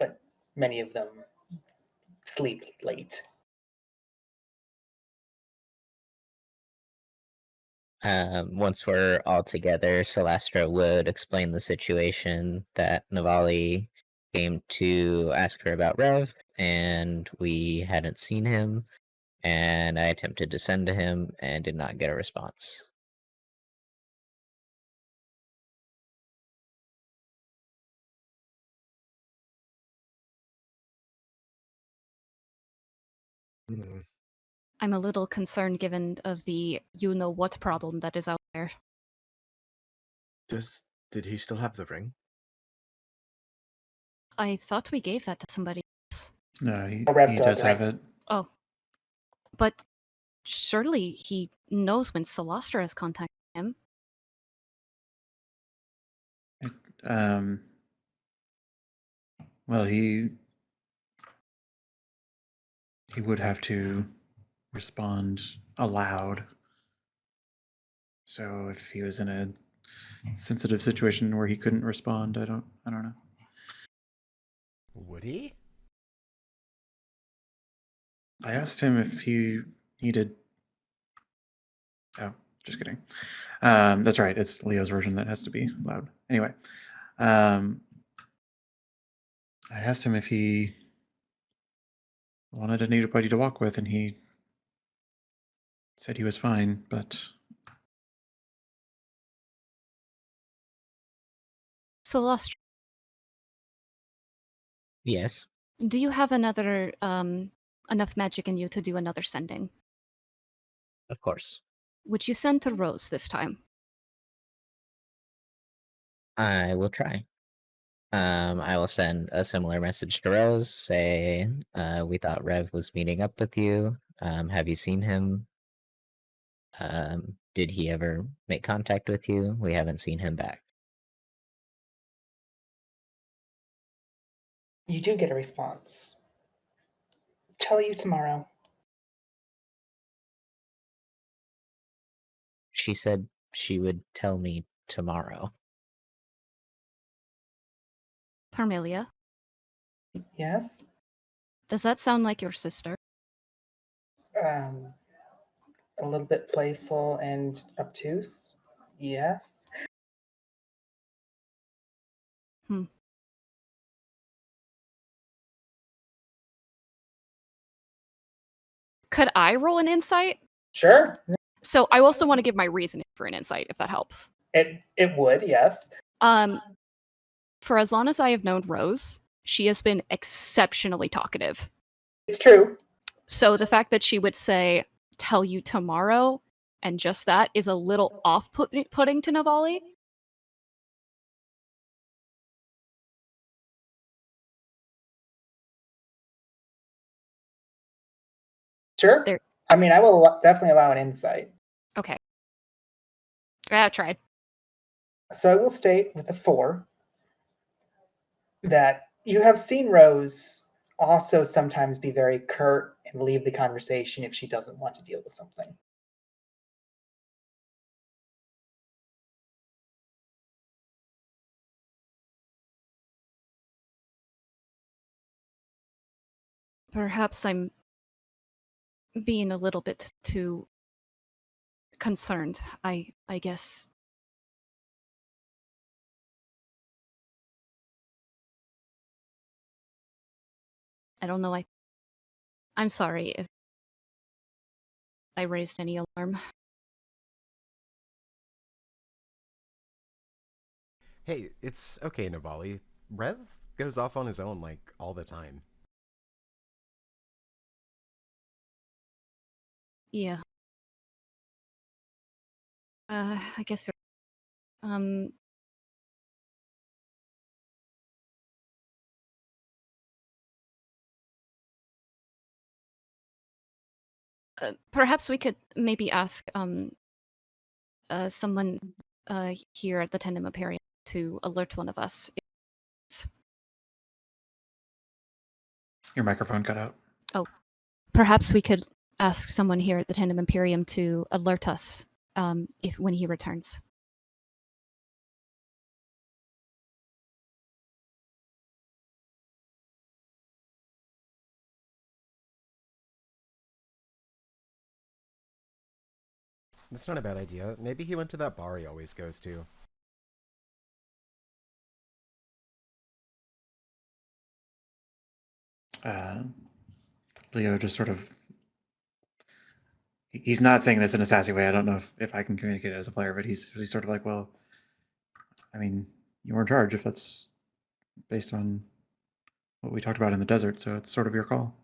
but many of them sleep late. Once we're all together, Celestra would explain the situation that Navali came to ask her about Rev, and we hadn't seen him, and I attempted to send to him and did not get a response. Hmm. I'm a little concerned given of the you-know-what problem that is out there. Did he still have the ring? I thought we gave that to somebody else. No, he, Oh, Rev he still has does the have ring. it. Oh. But surely he knows when Celestra has contacted him. Um, well, he would have to respond aloud. So if he was in a sensitive situation where he couldn't respond, I don't know. Would he? I asked him if he needed. Oh, just kidding. That's right. It's Leo's version that has to be loud. Anyway, I asked him if he wanted anybody to walk with, and he said he was fine. But Celestra, Yes, do you have another enough magic in you to do another sending? of course. Would you send to Rose this time? I will try. I will send a similar message to Rose, say, we thought Rev was meeting up with you. Have you seen him? Did he ever make contact with you? We haven't seen him back. You do get a response. Tell you tomorrow. She said she would tell me tomorrow. Parmelia, Yes? does that sound like your sister? Um, a little bit playful and obtuse? Yes? Could I roll an insight? Sure. So I also want to give my reasoning for an insight, if that helps. It would, yes. For as long as I have known Rose, she has been exceptionally talkative. It's true. So the fact that she would say, tell you tomorrow, and just that is a little off-putting to Navali. Sure. There- I mean, I will definitely allow an insight. Okay. I tried. So I will state with the 4 that you have seen Rose also sometimes be very curt and leave the conversation if she doesn't want to deal with something. Perhaps I'm being a little bit too concerned. I guess. I don't know. I'm sorry if I raised any alarm. Hey, it's okay, Navali. Rev goes off on his own like all the time. Yeah. I guess. Um. Perhaps we could maybe ask someone here at the Tandem Imperium to alert one of us. Your microphone cut out. Perhaps we could ask someone here at the Tandem Imperium to alert us if when he returns. That's not a bad idea. Maybe he went to that bar he always goes to. Leo just sort of. He's not saying this in a sassy way. I don't know if I can communicate it as a player, but he's sort of like, well, I mean, you were in charge if that's based on what we talked about in the desert, so it's sort of your call.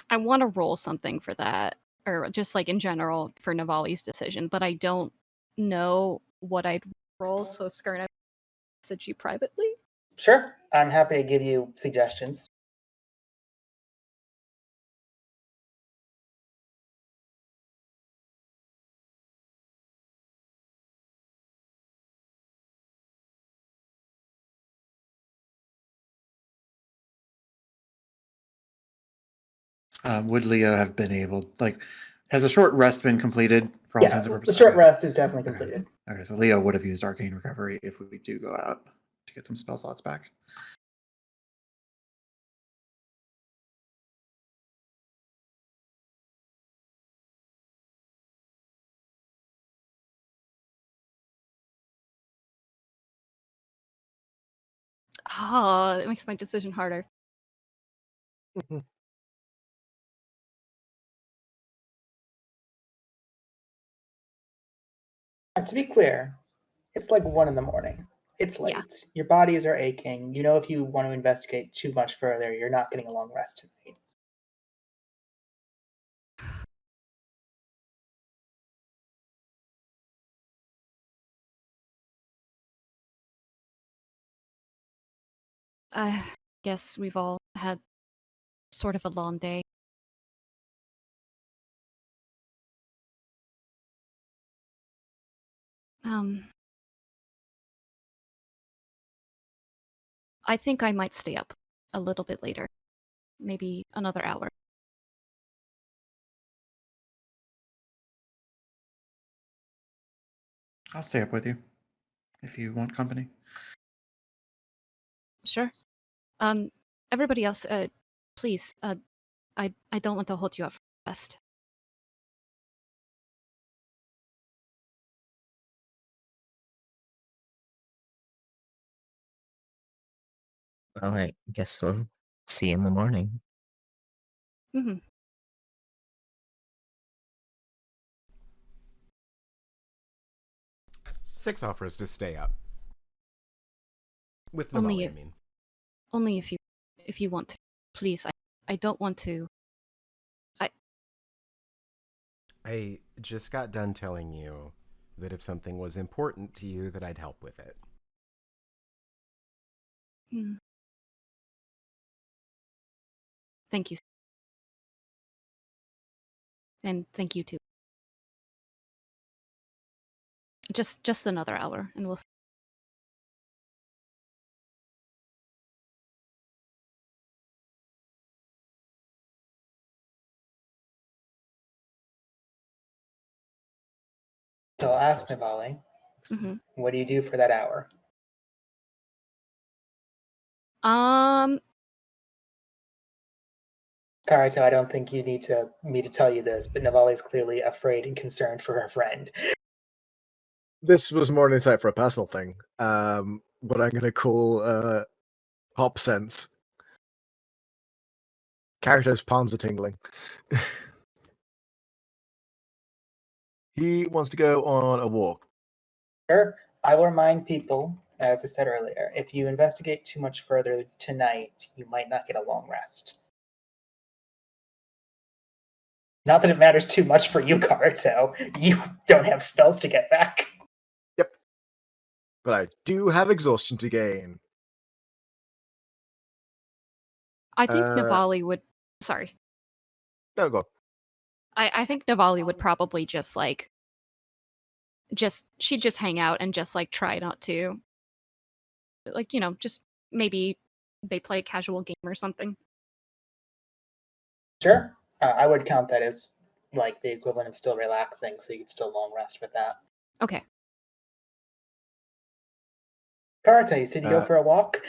I want to roll something for that, or just like in general for Navali's decision, but I don't know what I'd roll. So Skirn, I message you privately. Sure, I'm happy to give you suggestions. Would Leo have been able, like, has a short rest been completed for all Yeah, kinds of the purposes? short Okay. rest is definitely Okay. completed. Okay, so Leo would have used Arcane Recovery if we do go out to get some spell slots back. Oh, it makes my decision harder. To be clear, it's like 1 in the morning. It's late. Yeah. Your bodies are aching. You know, if you want to investigate too much further, you're not getting a long rest tonight. I guess we've all had sort of a long day. I think I might stay up a little bit later, maybe another hour. I'll stay up with you if you want company. Sure. Everybody else, please, I don't want to hold you up for rest. Well, I guess we'll see in the morning. Mm-hmm. Six offers to stay up. With Only Navali, if- I mean. Only if you want to. Please, I don't want to. I just got done telling you that if something was important to you, that I'd help with it. Hmm. Thank you. And thank you too. Just another hour, and we'll see. So I'll ask Navali, Mhm. what do you do for that hour? Karato, I don't think you need me to tell you this, but Navali's clearly afraid and concerned for her friend. This was more an insight for a personal thing. What I'm going to call pop sense. Character's palms are tingling. He wants to go on a walk. Sure, I will remind people, as I said earlier, if you investigate too much further tonight, you might not get a long rest. Not that it matters too much for you, Karato. You don't have spells to get back. Yep. But I do have exhaustion to gain. I think Uh, Navali would. Sorry. No, go. I think Navali would probably she'd just hang out and just like try not to, like, just maybe they play a casual game or something. Sure. I would count that as like the equivalent of still relaxing, so you could still long rest with that. Okay. Karate, you said you go for a walk?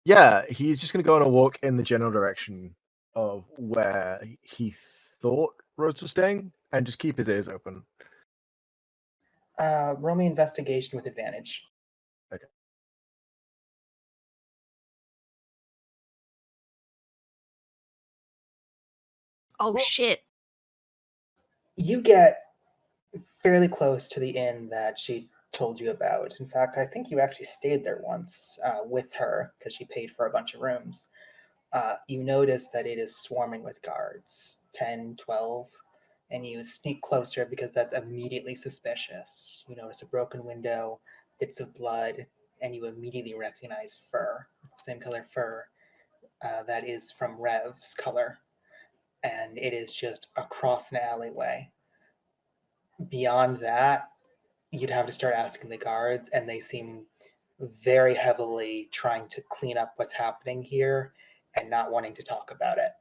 Yeah, he's just going to go on a walk in the general direction of where he thought Rose was staying and just keep his ears open. Roll me investigation with advantage. Okay. Oh, shit. You get fairly close to the inn that she told you about. In fact, I think you actually stayed there once with her because she paid for a bunch of rooms. You notice that it is swarming with guards 10, 12, and you sneak closer because that's immediately suspicious. You notice a broken window, bits of blood, and you immediately recognize fur, same color fur that is from Rev's color. And it is just across an alleyway. Beyond that, you'd have to start asking the guards, and they seem very heavily trying to clean up what's happening here and not wanting to talk about it.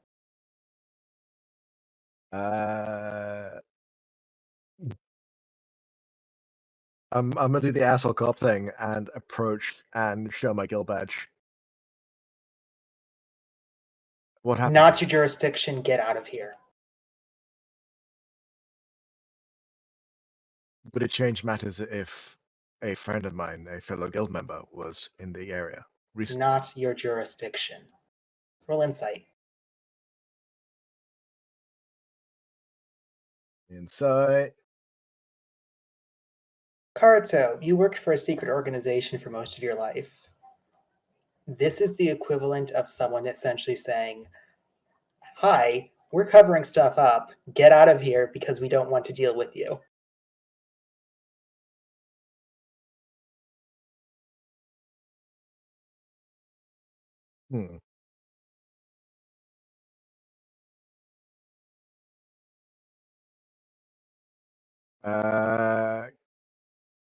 I'm gonna do the asshole cop thing and approach and show my guild badge. What happened? Not your jurisdiction, get out of here. Would it change matters if a friend of mine, a fellow guild member, was in the area recently? Not your jurisdiction. Roll insight. Insight. Karuto, you worked for a secret organization for most of your life. This is the equivalent of someone essentially saying, "Hi, we're covering stuff up. Get out of here because we don't want to deal with you." Hmm.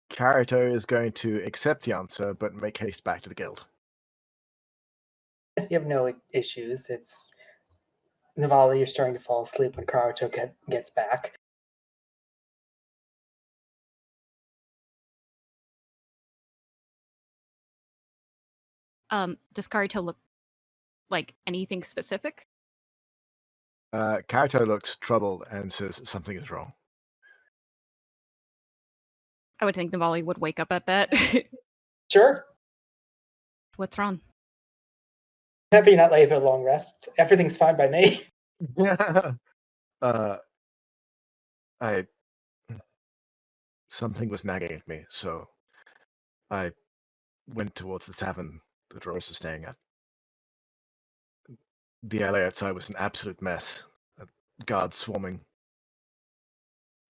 Karito is going to accept the answer, but make haste back to the guild. You have no issues. It's Navali, you're starting to fall asleep when Karuto gets back. Does Karito look like anything specific? Karito looks troubled and says something is wrong. I would think Navali would wake up at that. Sure. What's wrong? Happy you're not late for a long rest. Everything's fine by me. I something was nagging at me, so I went towards the tavern that Rose was staying at. The alley outside was an absolute mess. Guards swarming.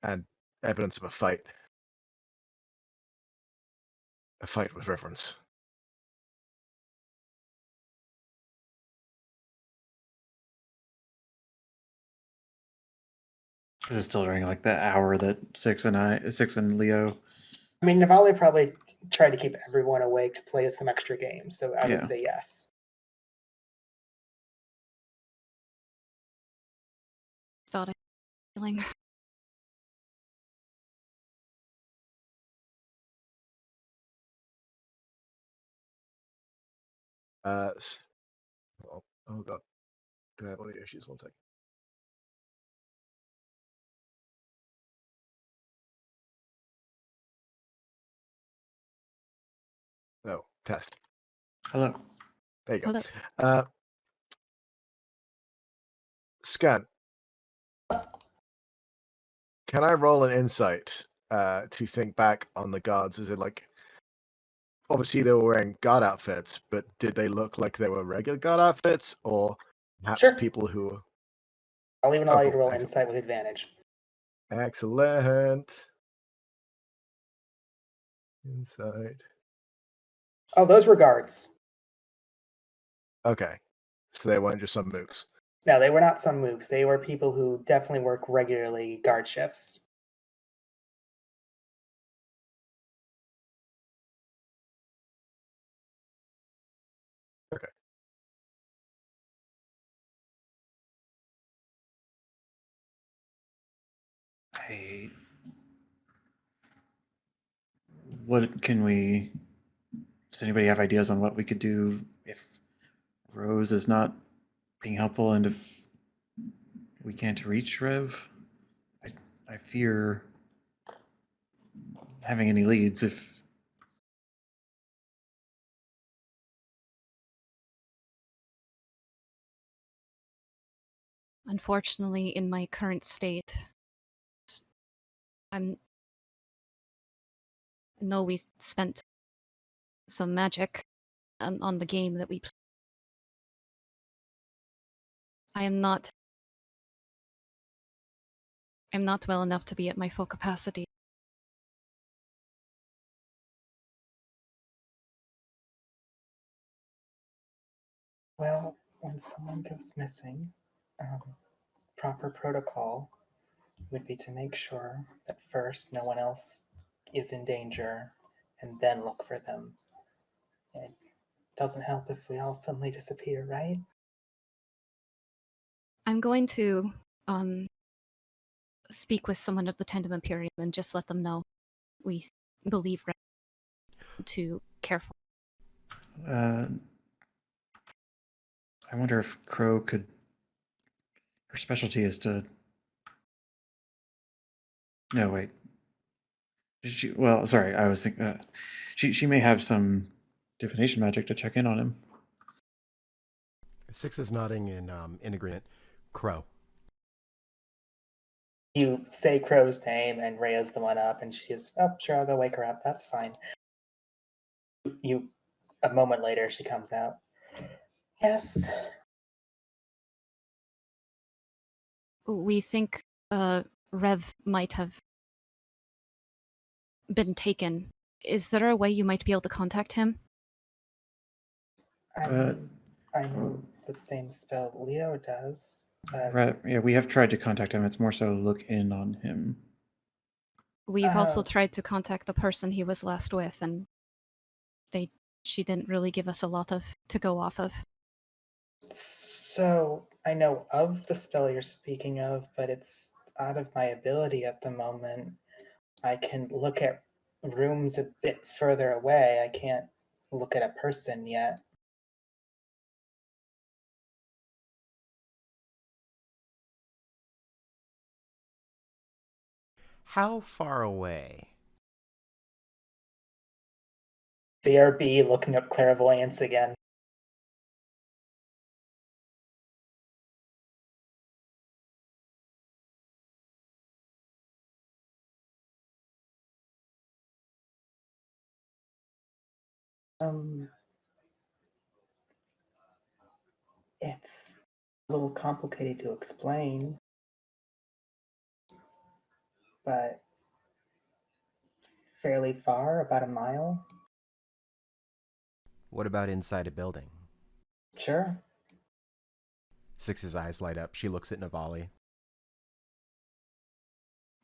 And evidence of a fight. A fight with reverence. This is still during like the hour that Six and Leo. I mean, Navali probably tried to keep everyone awake to play some extra games, so I would Yeah. say yes. Thought I feeling. Oh god. Do I have audio issues? One second. No, test. Hello. There you go. Hello. Scan. Can I roll an insight to think back on the guards? Is it like, obviously they were wearing guard outfits, but did they look like they were regular guard outfits, or perhaps Sure. people who? I'll even Oh, allow you cool. to roll Excellent. insight with advantage. Excellent. Insight. Oh, those were guards. Okay, so they weren't just some mooks. No, they were not some mooks. They were people who definitely work regularly guard shifts. Okay. What can we? Does anybody have ideas on what we could do if Rose is not being helpful and if we can't reach Rev? I fear having any leads if. Unfortunately, in my current state, I know we spent some magic on the game that we played. I'm not well enough to be at my full capacity. Well, when someone goes missing, proper protocol would be to make sure that first no one else is in danger and then look for them. It doesn't help if we all suddenly disappear, right? I'm going to speak with someone at the Tandem Imperium and just let them know we believe to careful. I wonder if Crow could. Her specialty is to. No, wait. Well, sorry, I was thinking. She may have some divination magic to check in on him. Six is nodding in agreement. Crow. You say Crow's name and Rhea's the one up, and she's, oh, sure, I'll go wake her up. That's fine. A moment later, she comes out. Yes. We think Rev might have been taken. Is there a way you might be able to contact him? I know the same spell Leo does, but Right. Yeah, we have tried to contact him. It's more so look in on him. We've also tried to contact the person he was last with, and she didn't really give us a lot to go off of. So I know of the spell you're speaking of, but it's out of my ability at the moment. I can look at rooms a bit further away. I can't look at a person yet. How far away? BRB looking up clairvoyance again. It's a little complicated to explain, but fairly far, about a mile. What about inside a building? Sure. Six's eyes light up. She looks at Navali.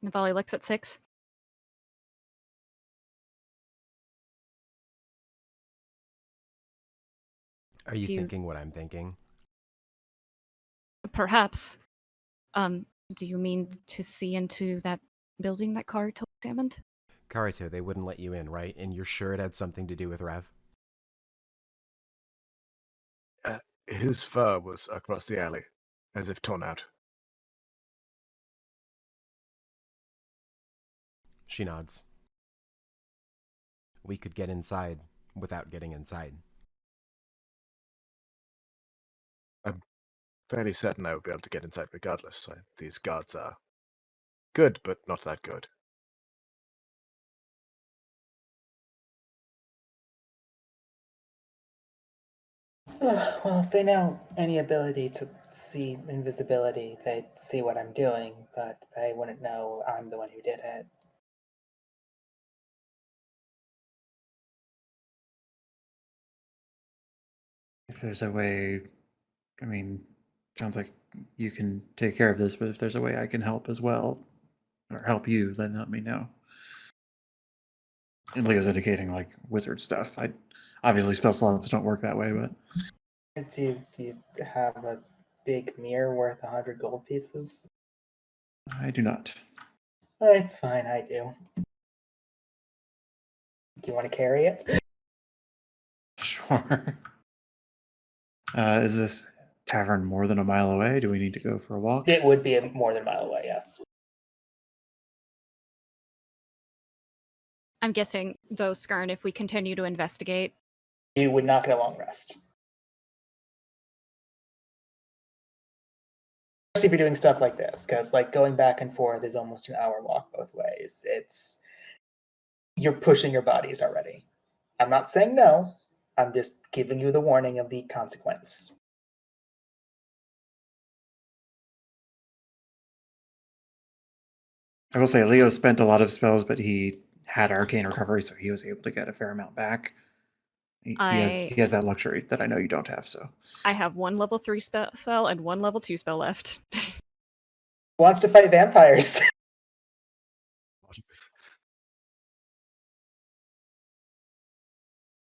Navali looks at 6. Are you Do you- thinking what I'm thinking? Perhaps. Do you mean to see into that building that Karito examined? Karito, they wouldn't let you in, right? And you're sure it had something to do with Rev? His fur was across the alley, as if torn out. She nods. We could get inside without getting inside. I'm fairly certain I would be able to get inside regardless. These guards are good, but not that good. Well, if they know any ability to see invisibility, they'd see what I'm doing, but they wouldn't know I'm the one who did it. If there's a way, I mean, sounds like you can take care of this, but if there's a way I can help as well, or help you, then let me know. And Leo's indicating like wizard stuff. I obviously spell slots don't work that way, but Do you have a big mirror worth 100 gold pieces? I do not. It's fine, I do. Do you want to carry it? Sure. Is this tavern more than a mile away? Do we need to go for a walk? It would be more than a mile away, yes. I'm guessing, though, Skern, if we continue to investigate. You would not get a long rest. Especially if you're doing stuff like this, because like going back and forth is almost an hour walk both ways. You're pushing your bodies already. I'm not saying no. I'm just giving you the warning of the consequence. I will say Leo spent a lot of spells, but he had arcane recovery, so he was able to get a fair amount back. He has that luxury that I know you don't have. So I have 1 level 3 spell and 1 level 2 spell left. Who wants to fight vampires?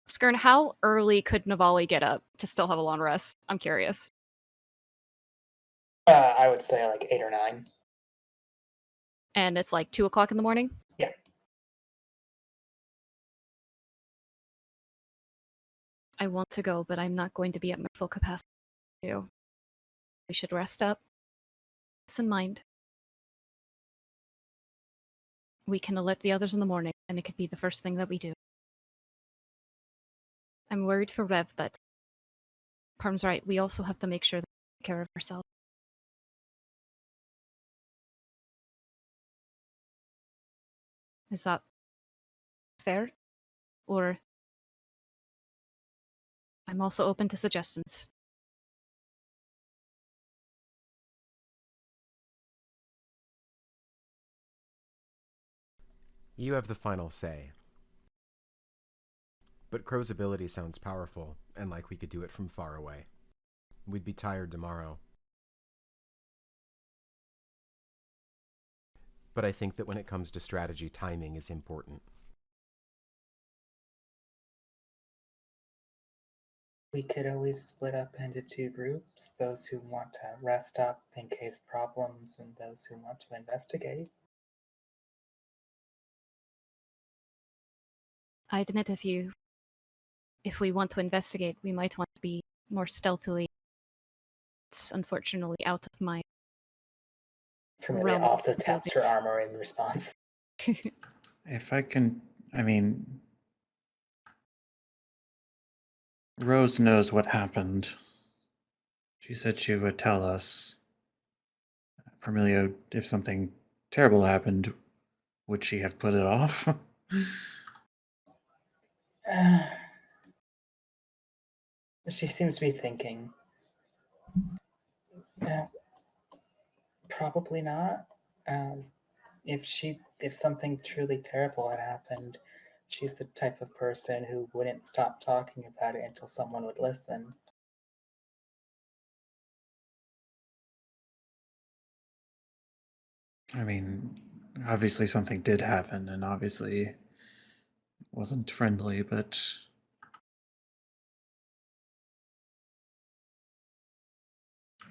Skern, how early could Navali get up to still have a long rest? I'm curious. I would say like 8 or 9. And it's like 2 o'clock in the morning? Yeah. I want to go, but I'm not going to be at my full capacity. We should rest up. This in mind. We can alert the others in the morning, and it could be the first thing that we do. I'm worried for Rev, but Parm's right. We also have to make sure that we take care of ourselves. Is that fair? Or I'm also open to suggestions. You have the final say. But Crow's ability sounds powerful, and like we could do it from far away. We'd be tired tomorrow. But I think that when it comes to strategy, timing is important. We could always split up into 2 groups, those who want to rest up in case problems and those who want to investigate. I admit if we want to investigate, we might want to be more stealthily. It's unfortunately out of my Familia realm of also taps her capabilities. armor in response. if I can, I mean, Rose knows what happened. She said she would tell us. Familia, if something terrible happened, would she have put it off? She seems to be thinking. Probably not. If something truly terrible had happened, she's the type of person who wouldn't stop talking about it until someone would listen. I mean, obviously something did happen, and obviously it wasn't friendly, but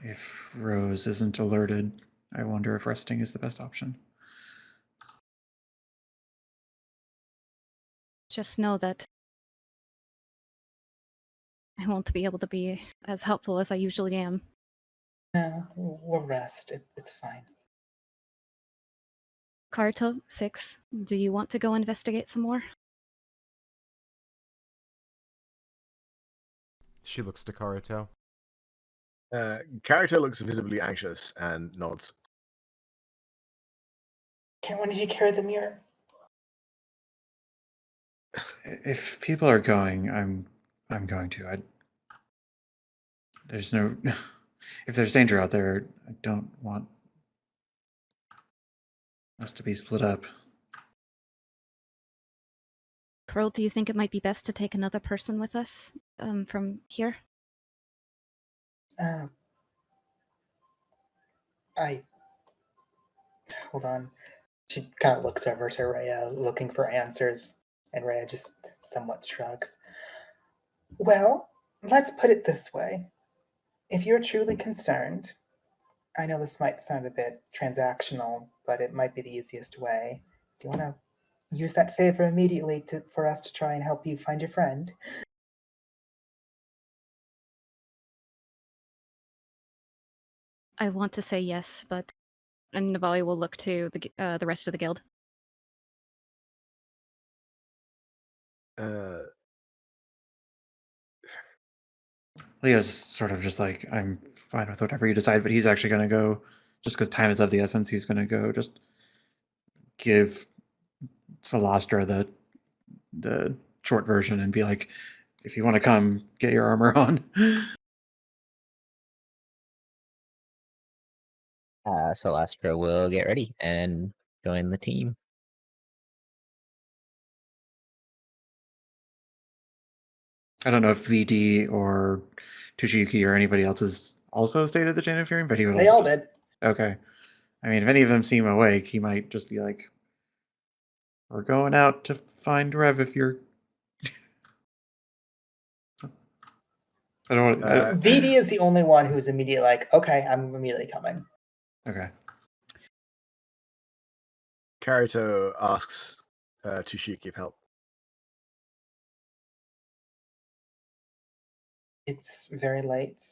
if Rose isn't alerted, I wonder if resting is the best option. Just know that I won't be able to be as helpful as I usually am. No, we'll rest. It's fine. Karuto, 6, do you want to go investigate some more? She looks to Karuto. Character looks visibly anxious and nods. When did you carry the mirror? If people are going, I'm going to. There's no. If there's danger out there, I don't want us to be split up. Curl, do you think it might be best to take another person with us from here? Hold on. She kind of looks over to Rhea, looking for answers, and Rhea just somewhat shrugs. Well, let's put it this way. If you're truly concerned, I know this might sound a bit transactional, but it might be the easiest way. Do you want to use that favor immediately for us to try and help you find your friend? I want to say yes, but and Navali will look to the rest of the guild. Leo's sort of just like, I'm fine with whatever you decide, but he's actually going to go, just because time is of the essence, he's going to go just give Salastra the short version and be like, if you want to come, get your armor on. Celestra will get ready and join the team. I don't know if VD or Toshiyuki or anybody else has also stayed at the Chain of Hearing, but he would They also all did. Okay. I mean, if any of them seem awake, he might just be like, we're going out to find Rev if you're... I don't want VD is the only one who's immediately like, okay, I'm immediately coming. Okay. Karuto asks Tushiki if help. It's very late.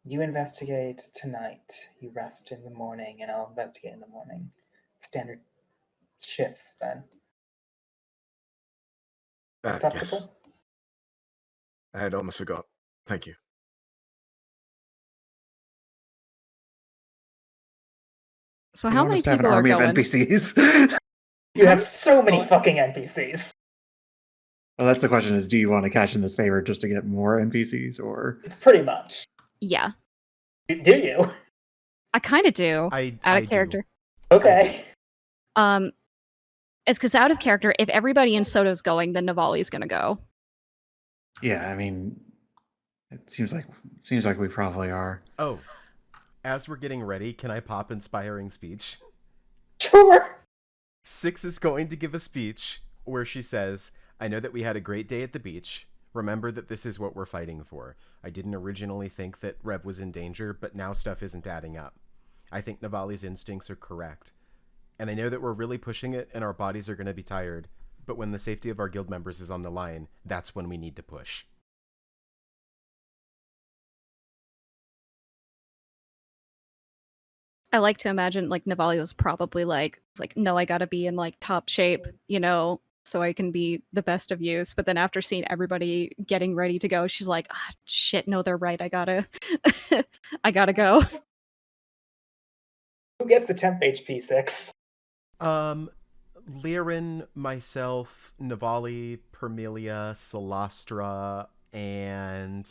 You investigate tonight. You rest in the morning, and I'll investigate in the morning. Standard shifts, then. Yes. Acceptable? I had almost forgot. Thank you. So You how want many us to have an people are army of going? NPCs? You have so many fucking NPCs. Well, that's the question: is do you want to cash in this favor just to get more NPCs, or Pretty much. Yeah, Do you? I kind of do. I Out do. of character. Okay. It's because out of character, if everybody in Soto's going, then Navali's gonna go. yeah? I mean, it seems like we probably are. Oh, as we're getting ready, can I pop inspiring speech? Sure. 6 is going to give a speech where she says, I know that we had a great day at the beach. Remember that this is what we're fighting for. I didn't originally think that Rev was in danger, but now stuff isn't adding up. I think Navali's instincts are correct. And I know that we're really pushing it and our bodies are going to be tired, but when the safety of our guild members is on the line, that's when we need to push. I like to imagine like Navali was probably like, no, I gotta be in like top shape, so I can be the best of use. But then after seeing everybody getting ready to go, she's like, shit, no, they're right. I gotta, I gotta go. Who gets the temp HP 6? Lirin, myself, Navali, Permelia, Salastra, and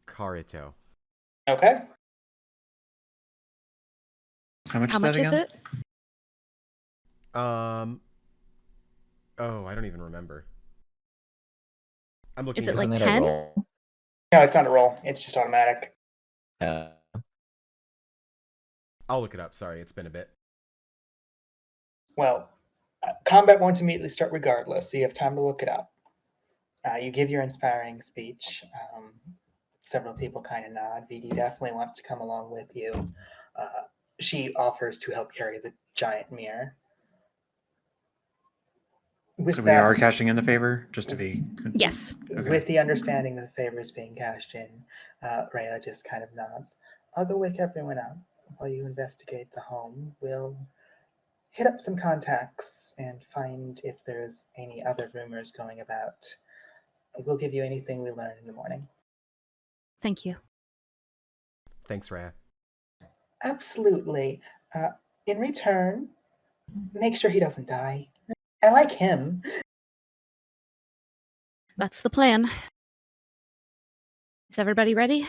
Karuto. Okay. How much How is that much is again? it? Oh, I don't even remember. I'm looking Is it at like Isn't it a 10? roll? No, it's not a roll. It's just automatic. Uh, I'll look it up. Sorry, it's been a bit. Well, combat won't immediately start regardless, so you have time to look it up. You give your inspiring speech. Several people kind of nod. VD definitely wants to come along with you. She offers to help carry the giant mirror. With So we that, are cashing in the favor, just to be. Yes. Okay. with the understanding that the favor is being cashed in, Rhea just kind of nods. I'll go wake everyone up while you investigate the home. We'll hit up some contacts and find if there's any other rumors going about. We'll give you anything we learn in the morning. Thank you. Thanks, Rhea. Absolutely. In return, make sure he doesn't die. I like him. That's the plan. Is everybody ready?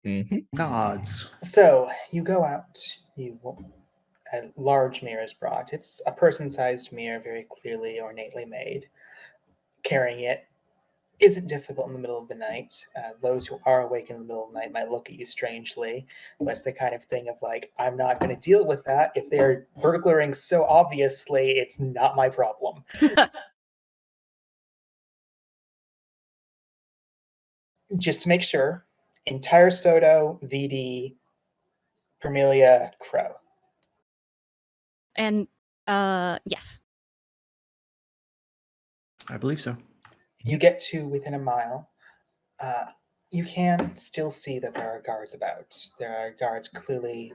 mhm. Nods. So you go out. A large mirror is brought. It's a person-sized mirror, very clearly, ornately made. Carrying it isn't difficult in the middle of the night. Those who are awake in the middle of the night might look at you strangely, but it's the kind of thing of like, I'm not going to deal with that. If they're burglaring so obviously, it's not my problem. Just to make sure, entire Soto, VD, Permelia, Crow. And yes. I believe so. You get to within a mile. You can still see that there are guards about. There are guards clearly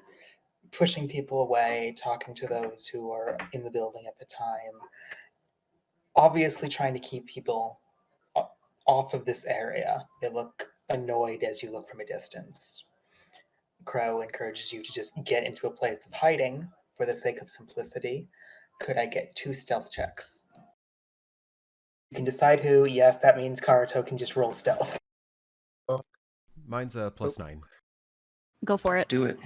pushing people away, talking to those who are in the building at the time. Obviously trying to keep people off of this area. They look annoyed as you look from a distance. Crow encourages you to just get into a place of hiding for the sake of simplicity. Could I get 2 stealth checks? You can decide who. Yes, that means Karuto can just roll stealth. Mine's a +9. Go for it. Do it.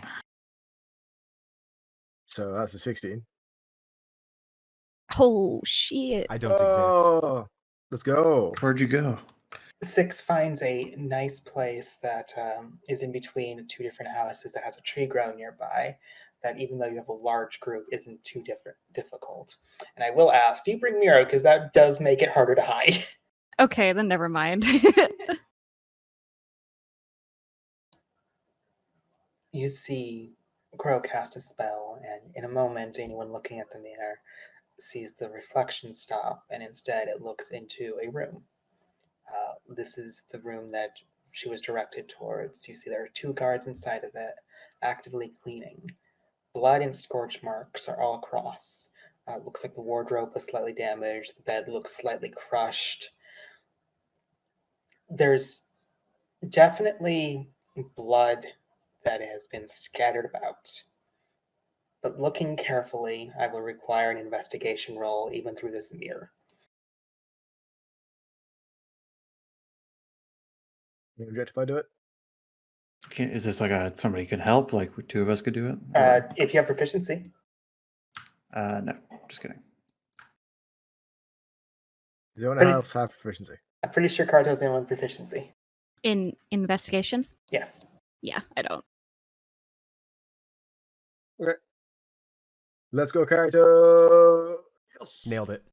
So that's a 16. Oh, shit. I don't exist. Oh, let's go. Where'd you go? 6 finds a nice place that is in between 2 different houses that has a tree grown nearby. That even though you have a large group, isn't too difficult. And I will ask, do you bring Miro? Because that does make it harder to hide. Okay, then never mind. You see Crow cast a spell, and in a moment, anyone looking at the mirror sees the reflection stop, and instead it looks into a room. This is the room that she was directed towards. You see there are 2 guards inside of it, actively cleaning. Blood and scorch marks are all across. It looks like the wardrobe was slightly damaged. The bed looks slightly crushed. There's definitely blood that has been scattered about. But looking carefully, I will require an investigation roll even through this mirror. You object if I do it? Is this like somebody can help? Like 2 of us could do it? If you have proficiency. No, just kidding. You don't Pretty- else have proficiency. I'm pretty sure Karto's the only one with proficiency. In investigation? Yes. Yeah, I don't. Okay. Let's go, character. Nailed it.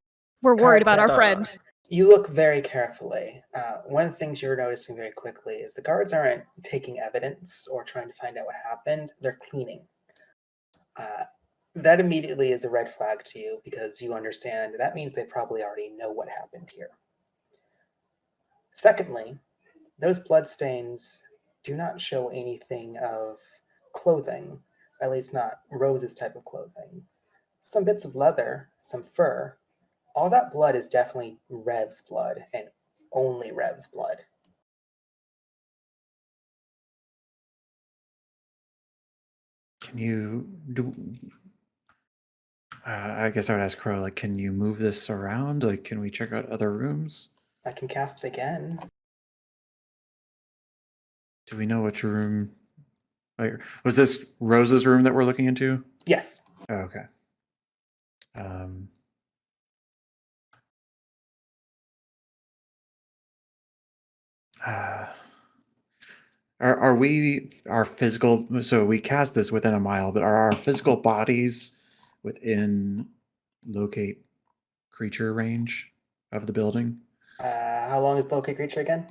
We're worried about our Karto, friend. You look very carefully. One of the things you're noticing very quickly is the guards aren't taking evidence or trying to find out what happened. They're cleaning. That immediately is a red flag to you because you understand that means they probably already know what happened here. Secondly, those bloodstains do not show anything of clothing, at least not Rose's type of clothing. Some bits of leather, some fur. All that blood is definitely Rev's blood, and only Rev's blood. Can you do? I guess I would ask Crow. Like, can you move this around? Like, can we check out other rooms? I can cast it again. Do we know which room? Like, was this Rose's room that we're looking into? Yes. Oh, okay. Um, Are we our physical? So we cast this within a mile, but are our physical bodies within locate creature range of the building? How long is locate creature again?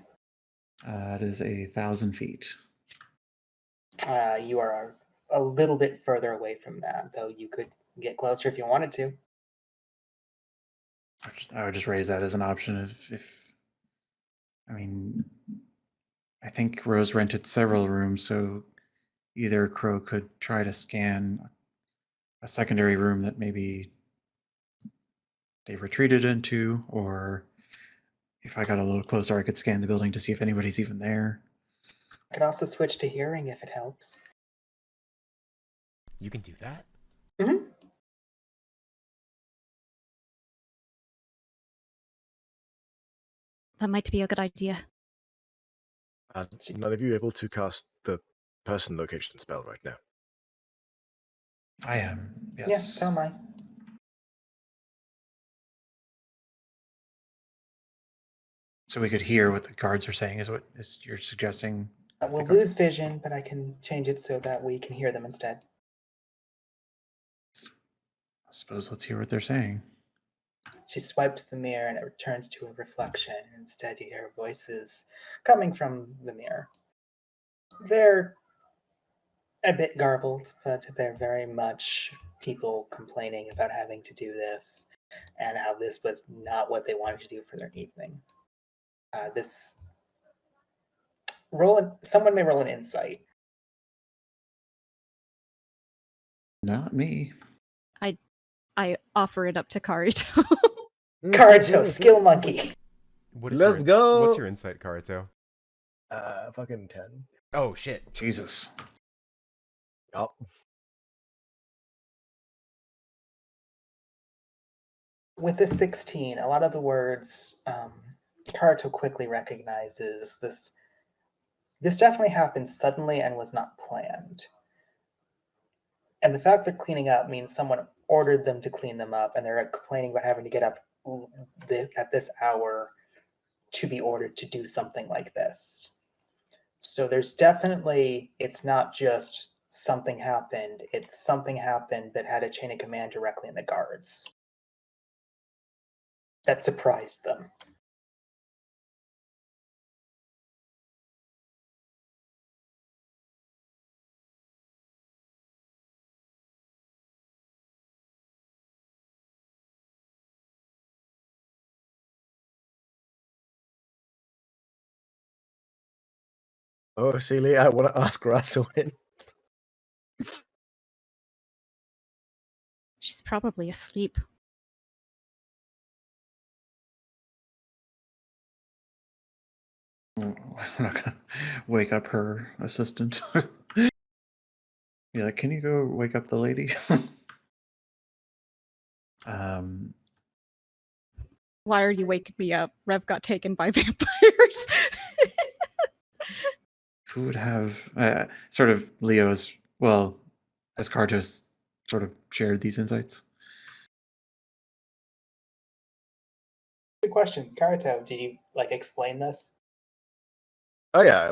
It is 1,000 feet. You are a little bit further away from that, though you could get closer if you wanted to. I would just raise that as an option if I mean, I think Rose rented several rooms, so either Crow could try to scan a secondary room that maybe they retreated into, or if I got a little closer, I could scan the building to see if anybody's even there. I could also switch to hearing if it helps. You can do that? Mm-hmm. That might be a good idea. None of you able to cast the person location spell right now? I am, yes. Yeah, so am I. So we could hear what the guards are saying, is what is you're suggesting? We'll lose vision, but I can change it so that we can hear them instead. I suppose let's hear what they're saying. She swipes the mirror and it returns to a reflection. Instead, you hear voices coming from the mirror. They're a bit garbled, but they're very much people complaining about having to do this and how this was not what they wanted to do for their evening. Someone may roll an insight. Not me. I offer it up to Karito. Karuto, skill monkey. Let's go. What's your insight, Karito? Fucking 10. Oh shit. Jesus. Oh. With the 16, a lot of the words Karuto quickly recognizes this. This definitely happened suddenly and was not planned. And the fact they're cleaning up means someone ordered them to clean them up, and they're complaining about having to get up at this hour to be ordered to do something like this. So there's definitely, it's not just something happened, it's something happened that had a chain of command directly in the guards. That surprised them. Oh, Celia, I want to ask Rasowin. She's probably asleep. I'm not gonna wake up her assistant. Be like, can you go wake up the lady? Why are you waking me up? Rev got taken by vampires. Who would have sort of Leo's, well, as Kartos sort of shared these insights? Good question. Karuto, did you explain this? Oh yeah,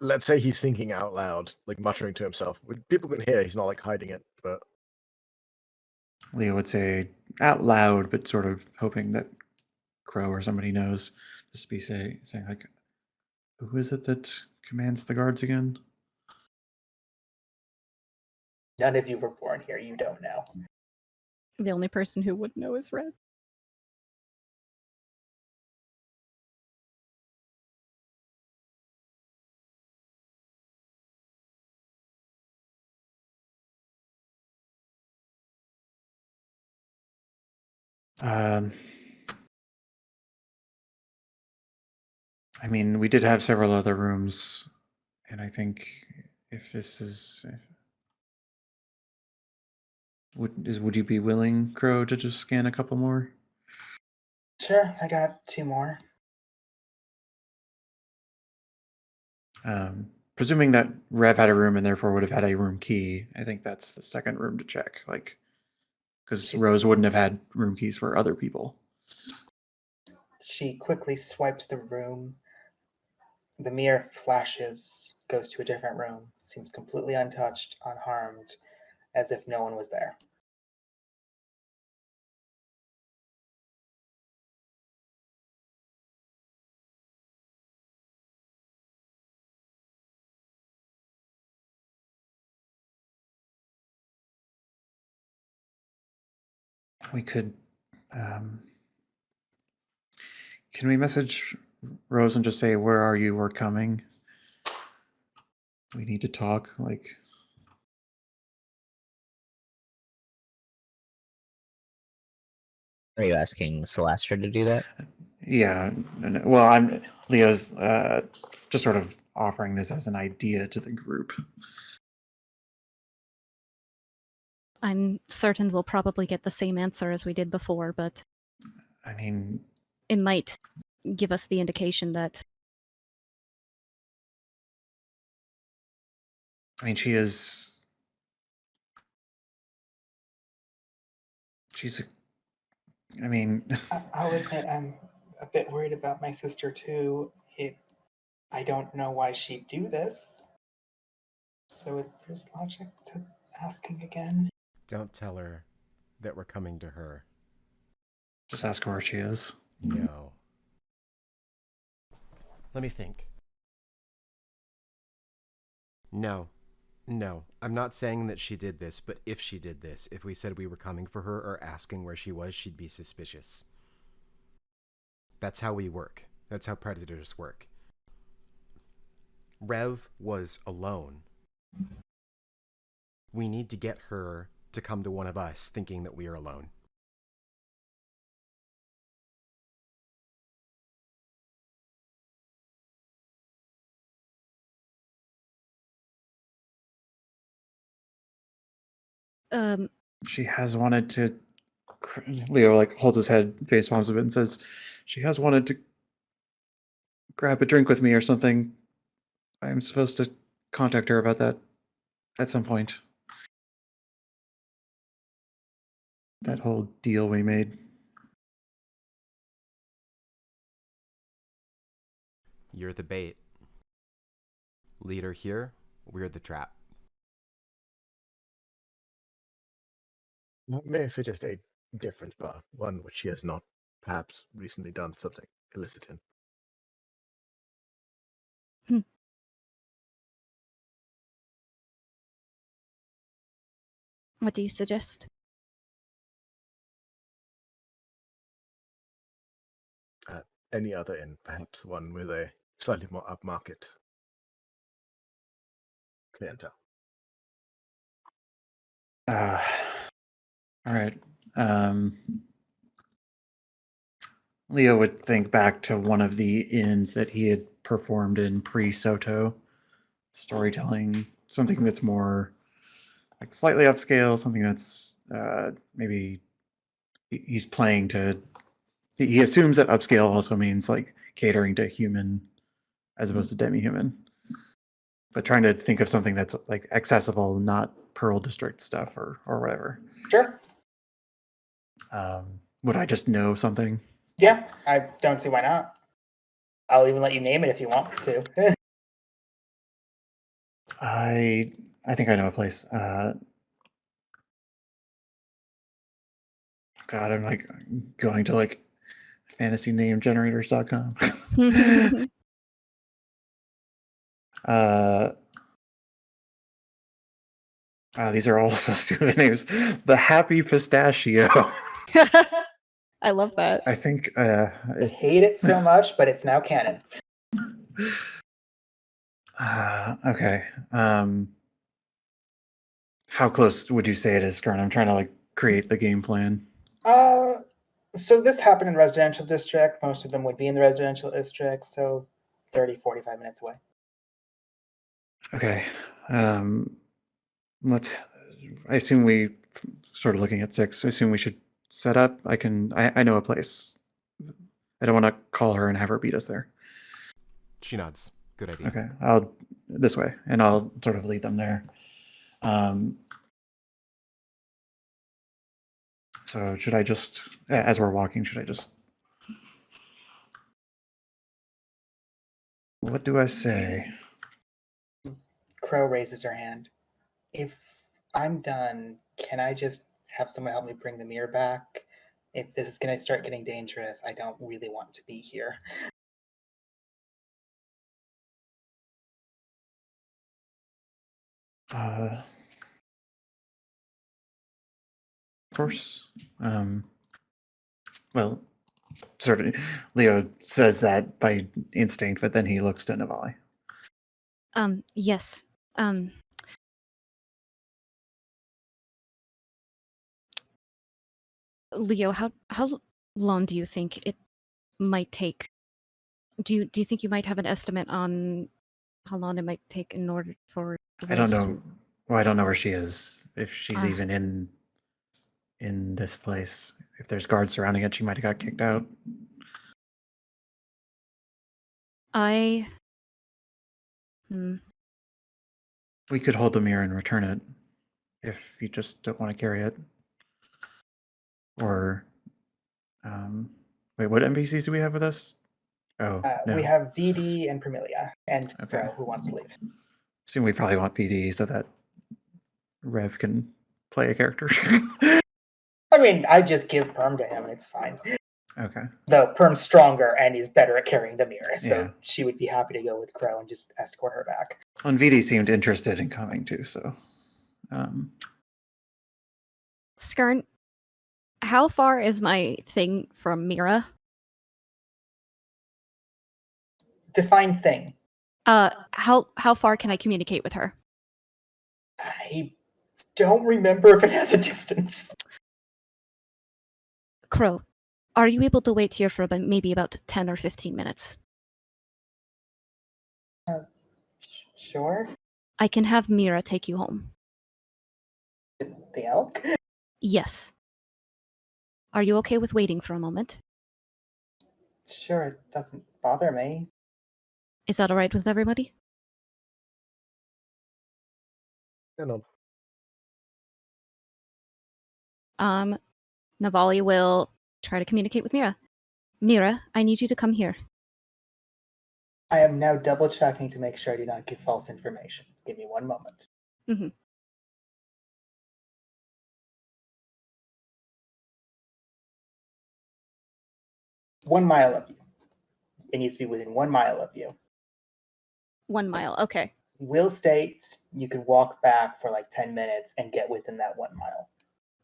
let's say he's thinking out loud, muttering to himself. People can hear he's not hiding it, but Leo would say out loud, but sort of hoping that Crow or somebody knows. Just be saying who is it that commands the guards again? None of you were born here. You don't know. The only person who would know is Rev. I mean, we did have several other rooms, and I think if this is, would you be willing, Crow, to just scan a couple more? Sure, I got 2 more. Presuming that Rev had a room and therefore would have had a room key, I think that's the second room to check. Because Rose wouldn't have had room keys for other people. She quickly swipes the room. The mirror flashes, goes to a different room, seems completely untouched, unharmed, as if no one was there. We could. Can we message Rose and just say, "Where are you? We're coming. We need to talk." Like, Are you asking Celastra to do that? yeah. Well, I'm Leo's just sort of offering this as an idea to the group. I'm certain we'll probably get the same answer as we did before, but I mean, it might give us the indication that she is. She's a. I mean, I'll admit I'm a bit worried about my sister too. I don't know why she'd do this. So there's logic to asking again. Don't tell her that we're coming to her. just ask her where she is. No. Let me think. No. No. I'm not saying that she did this, but if she did this, if we said we were coming for her or asking where she was, she'd be suspicious. That's how we work. That's how predators work. Rev was alone. We need to get her to come to one of us thinking that we are alone. She has wanted to. Leo like holds his head, face palms a bit, and says, "She has wanted to grab a drink with me or something. I'm supposed to contact her about that at some point. That whole deal we made." You're the bait. Leader here, we're the trap. May I suggest a different bar, one which she has not perhaps recently done something illicit in? what do you suggest? Any other inn, perhaps one with a slightly more upmarket clientele. All right. Leo would think back to one of the inns that he had performed in pre-Soto, storytelling, something that's more like slightly upscale, something that's maybe he's playing to. He assumes that upscale also means like catering to human as opposed to demi-human. But trying to think of something that's like accessible, not Pearl District stuff or whatever. Sure. Would I just know something? Yeah, I don't see why not. I'll even let you name it if you want to. I think I know a place. God, I'm like going to like fantasynamegenerators.com. These are all so stupid names. The Happy Pistachio. I love that. I think. I hate it so much, but it's now canon. Okay. How close would you say it is, Skern? I'm trying to like create the game plan. So this happened in the residential district. Most of them would be in the residential district, so 30, 45 minutes away. Okay. Let's. I assume we sort of looking at 6. I assume we should set up. I know a place. I don't want to call her and have her beat us there. She nods. Good idea. Okay. I'll this way, and I'll sort of lead them there. So should I just, as we're walking, should I just What do I say? Crow raises her hand. If I'm done, can I just have someone help me bring the mirror back? If this is going to start getting dangerous, I don't really want to be here. Of course. Well, sort of. Leo says that by instinct, but then he looks to Navali. Yes. Leo, how long do you think it might take? Do you think you might have an estimate on how long it might take in order for the I don't Rose know. Well, I don't know where she is. If she's Ah. even in this place. If there's guards surrounding it, she might have got kicked out. We could hold the mirror and return it if you just don't want to carry it. Or, wait, what NPCs do we have with us? Oh, no. We have VD and Premilia, and Okay. Crow, who wants to leave. Assume we probably want PD so that Rev can play a character. I mean, I just give Perm to him and it's fine. Okay. Though Perm's stronger and he's better at carrying the mirror, so Yeah. she would be happy to go with Crow and just escort her back. And VD seemed interested in coming too, so. Skern, how far is my thing from Mira? Define thing. How far can I communicate with her? I don't remember if it has a distance. Crow, are you able to wait here for maybe about 10 or 15 minutes? Sure. I can have Mira take you home. The elk? Yes. Are you okay with waiting for a moment? Sure, it doesn't bother me. Is that alright with everybody? No. Navali will try to communicate with Mira. Mira, I need you to come here. I am now double checking to make sure I do not give false information. Give me one moment. Mm-hmm. 1 mile of you. It needs to be within 1 mile of you. 1 mile, okay. Will states you can walk back for like 10 minutes and get within that 1 mile.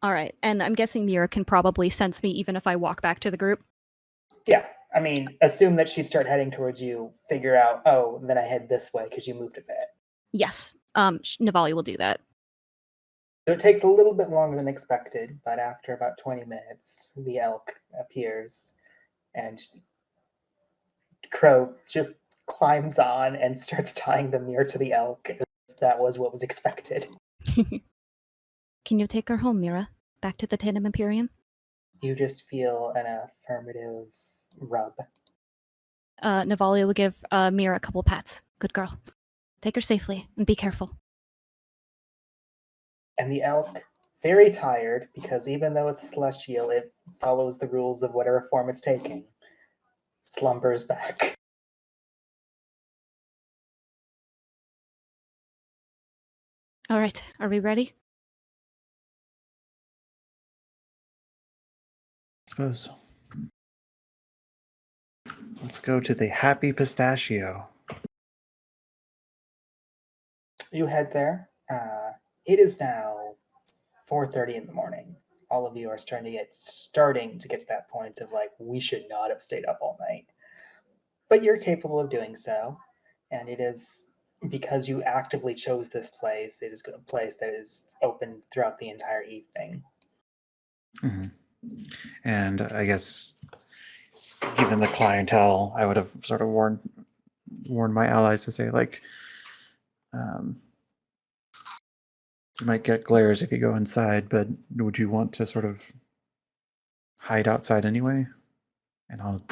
Alright, and I'm guessing Mira can probably sense me even if I walk back to the group. Yeah, I mean, assume that she'd start heading towards you, figure out, oh, then I head this way because you moved a bit. Yes, Navali will do that. So it takes a little bit longer than expected, but after about 20 minutes, the elk appears and Crow just climbs on and starts tying the mirror to the elk. If that was what was expected. Can you take her home, Mira? Back to the Tandem Imperium? You just feel an affirmative rub. Navali will give Mira a couple pats. Good girl. Take her safely and be careful. And the elk, very tired, because even though it's a celestial, it follows the rules of whatever form it's taking, slumbers back. All right, are we ready? I suppose. Let's go to the Happy Pistachio. You head there. It is now 4:30 in the morning. All of you are starting to get to that point of like, we should not have stayed up all night. But you're capable of doing so. And it is because you actively chose this place, it is a place that is open throughout the entire evening. Mm-hmm. And I guess, given the clientele, I would have sort of warned my allies to say, like, you might get glares if you go inside, but would you want to sort of hide outside anyway? And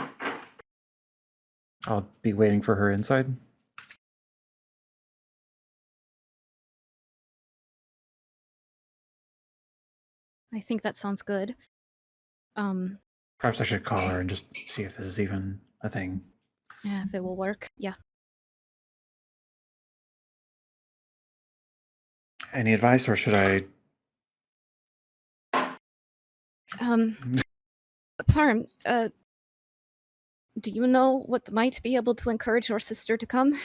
I'll be waiting for her inside. I think that sounds good. Perhaps I should call her and just see if this is even a thing. Yeah, if it will work. Yeah. Any advice, or should I? Parm, do you know what might be able to encourage your sister to come?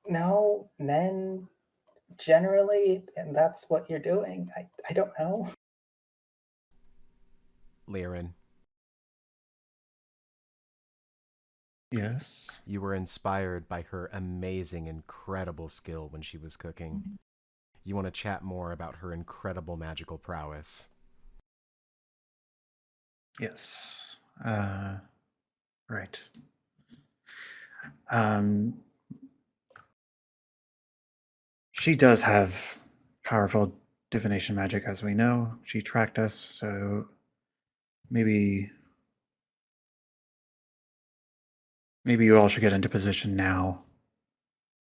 No, men generally, and that's what you're doing. I don't know. Liren, Yes. you were inspired by her amazing, incredible skill when she was cooking. You want to chat more about her incredible magical prowess. Yes. Right. Um, she does have powerful divination magic, as we know. She tracked us, so maybe you all should get into position now,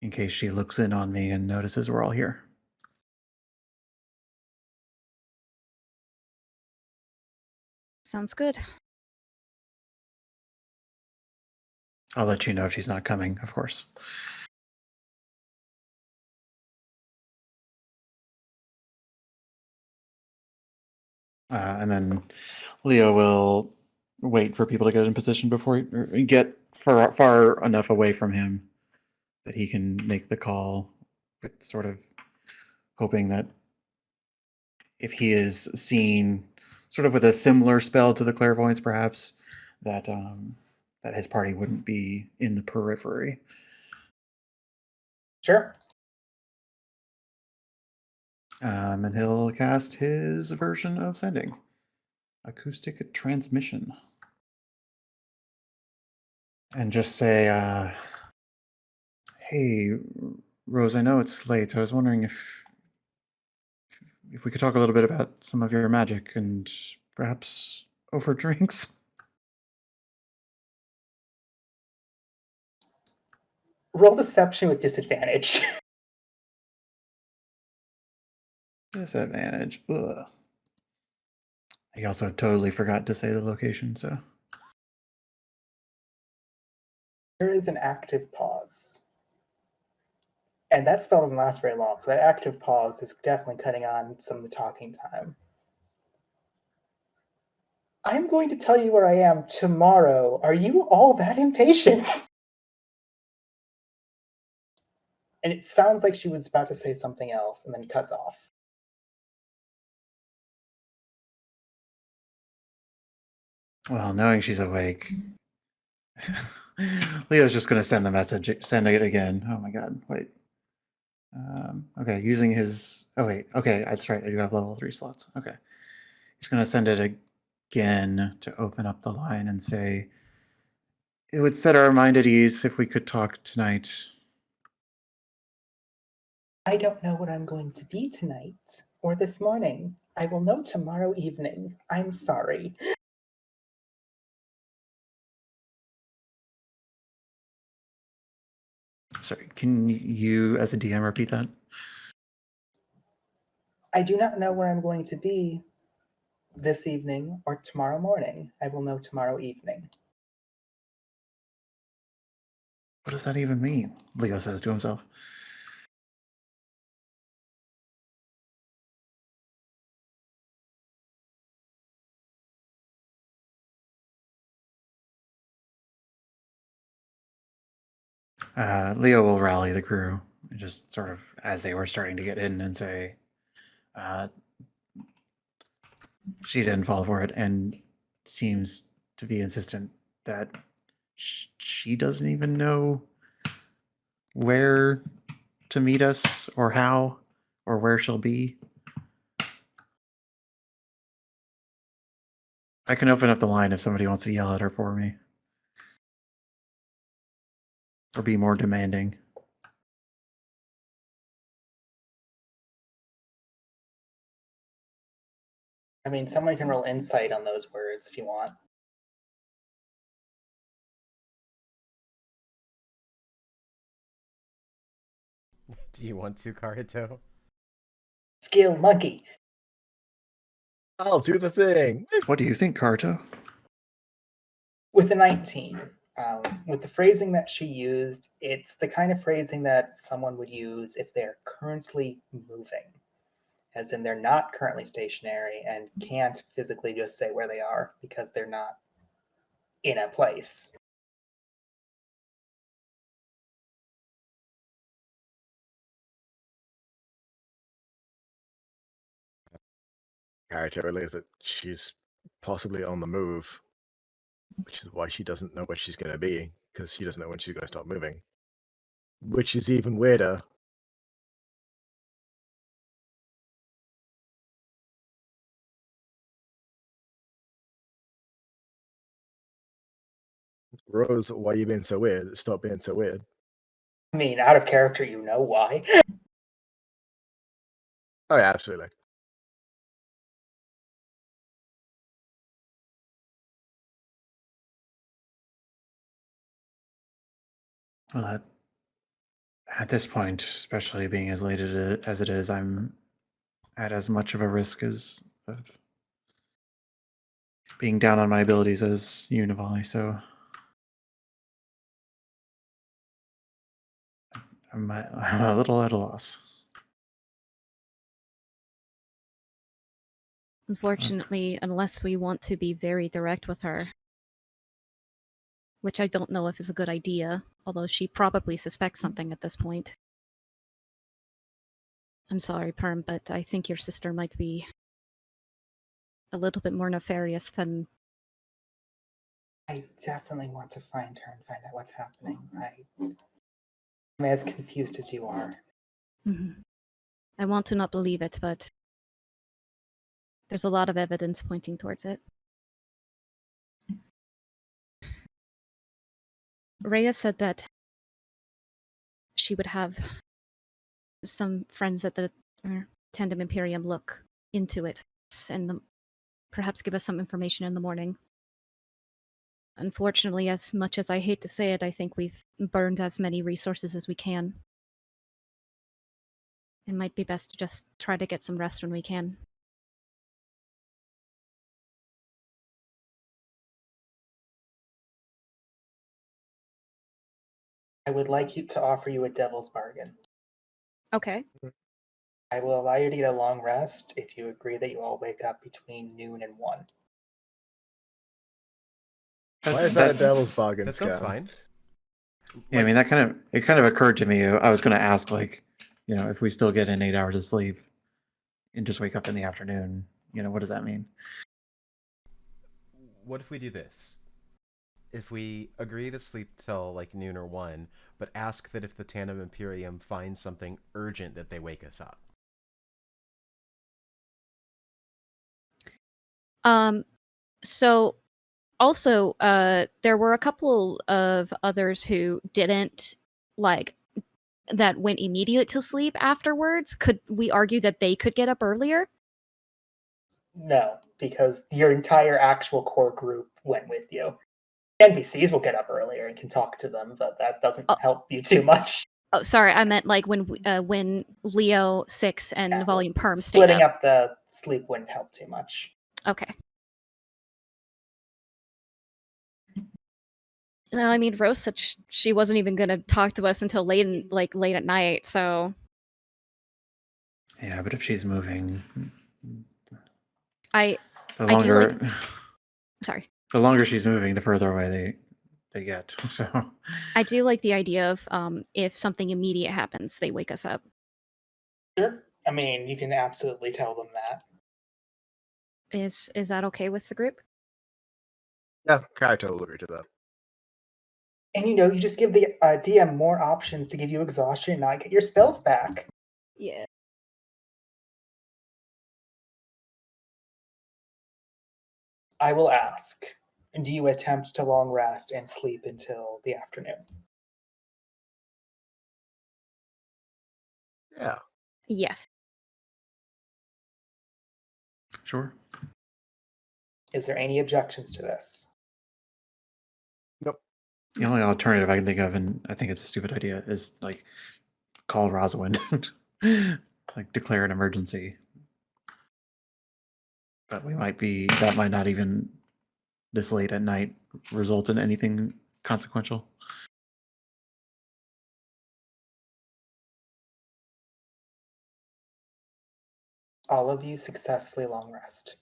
in case she looks in on me and notices we're all here. Sounds good. I'll let you know if she's not coming, of course. And then Leo will wait for people to get in position before he get far enough away from him that he can make the call, but sort of hoping that if he is seen sort of with a similar spell to the clairvoyance, perhaps, that that his party wouldn't be in the periphery. Sure. And he'll cast his version of sending, acoustic transmission, and just say, "Hey, Rose, I know it's late. I was wondering if we could talk a little bit about some of your magic and perhaps over drinks." Roll deception with disadvantage. Disadvantage. Ugh. He also totally forgot to say the location, so. There is an active pause. And that spell doesn't last very long, so that active pause is definitely cutting on some of the talking time. I'm going to tell you where I am tomorrow. Are you all that impatient? And it sounds like she was about to say something else and then cuts off. Well, knowing she's awake, Leo's just going to send the message, send it again. Oh my god, wait. Okay, using his. Oh wait, okay, that's right. I do have level 3 slots. Okay, he's going to send it again to open up the line and say, "It would set our mind at ease if we could talk tonight." I don't know what I'm going to be tonight or this morning. I will know tomorrow evening. I'm sorry. Sorry, can you, as a DM, repeat that? I do not know where I'm going to be this evening or tomorrow morning. I will know tomorrow evening. What does that even mean? Leo says to himself. Leo will rally the crew, just sort of as they were starting to get in, and say, she didn't fall for it and seems to be insistent that she doesn't even know where to meet us or how or where she'll be. I can open up the line if somebody wants to yell at her for me or be more demanding. I mean, someone can roll insight on those words if you want. Do you want to, Karuto? Skill monkey. I'll do the thing. What do you think, Karto? With a 19. With the phrasing that she used, it's the kind of phrasing that someone would use if they're currently moving, as in they're not currently stationary and can't physically just say where they are because they're not in a place. Character relays that she's possibly on the move, which is why she doesn't know where she's going to be, because she doesn't know when she's going to stop moving. Which is even weirder. Rose, why are you being so weird? Stop being so weird. I mean, out of character, you know why. Oh, yeah, absolutely. Well, at this point, especially being as late as it is, I'm at as much of a risk as of being down on my abilities as you, Navali. So I'm a little at a loss. Unfortunately, unless we want to be very direct with her, which I don't know if is a good idea, although she probably suspects something at this point. I'm sorry, Perm, but I think your sister might be a little bit more nefarious than... I definitely want to find her and find out what's happening. I'm as confused as you are. Mhm. I want to not believe it, but there's a lot of evidence pointing towards it. Rhea said that she would have some friends at the Tandem Imperium look into it and perhaps give us some information in the morning. Unfortunately, as much as I hate to say it, I think we've burned as many resources as we can. It might be best to just try to get some rest when we can. I would like to offer you a devil's bargain. Okay. I will allow you to get a long rest if you agree that you all wake up between noon and 1. Why is that a devil's bargain, That sounds Scam? fine. Yeah, I mean that kind of occurred to me. I was going to ask, like, if we still get in 8 hours of sleep and just wake up in the afternoon, what does that mean? What if we do this? If we agree to sleep till like noon or 1, but ask that if the Tandem Imperium finds something urgent that they wake us up. So also, there were a couple of others who didn't that went immediate to sleep afterwards. Could we argue that they could get up earlier? No, because your entire actual core group went with you. NPCs will get up earlier and can talk to them, but that doesn't help you too much. Oh, sorry, I meant like when Leo 6 and Yeah, Volume Perm stayed splitting up. up the sleep wouldn't help too much. Okay. No, I mean, Rose said she wasn't even going to talk to us until late at night. So Yeah, but if she's moving, I the I do longer like. Sorry. the longer she's moving, the further away they get. So I do like the idea of if something immediate happens, they wake us up. Sure. I mean, you can absolutely tell them that. Is that okay with the group? Yeah, character will agree to that. And you just give the DM more options to give you exhaustion and not get your spells back. Yeah. I will ask, do you attempt to long rest and sleep until the afternoon? Yeah. Yes. sure. Is there any objections to this? Nope. The only alternative I can think of, and I think it's a stupid idea, is like call Rosalind, like declare an emergency. But that might not even this late at night result in anything consequential. All of you successfully long rest.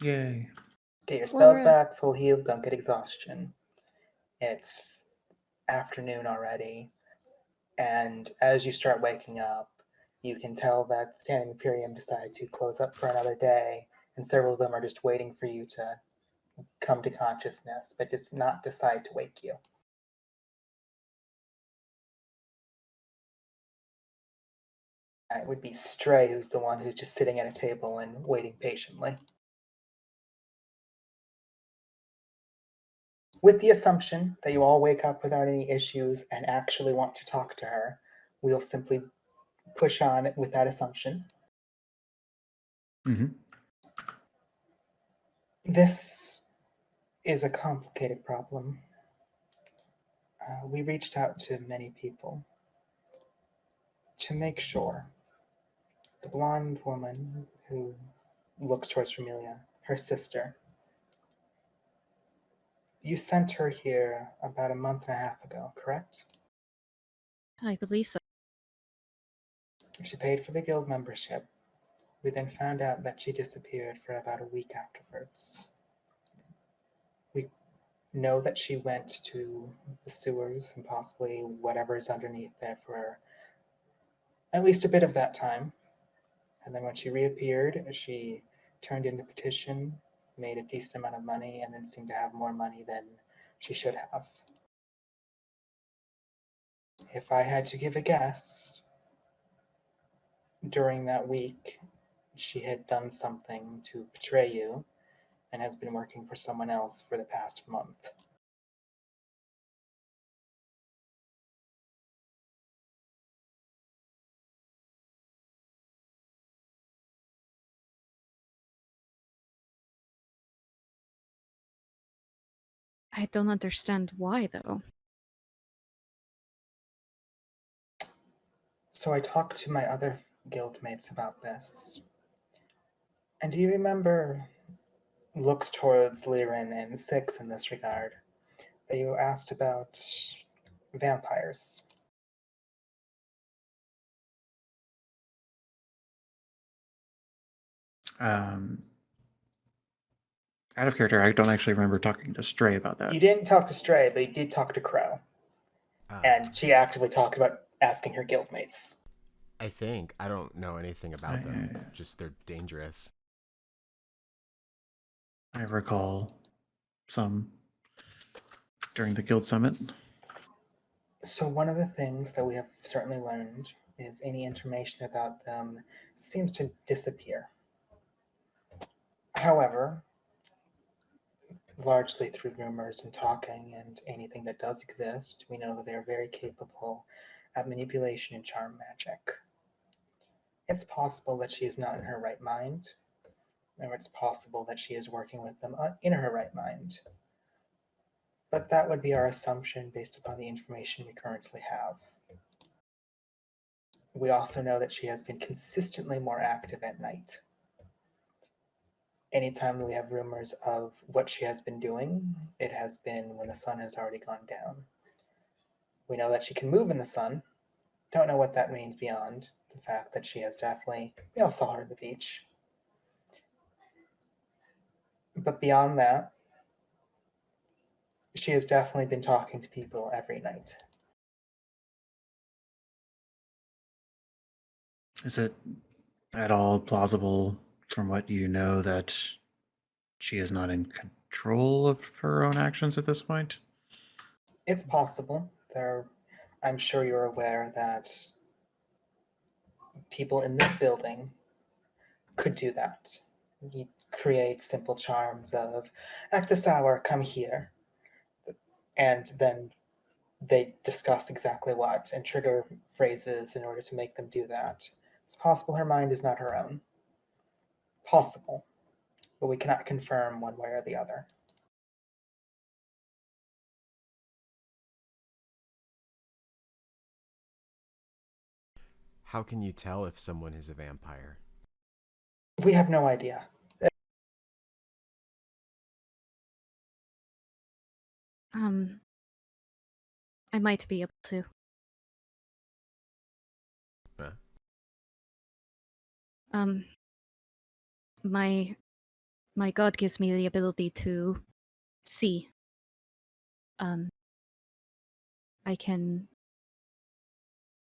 Yay. Get your Long spells rest. back, full heal, don't get exhaustion. It's afternoon already, and as you start waking up, you can tell that the Tanning Imperium decided to close up for another day, and several of them are just waiting for you to come to consciousness, but just not decide to wake you. It would be Stray, who's the one who's just sitting at a table and waiting patiently. With the assumption that you all wake up without any issues and actually want to talk to her, we'll simply push on with that assumption. Mm-hmm. This is a complicated problem. We reached out to many people to make sure. The blonde woman who looks towards Familia, her sister, you sent her here about a month and a half ago, correct? I believe so. She paid for the guild membership. We then found out that she disappeared for about a week afterwards. We know that she went to the sewers and possibly whatever's underneath there for at least a bit of that time. And then when she reappeared, she turned in a petition, made a decent amount of money, and then seemed to have more money than she should have. If I had to give a guess, during that week, she had done something to betray you and has been working for someone else for the past month. I don't understand why, though. So I talked to my other guildmates about this. And do you remember, looks towards Liren and Six in this regard, that you asked about vampires? Out of character, I don't actually remember talking to Stray about that. You didn't talk to Stray, but you did talk to Crow. And she actively talked about asking her guildmates. I think. I don't know anything about them. Just they're dangerous. I recall some during the guild summit. So one of the things that we have certainly learned is any information about them seems to disappear. However, largely through rumors and talking and anything that does exist, we know that they are very capable at manipulation and charm magic. It's possible that she is not in her right mind, or it's possible that she is working with them in her right mind. But that would be our assumption based upon the information we currently have. We also know that she has been consistently more active at night. Anytime we have rumors of what she has been doing, it has been when the sun has already gone down. We know that she can move in the sun. Don't know what that means beyond the fact that she has definitely, we all saw her at the beach. But beyond that, she has definitely been talking to people every night. Is it at all plausible from what you know that she is not in control of her own actions at this point? It's possible. I'm sure you're aware that people in this building could do that. You create simple charms of, at this hour, come here. And then they discuss exactly what and trigger phrases in order to make them do that. It's possible her mind is not her own. Possible. But we cannot confirm one way or the other. How can you tell if someone is a vampire? We have no idea. I might be able to. Huh? Um, my god gives me the ability to see. I can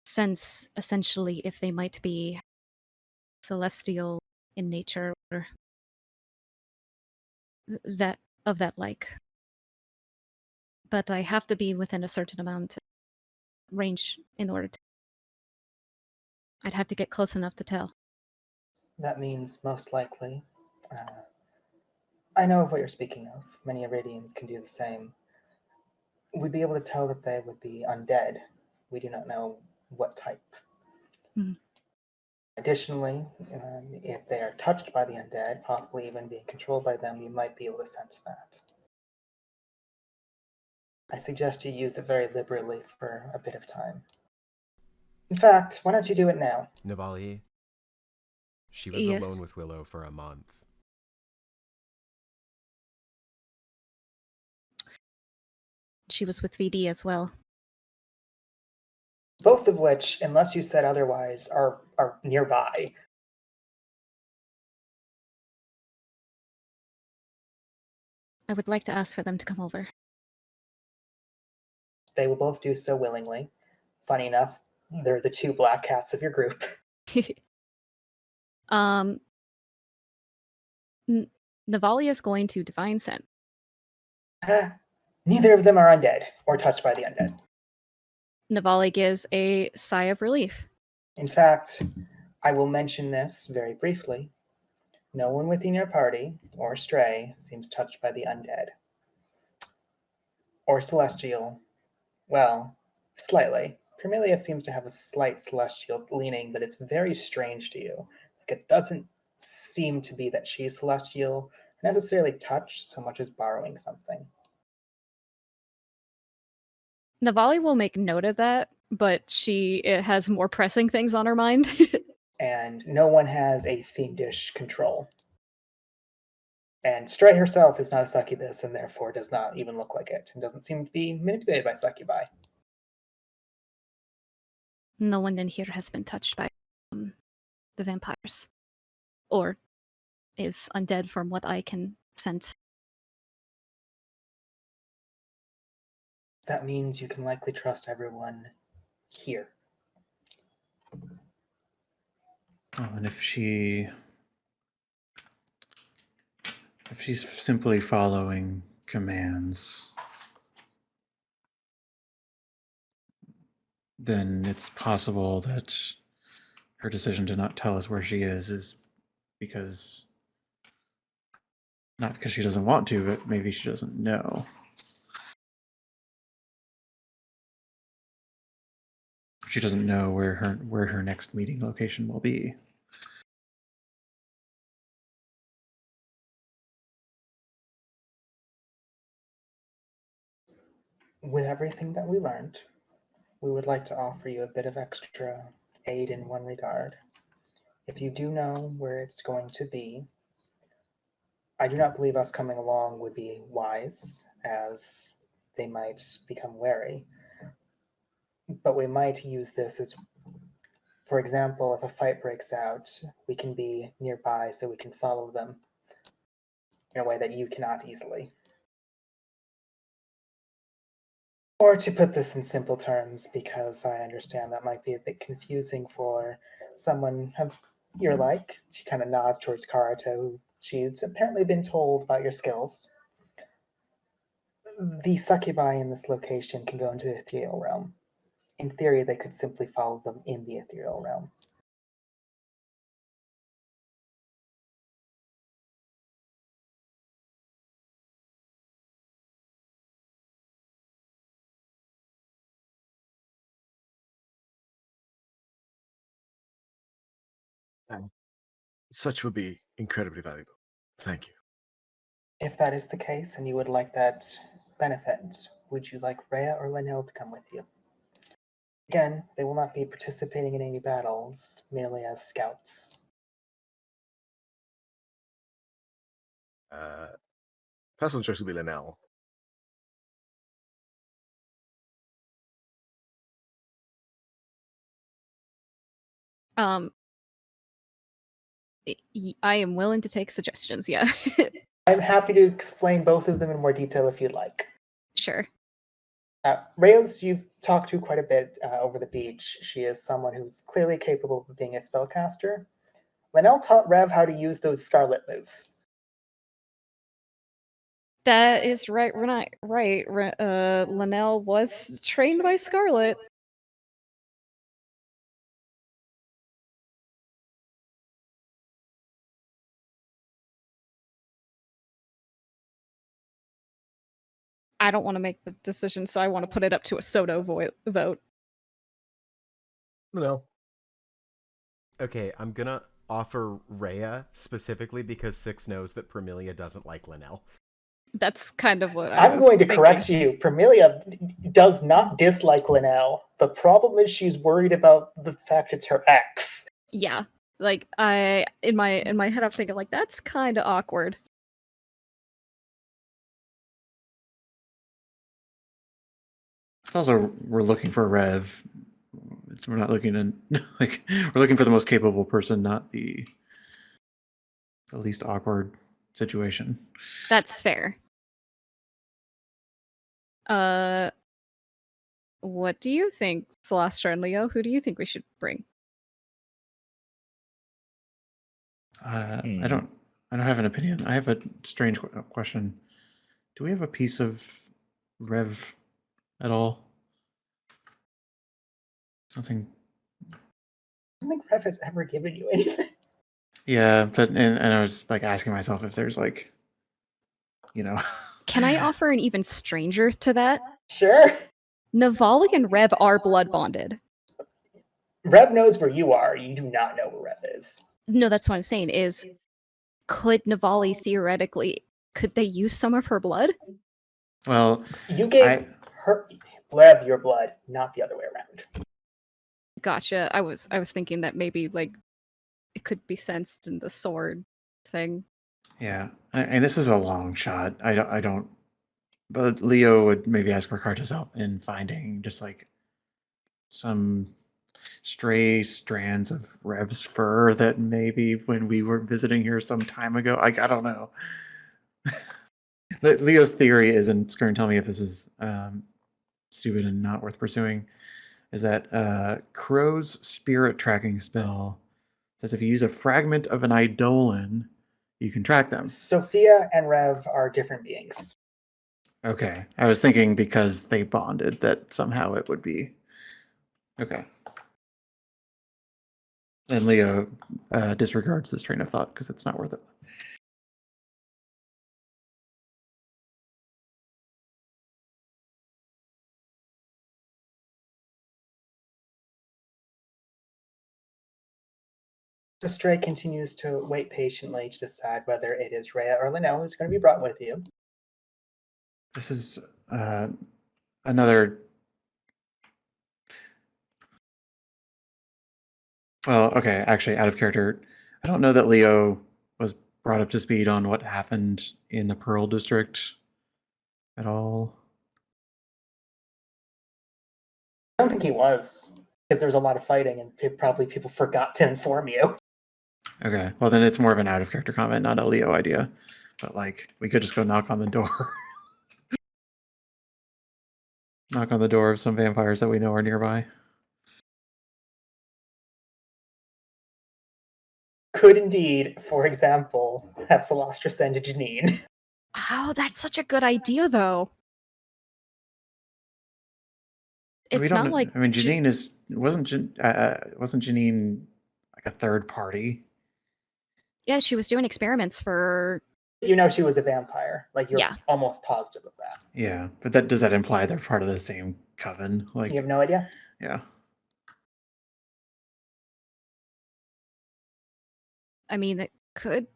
sense essentially if they might be celestial in nature or that of that like. But I have to be within a certain amount of range in order to. I'd have to get close enough to tell. That means most likely. I know of what you're speaking of. Many Iridians can do the same. We'd be able to tell that they would be undead. We do not know what type. Mhm. Additionally, if they are touched by the undead, possibly even being controlled by them, you might be able to sense that. I suggest you use it very liberally for a bit of time. In fact, why don't you do it now? Navali, she was Yes. alone with Willow for a month. She was with VD as well. Both of which, unless you said otherwise, are nearby. I would like to ask for them to come over. They will both do so willingly. Funny enough, they're the two black cats of your group. Navali is going to divine sense. Neither of them are undead or touched by the undead. Navali gives a sigh of relief. In fact, I will mention this very briefly. No one within your party or stray seems touched by the undead. Or celestial. Well, slightly. Primelia seems to have a slight celestial leaning, but it's very strange to you. Like, it doesn't seem to be that she's celestial, necessarily touched so much as borrowing something. Navali will make note of that, but she has more pressing things on her mind. And no one has a fiendish control. And Stray herself is not a succubus and therefore does not even look like it and doesn't seem to be manipulated by succubi. No one in here has been touched by the vampires. Or is undead from what I can sense. That means you can likely trust everyone here. Oh, and if she's simply following commands, then it's possible that her decision to not tell us where she is because not because she doesn't want to, but maybe she doesn't know. She doesn't know where her next meeting location will be. With everything that we learned, we would like to offer you a bit of extra aid in one regard. If you do know where it's going to be, I do not believe us coming along would be wise, as they might become wary. But we might use this as, for example, if a fight breaks out, we can be nearby so we can follow them in a way that you cannot easily. Or to put this in simple terms, because I understand that might be a bit confusing for someone of your like. She kind of nods towards Karata, who she's apparently been told about your skills. The succubi in this location can go into the ethereal realm. In theory, they could simply follow them in the ethereal realm. Such would be incredibly valuable. Thank you. If that is the case and you would like that benefit, would you like Rhea or Linnell to come with you? Again, they will not be participating in any battles, merely as scouts. Personal choice will be Linnell. I am willing to take suggestions. Yeah, I'm happy to explain both of them in more detail if you'd like. sure. Rails, you've talked to quite a bit over the beach. She is someone who's clearly capable of being a spellcaster. Linnell taught Rev how to use those Scarlet moves. That is right. We're not right. Linnell was trained by Scarlet. I don't want to make the decision, so I want to put it up to a Soto vote. No. Okay, I'm gonna offer Rhea specifically because Six knows that Permilia doesn't like Linnell. That's kind of what I I'm was going to thinking. correct you. Permilia does not dislike Linnell. The problem is she's worried about the fact it's her ex. Yeah, like in my head, I'm thinking like that's kind of awkward. It's also we're looking for Rev. We're not looking to like we're looking for the most capable person, not the least awkward situation. That's fair. What do you think, Celestra and Leo? Who do you think we should bring? I don't have an opinion. I have a strange question. Do we have a piece of Rev at all? Something. I don't think Rev has ever given you anything. Yeah, but and I was like asking myself if there's like, you know. Can I offer an even stranger to that? Sure. Navali and Rev are blood bonded. Rev knows where you are. You do not know where Rev is. No, that's what I'm saying is, could Navali theoretically, could they use some of her blood? Well, You gave her Rev your blood, not the other way around. Gotcha. I was thinking that maybe like it could be sensed in the sword thing. yeah, and this is a long shot. I don't. But Leo would maybe ask Ricardo's help in finding just like some stray strands of Rev's fur that maybe when we were visiting here some time ago. I don't know. Leo's theory is, and Skern, tell me if this is stupid and not worth pursuing, is that Crow's spirit tracking spell says if you use a fragment of an Eidolon, you can track them. Sophia and Rev are different beings. Okay. I was thinking because they bonded that somehow it would be. Okay. And Leo disregards this train of thought because it's not worth it. The stray continues to wait patiently to decide whether it is Rhea or Linnell who's going to be brought with you. This is another. Well, okay, actually, out of character. I don't know that Leo was brought up to speed on what happened in the Pearl District at all. I don't think he was, because there was a lot of fighting and probably people forgot to inform you. Okay, well then it's more of an out of character comment, not a Leo idea. But like, we could just go knock on the door. Knock on the door of some vampires that we know are nearby. Could indeed, for example, have Celestra send to Janine. Oh, that's such a good idea, though. We It's don't not know. like I mean, Janine wasn't Janine like a third party? yeah, she was doing experiments for. You know she was a vampire. Like, you're Yeah. almost positive of that. Yeah, but that does that imply they're part of the same coven? Like, You have no idea? yeah. I mean, it could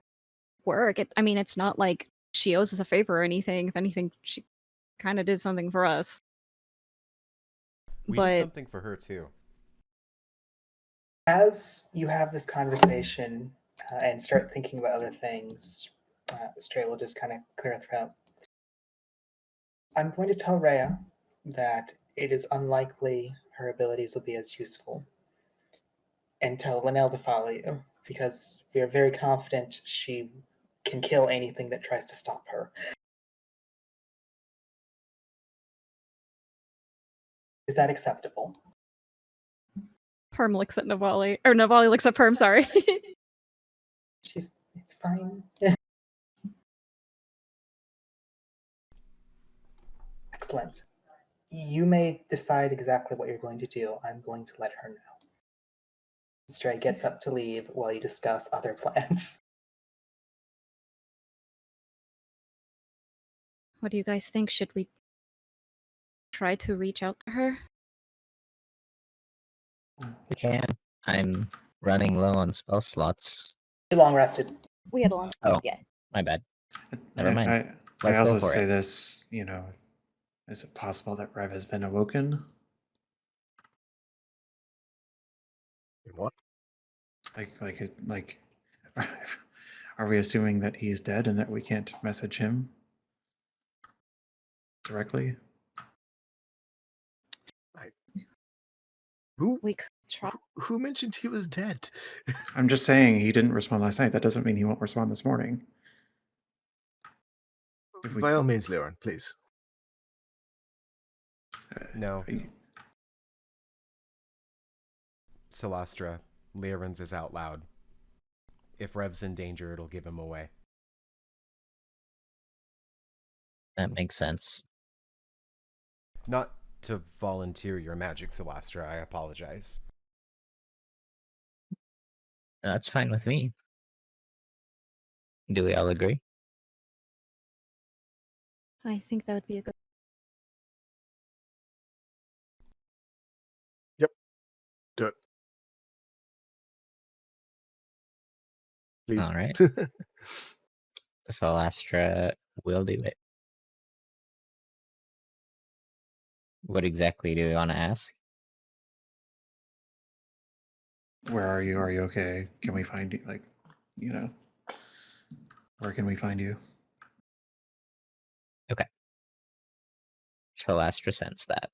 work. I mean, it's not like she owes us a favor or anything. If anything, she kind of did something for us. We But did something for her too. As you have this conversation and start thinking about other things, Stray will just kind of clear her throat. I'm going to tell Rhea that it is unlikely her abilities will be as useful. and tell Linnell to follow you, because we are very confident she can kill anything that tries to stop her. Is that acceptable? Perm looks at Navali, or Navali looks at Perm, sorry. It's fine. Excellent. You may decide exactly what you're going to do. I'm going to let her know. Stray gets up to leave while you discuss other plans. What do you guys think? Should we try to reach out to her? We can. I'm running low on spell slots. Too long rested. We had a long Oh, yeah. my bad. Never mind. I Let's also go for say it. this, is it possible that Rev has been awoken? What? Like, are we assuming that he's dead and that we can't message him directly? We could try. Who mentioned he was dead? I'm just saying he didn't respond last night. That doesn't mean he won't respond this morning. If we- By all means, Leon, please. No. Celastra, Leorens is out loud. If Rev's in danger, it'll give him away. That makes sense. Not to volunteer your magic, Celastra, I apologize. That's fine with me. Do we all agree? I think that would be a good. Do it. Please. All right. Celastra will do it. What exactly do we want to ask? Where are you? Are you okay? Can we find you? Where can we find you? Celastra sends that.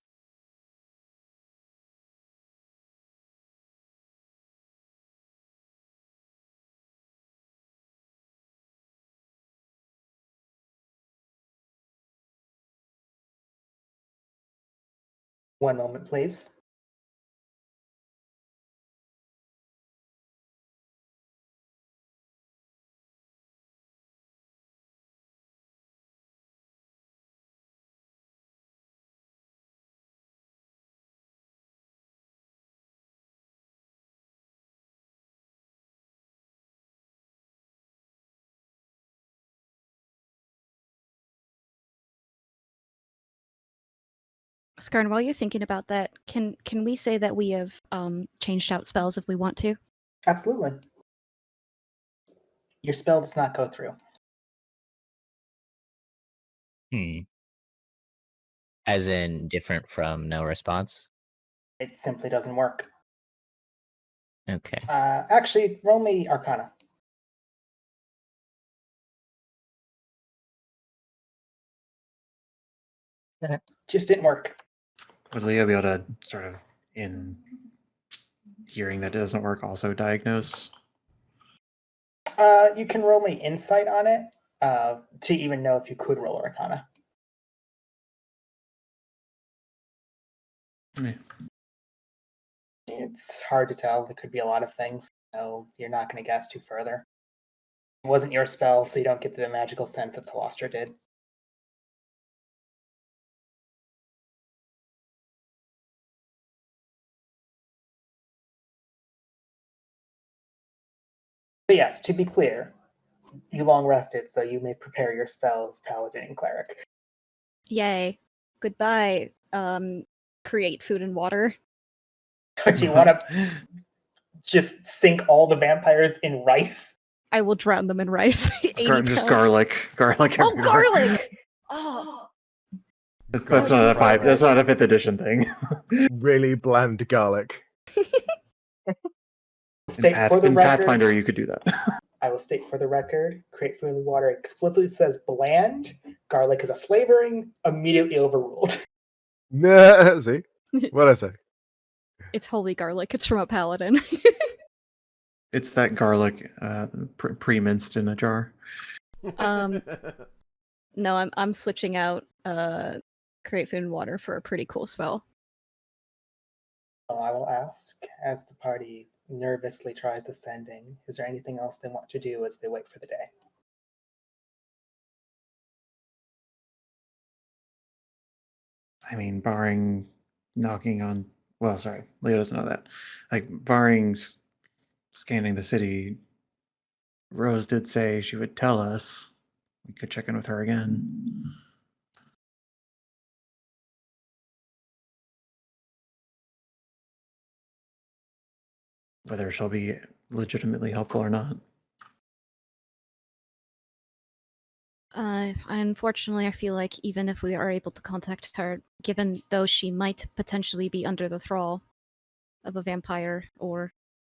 One moment, please. Skarn, while you're thinking about that, can we say that we have changed out spells if we want to? Absolutely. Your spell does not go through. As in different from no response? It simply doesn't work. Okay. Actually, roll me Arcana. Just didn't work. Would Leo be able to sort of, in hearing that it doesn't work, also diagnose? You can roll me insight on it to even know if you could roll Arcana. Yeah. It's hard to tell. There could be a lot of things. So you're not going to guess too further. It wasn't your spell, so you don't get the magical sense that Celastra did. But yes, to be clear, you long rested, so you may prepare your spells, Paladin and Cleric. Yay. Goodbye. Create food and water. Do you want to just sink all the vampires in rice? I will drown them in rice. 80 Just pounds. garlic. Garlic Oh, everywhere. garlic! Oh. That's not a five. That's not a 5th edition thing. Really bland garlic. State for the in record, Pathfinder, you could do that. I will state for the record, create food and water explicitly says bland. Garlic is a flavoring, immediately overruled. No, see? What I say? It's holy garlic. It's from a paladin. It's that garlic pre-minced in a jar. Um, No, I'm switching out create food and water for a pretty cool spell. Well, I will ask as the party nervously tries the sending. Is there anything else they want to do as they wait for the day? I mean, barring knocking on. Well, sorry, Leo doesn't know that. Like, barring scanning the city, Rose did say she would tell us. We could check in with her again. Whether she'll be legitimately helpful or not. Unfortunately, I feel like even if we are able to contact her, given though she might potentially be under the thrall of a vampire or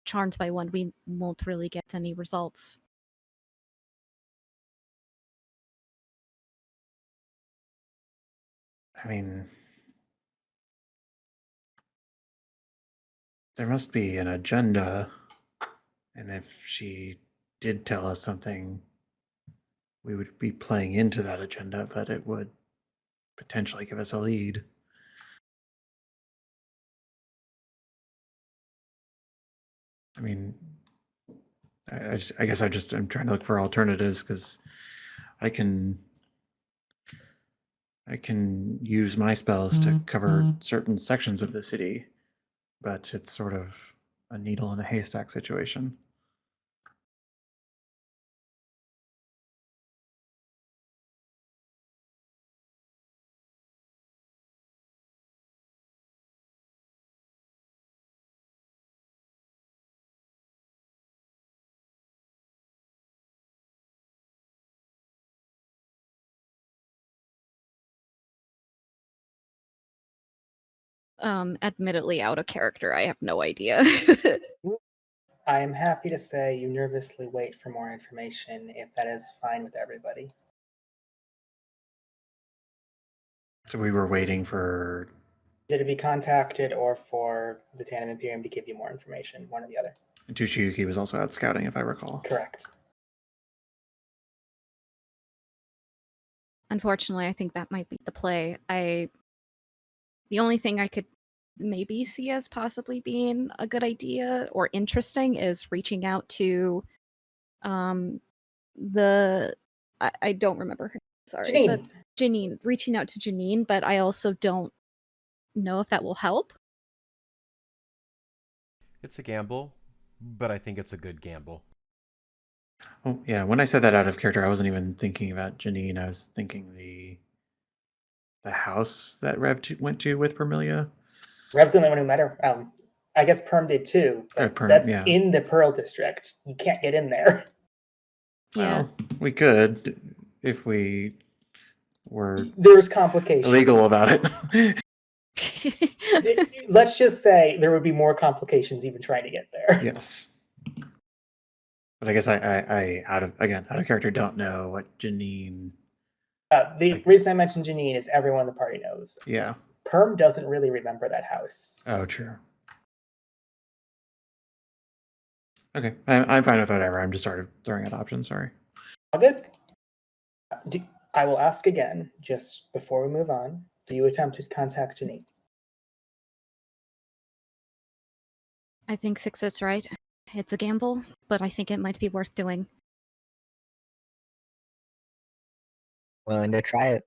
charmed by one, we won't really get any results. I mean, there must be an agenda. And if she did tell us something, we would be playing into that agenda, but it would potentially give us a lead. I mean, I guess I'm trying to look for alternatives because I can use my spells to cover certain sections of the city, but it's sort of a needle in a haystack situation. Admittedly out of character, I have no idea. I am happy to say you nervously wait for more information if that is fine with everybody. So we were waiting for. Did it be contacted or for the Tandem Imperium to give you more information? One or the other. Tushiyuki was also out scouting, if I recall. Correct. Unfortunately, I think that might be the play. The only thing I could maybe see as possibly being a good idea or interesting is reaching out to the I don't remember her name, sorry, Janine. but Janine, reaching out to Janine, but I also don't know if that will help. It's a gamble, but I think it's a good gamble. Oh yeah, when I said that out of character, I wasn't even thinking about Janine. I was thinking the house that went to with Permilia. Rev's the only one who met her. I guess Perm did too, but Perm, that's yeah. in the Pearl District. You can't get in there. Yeah. Well, we could if we were There's complications. illegal about it. Let's just say there would be more complications even trying to get there. Yes. But I guess I out of character don't know what Janine. The reason I mentioned Janine is everyone in the party knows. Yeah. Perm doesn't really remember that house. Oh, true. Okay, I'm fine with whatever. I'm just sort of throwing out options. Sorry. All good. I will ask again, just before we move on. Do you attempt to contact Janine? I think Six is right. It's a gamble, but I think it might be worth doing. Willing to try it.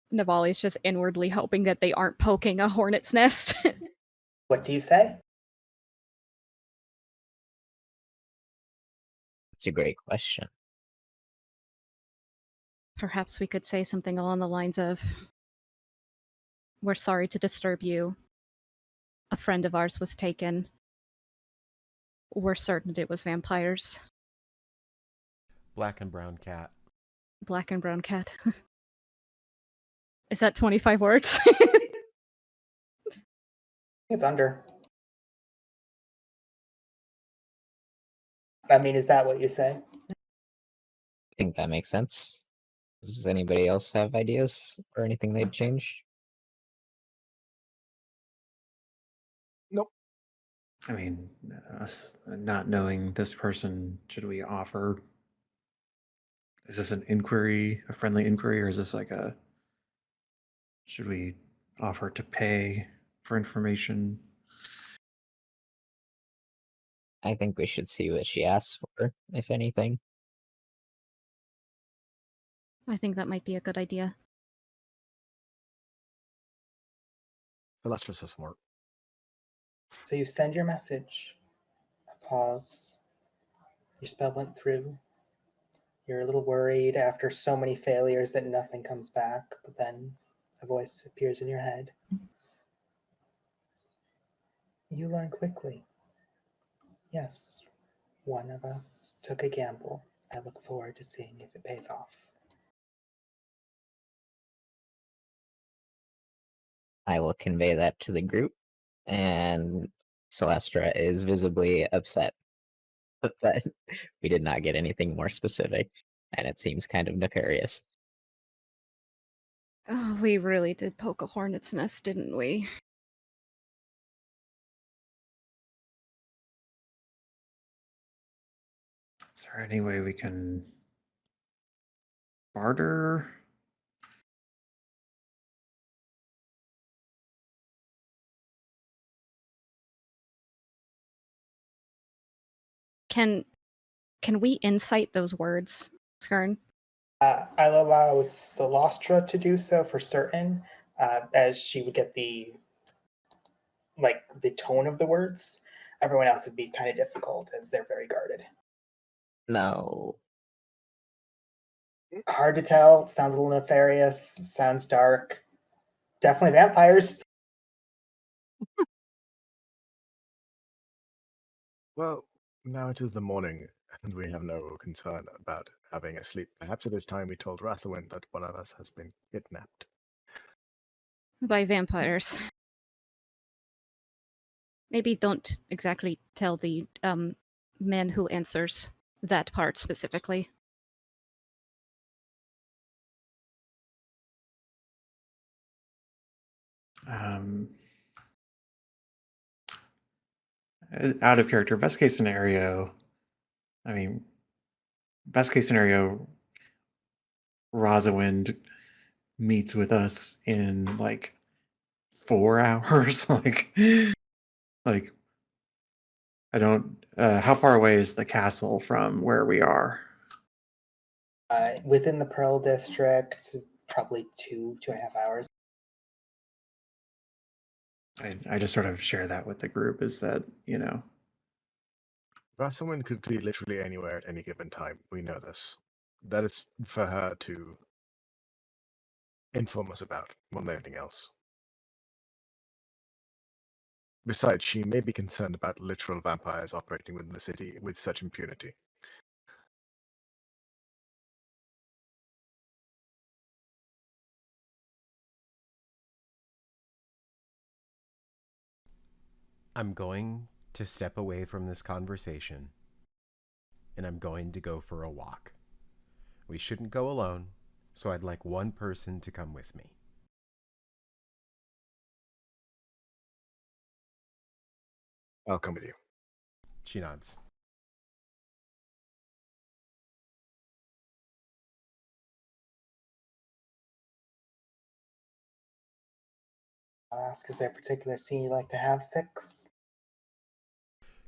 Navali's just inwardly hoping that they aren't poking a hornet's nest. What do you say? It's a great question. Perhaps we could say something along the lines of, "We're sorry to disturb you. A friend of ours was taken. We're certain it was vampires. Black and brown cat. Black and brown cat." Is that 25 words? It's under. I mean, is that what you say? I think that makes sense. Does anybody else have ideas or anything they'd change? Nope. I mean, us not knowing this person, should we offer? Is this an inquiry, a friendly inquiry, or is this like a? Should we offer to pay for information? I think we should see what she asks for, if anything. I think that might be a good idea. So that's just so smart. So you send your message. A pause. Your spell went through. You're a little worried after so many failures that nothing comes back, but then a voice appears in your head. You learn quickly. Yes, one of us took a gamble. I look forward to seeing if it pays off. I will convey that to the group, and Celestra is visibly upset that we did not get anything more specific, and it seems kind of nefarious. Oh, we really did poke a hornet's nest, didn't we? Is there any way we can barter? Can we incite those words, Skern? I'll allow Celestra to do so for certain, as she would get the tone of the words. Everyone else would be kind of difficult as they're very guarded. No. Hard to tell. It sounds a little nefarious. Sounds dark. Definitely vampires. Well, now it is the morning, and we have no concern about having a sleep. Perhaps it is time we told Rasselwyn that one of us has been kidnapped. By vampires. Maybe don't exactly tell the man who answers that part specifically. Out of character, best case scenario. I mean, best case scenario, Rosalind meets with us in like 4 hours. like I don't. How far away is the castle from where we are? Within the Pearl District, probably 2.5 hours. I just sort of share that with the group. Is that Rasselwyn could be literally anywhere at any given time. We know this. That is for her to inform us about more than anything else. Besides, she may be concerned about literal vampires operating within the city with such impunity. I'm going to step away from this conversation, and I'm going to go for a walk. We shouldn't go alone, so I'd like one person to come with me. I'll come with you. She nods. I'll ask, is there a particular scene you'd like to have, Six?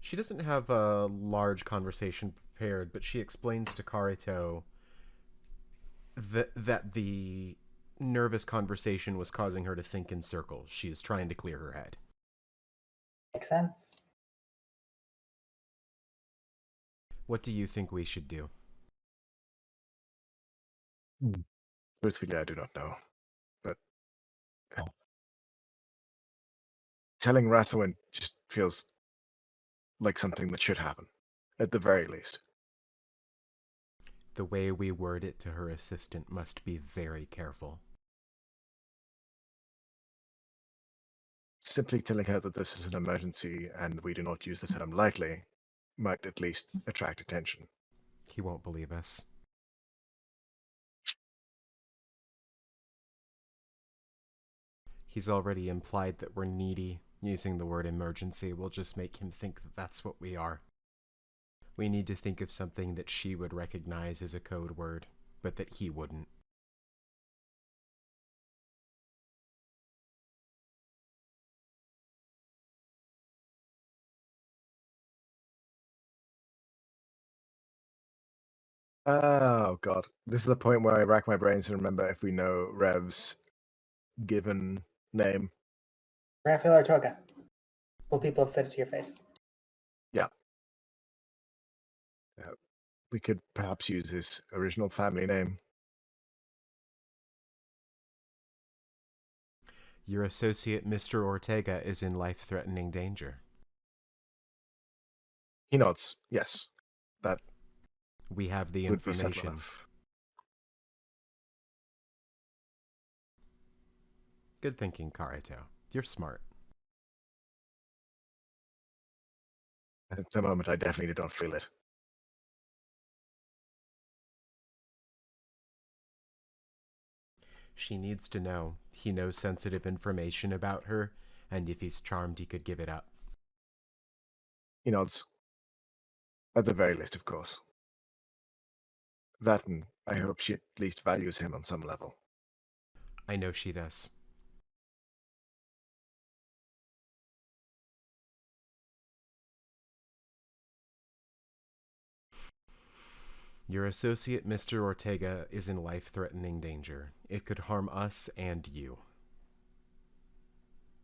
She doesn't have a large conversation prepared, but she explains to Karito that the nervous conversation was causing her to think in circles. She is trying to clear her head. Makes sense. What do you think we should do? Truthfully, I do not know. But telling Rasselwyn just feels like something that should happen, at the very least. The way we word it to her assistant must be very careful. Simply telling her that this is an emergency and we do not use the term lightly might at least attract attention. He won't believe us. He's already implied that we're needy. Using the word emergency will just make him think that that's what we are. We need to think of something that she would recognize as a code word, but that he wouldn't. Oh god, this is the point where I rack my brains to remember if we know Rev's given name. Raphael Artoga. Well, people have said it to your face. We could perhaps use his original family name. Your associate, Mr. Ortega, is in life-threatening danger. He nods. Yes, that We have the would be subtle information. enough. Good thinking, Karito. You're smart. At the moment, I definitely don't feel it. She needs to know. He knows sensitive information about her, and if he's charmed, he could give it up. He nods. At the very least, of course. That, and I hope she at least values him on some level. I know she does. Your associate, Mr. Ortega, is in life-threatening danger. It could harm us and you.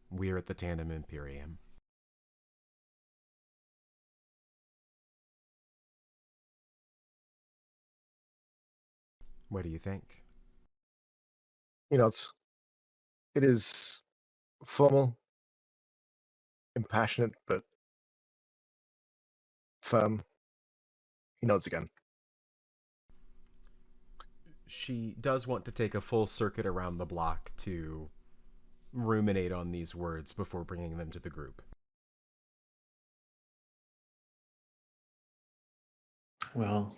We're at the Tandem Imperium. What do you think? He nods. It is formal, impassionate, but firm. He nods again. She does want to take a full circuit around the block to ruminate on these words before bringing them to the group. Well,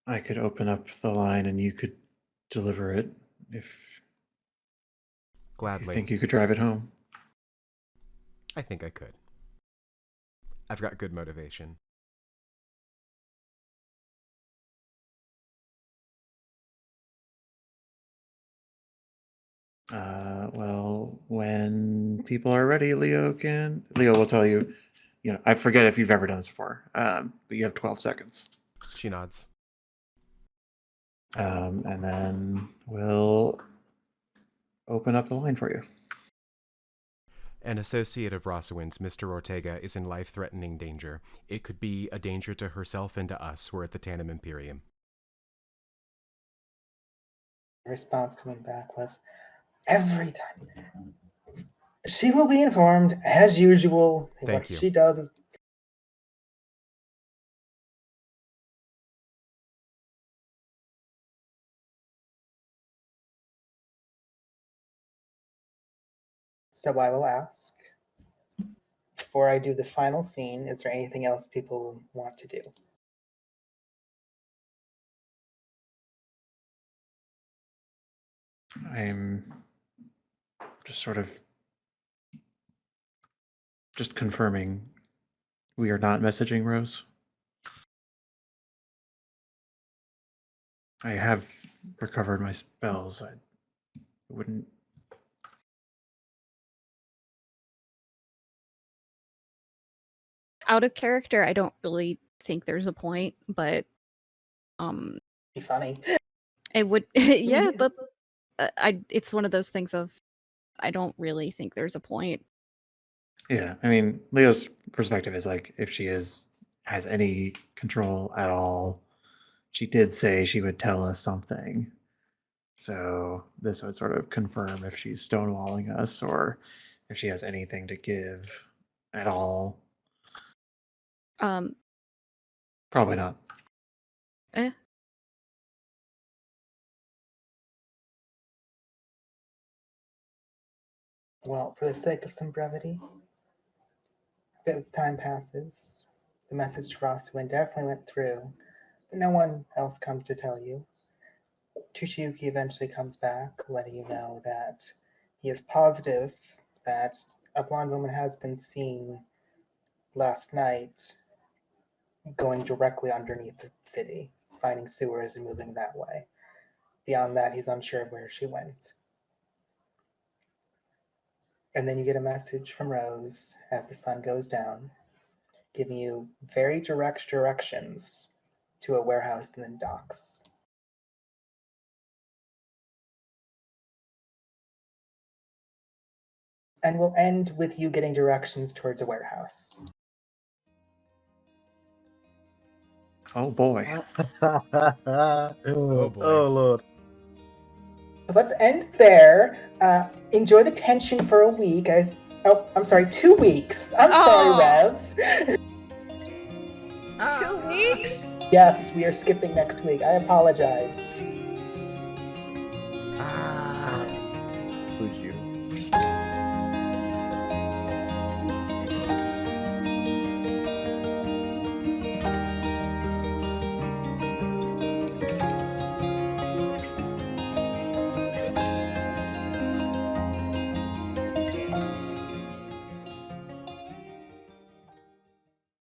I could open up the line and you could deliver it if you Gladly. think you could drive it home. I think I could. I've got good motivation. Well, when people are ready, Leo will tell you. I forget if you've ever done this before, but you have 12 seconds. She nods. And then we'll open up the line for you. An associate of Rosawin's, Mr. Ortega, is in life-threatening danger. It could be a danger to herself and to us. We're at the Tandem Imperium. The response coming back was, every time. She will be informed, as usual. Thank What you. she does is... So I will ask, before I do the final scene, is there anything else people want to do? I'm just sort of just confirming we are not messaging Rose. I have recovered my spells. I wouldn't. Out of character, I don't really think there's a point, but Be funny. it would yeah, but it's one of those things of I don't really think there's a point. Yeah, I mean, Leo's perspective is like if she has any control at all, she did say she would tell us something. So this would sort of confirm if she's stonewalling us or if she has anything to give at all. Um Probably not. Well, for the sake of some brevity, a bit of time passes. The message to Roswin definitely went through, but no one else comes to tell you. Tushiyuki eventually comes back, letting you know that he is positive that A blonde woman has been seen last night going directly underneath the city, finding sewers and moving that way. Beyond that, he's unsure of where she went. And then you get a message from Rose as the sun goes down, giving you very direct directions to a warehouse in the docks. And we'll end with you getting directions towards a warehouse. Oh boy. Oh, boy. Oh lord. So let's end there. Enjoy the tension for a week. I'm sorry, 2 weeks. I'm sorry, Oh. Rev. 2 weeks? Yes, we are skipping next week. I apologize. Ah.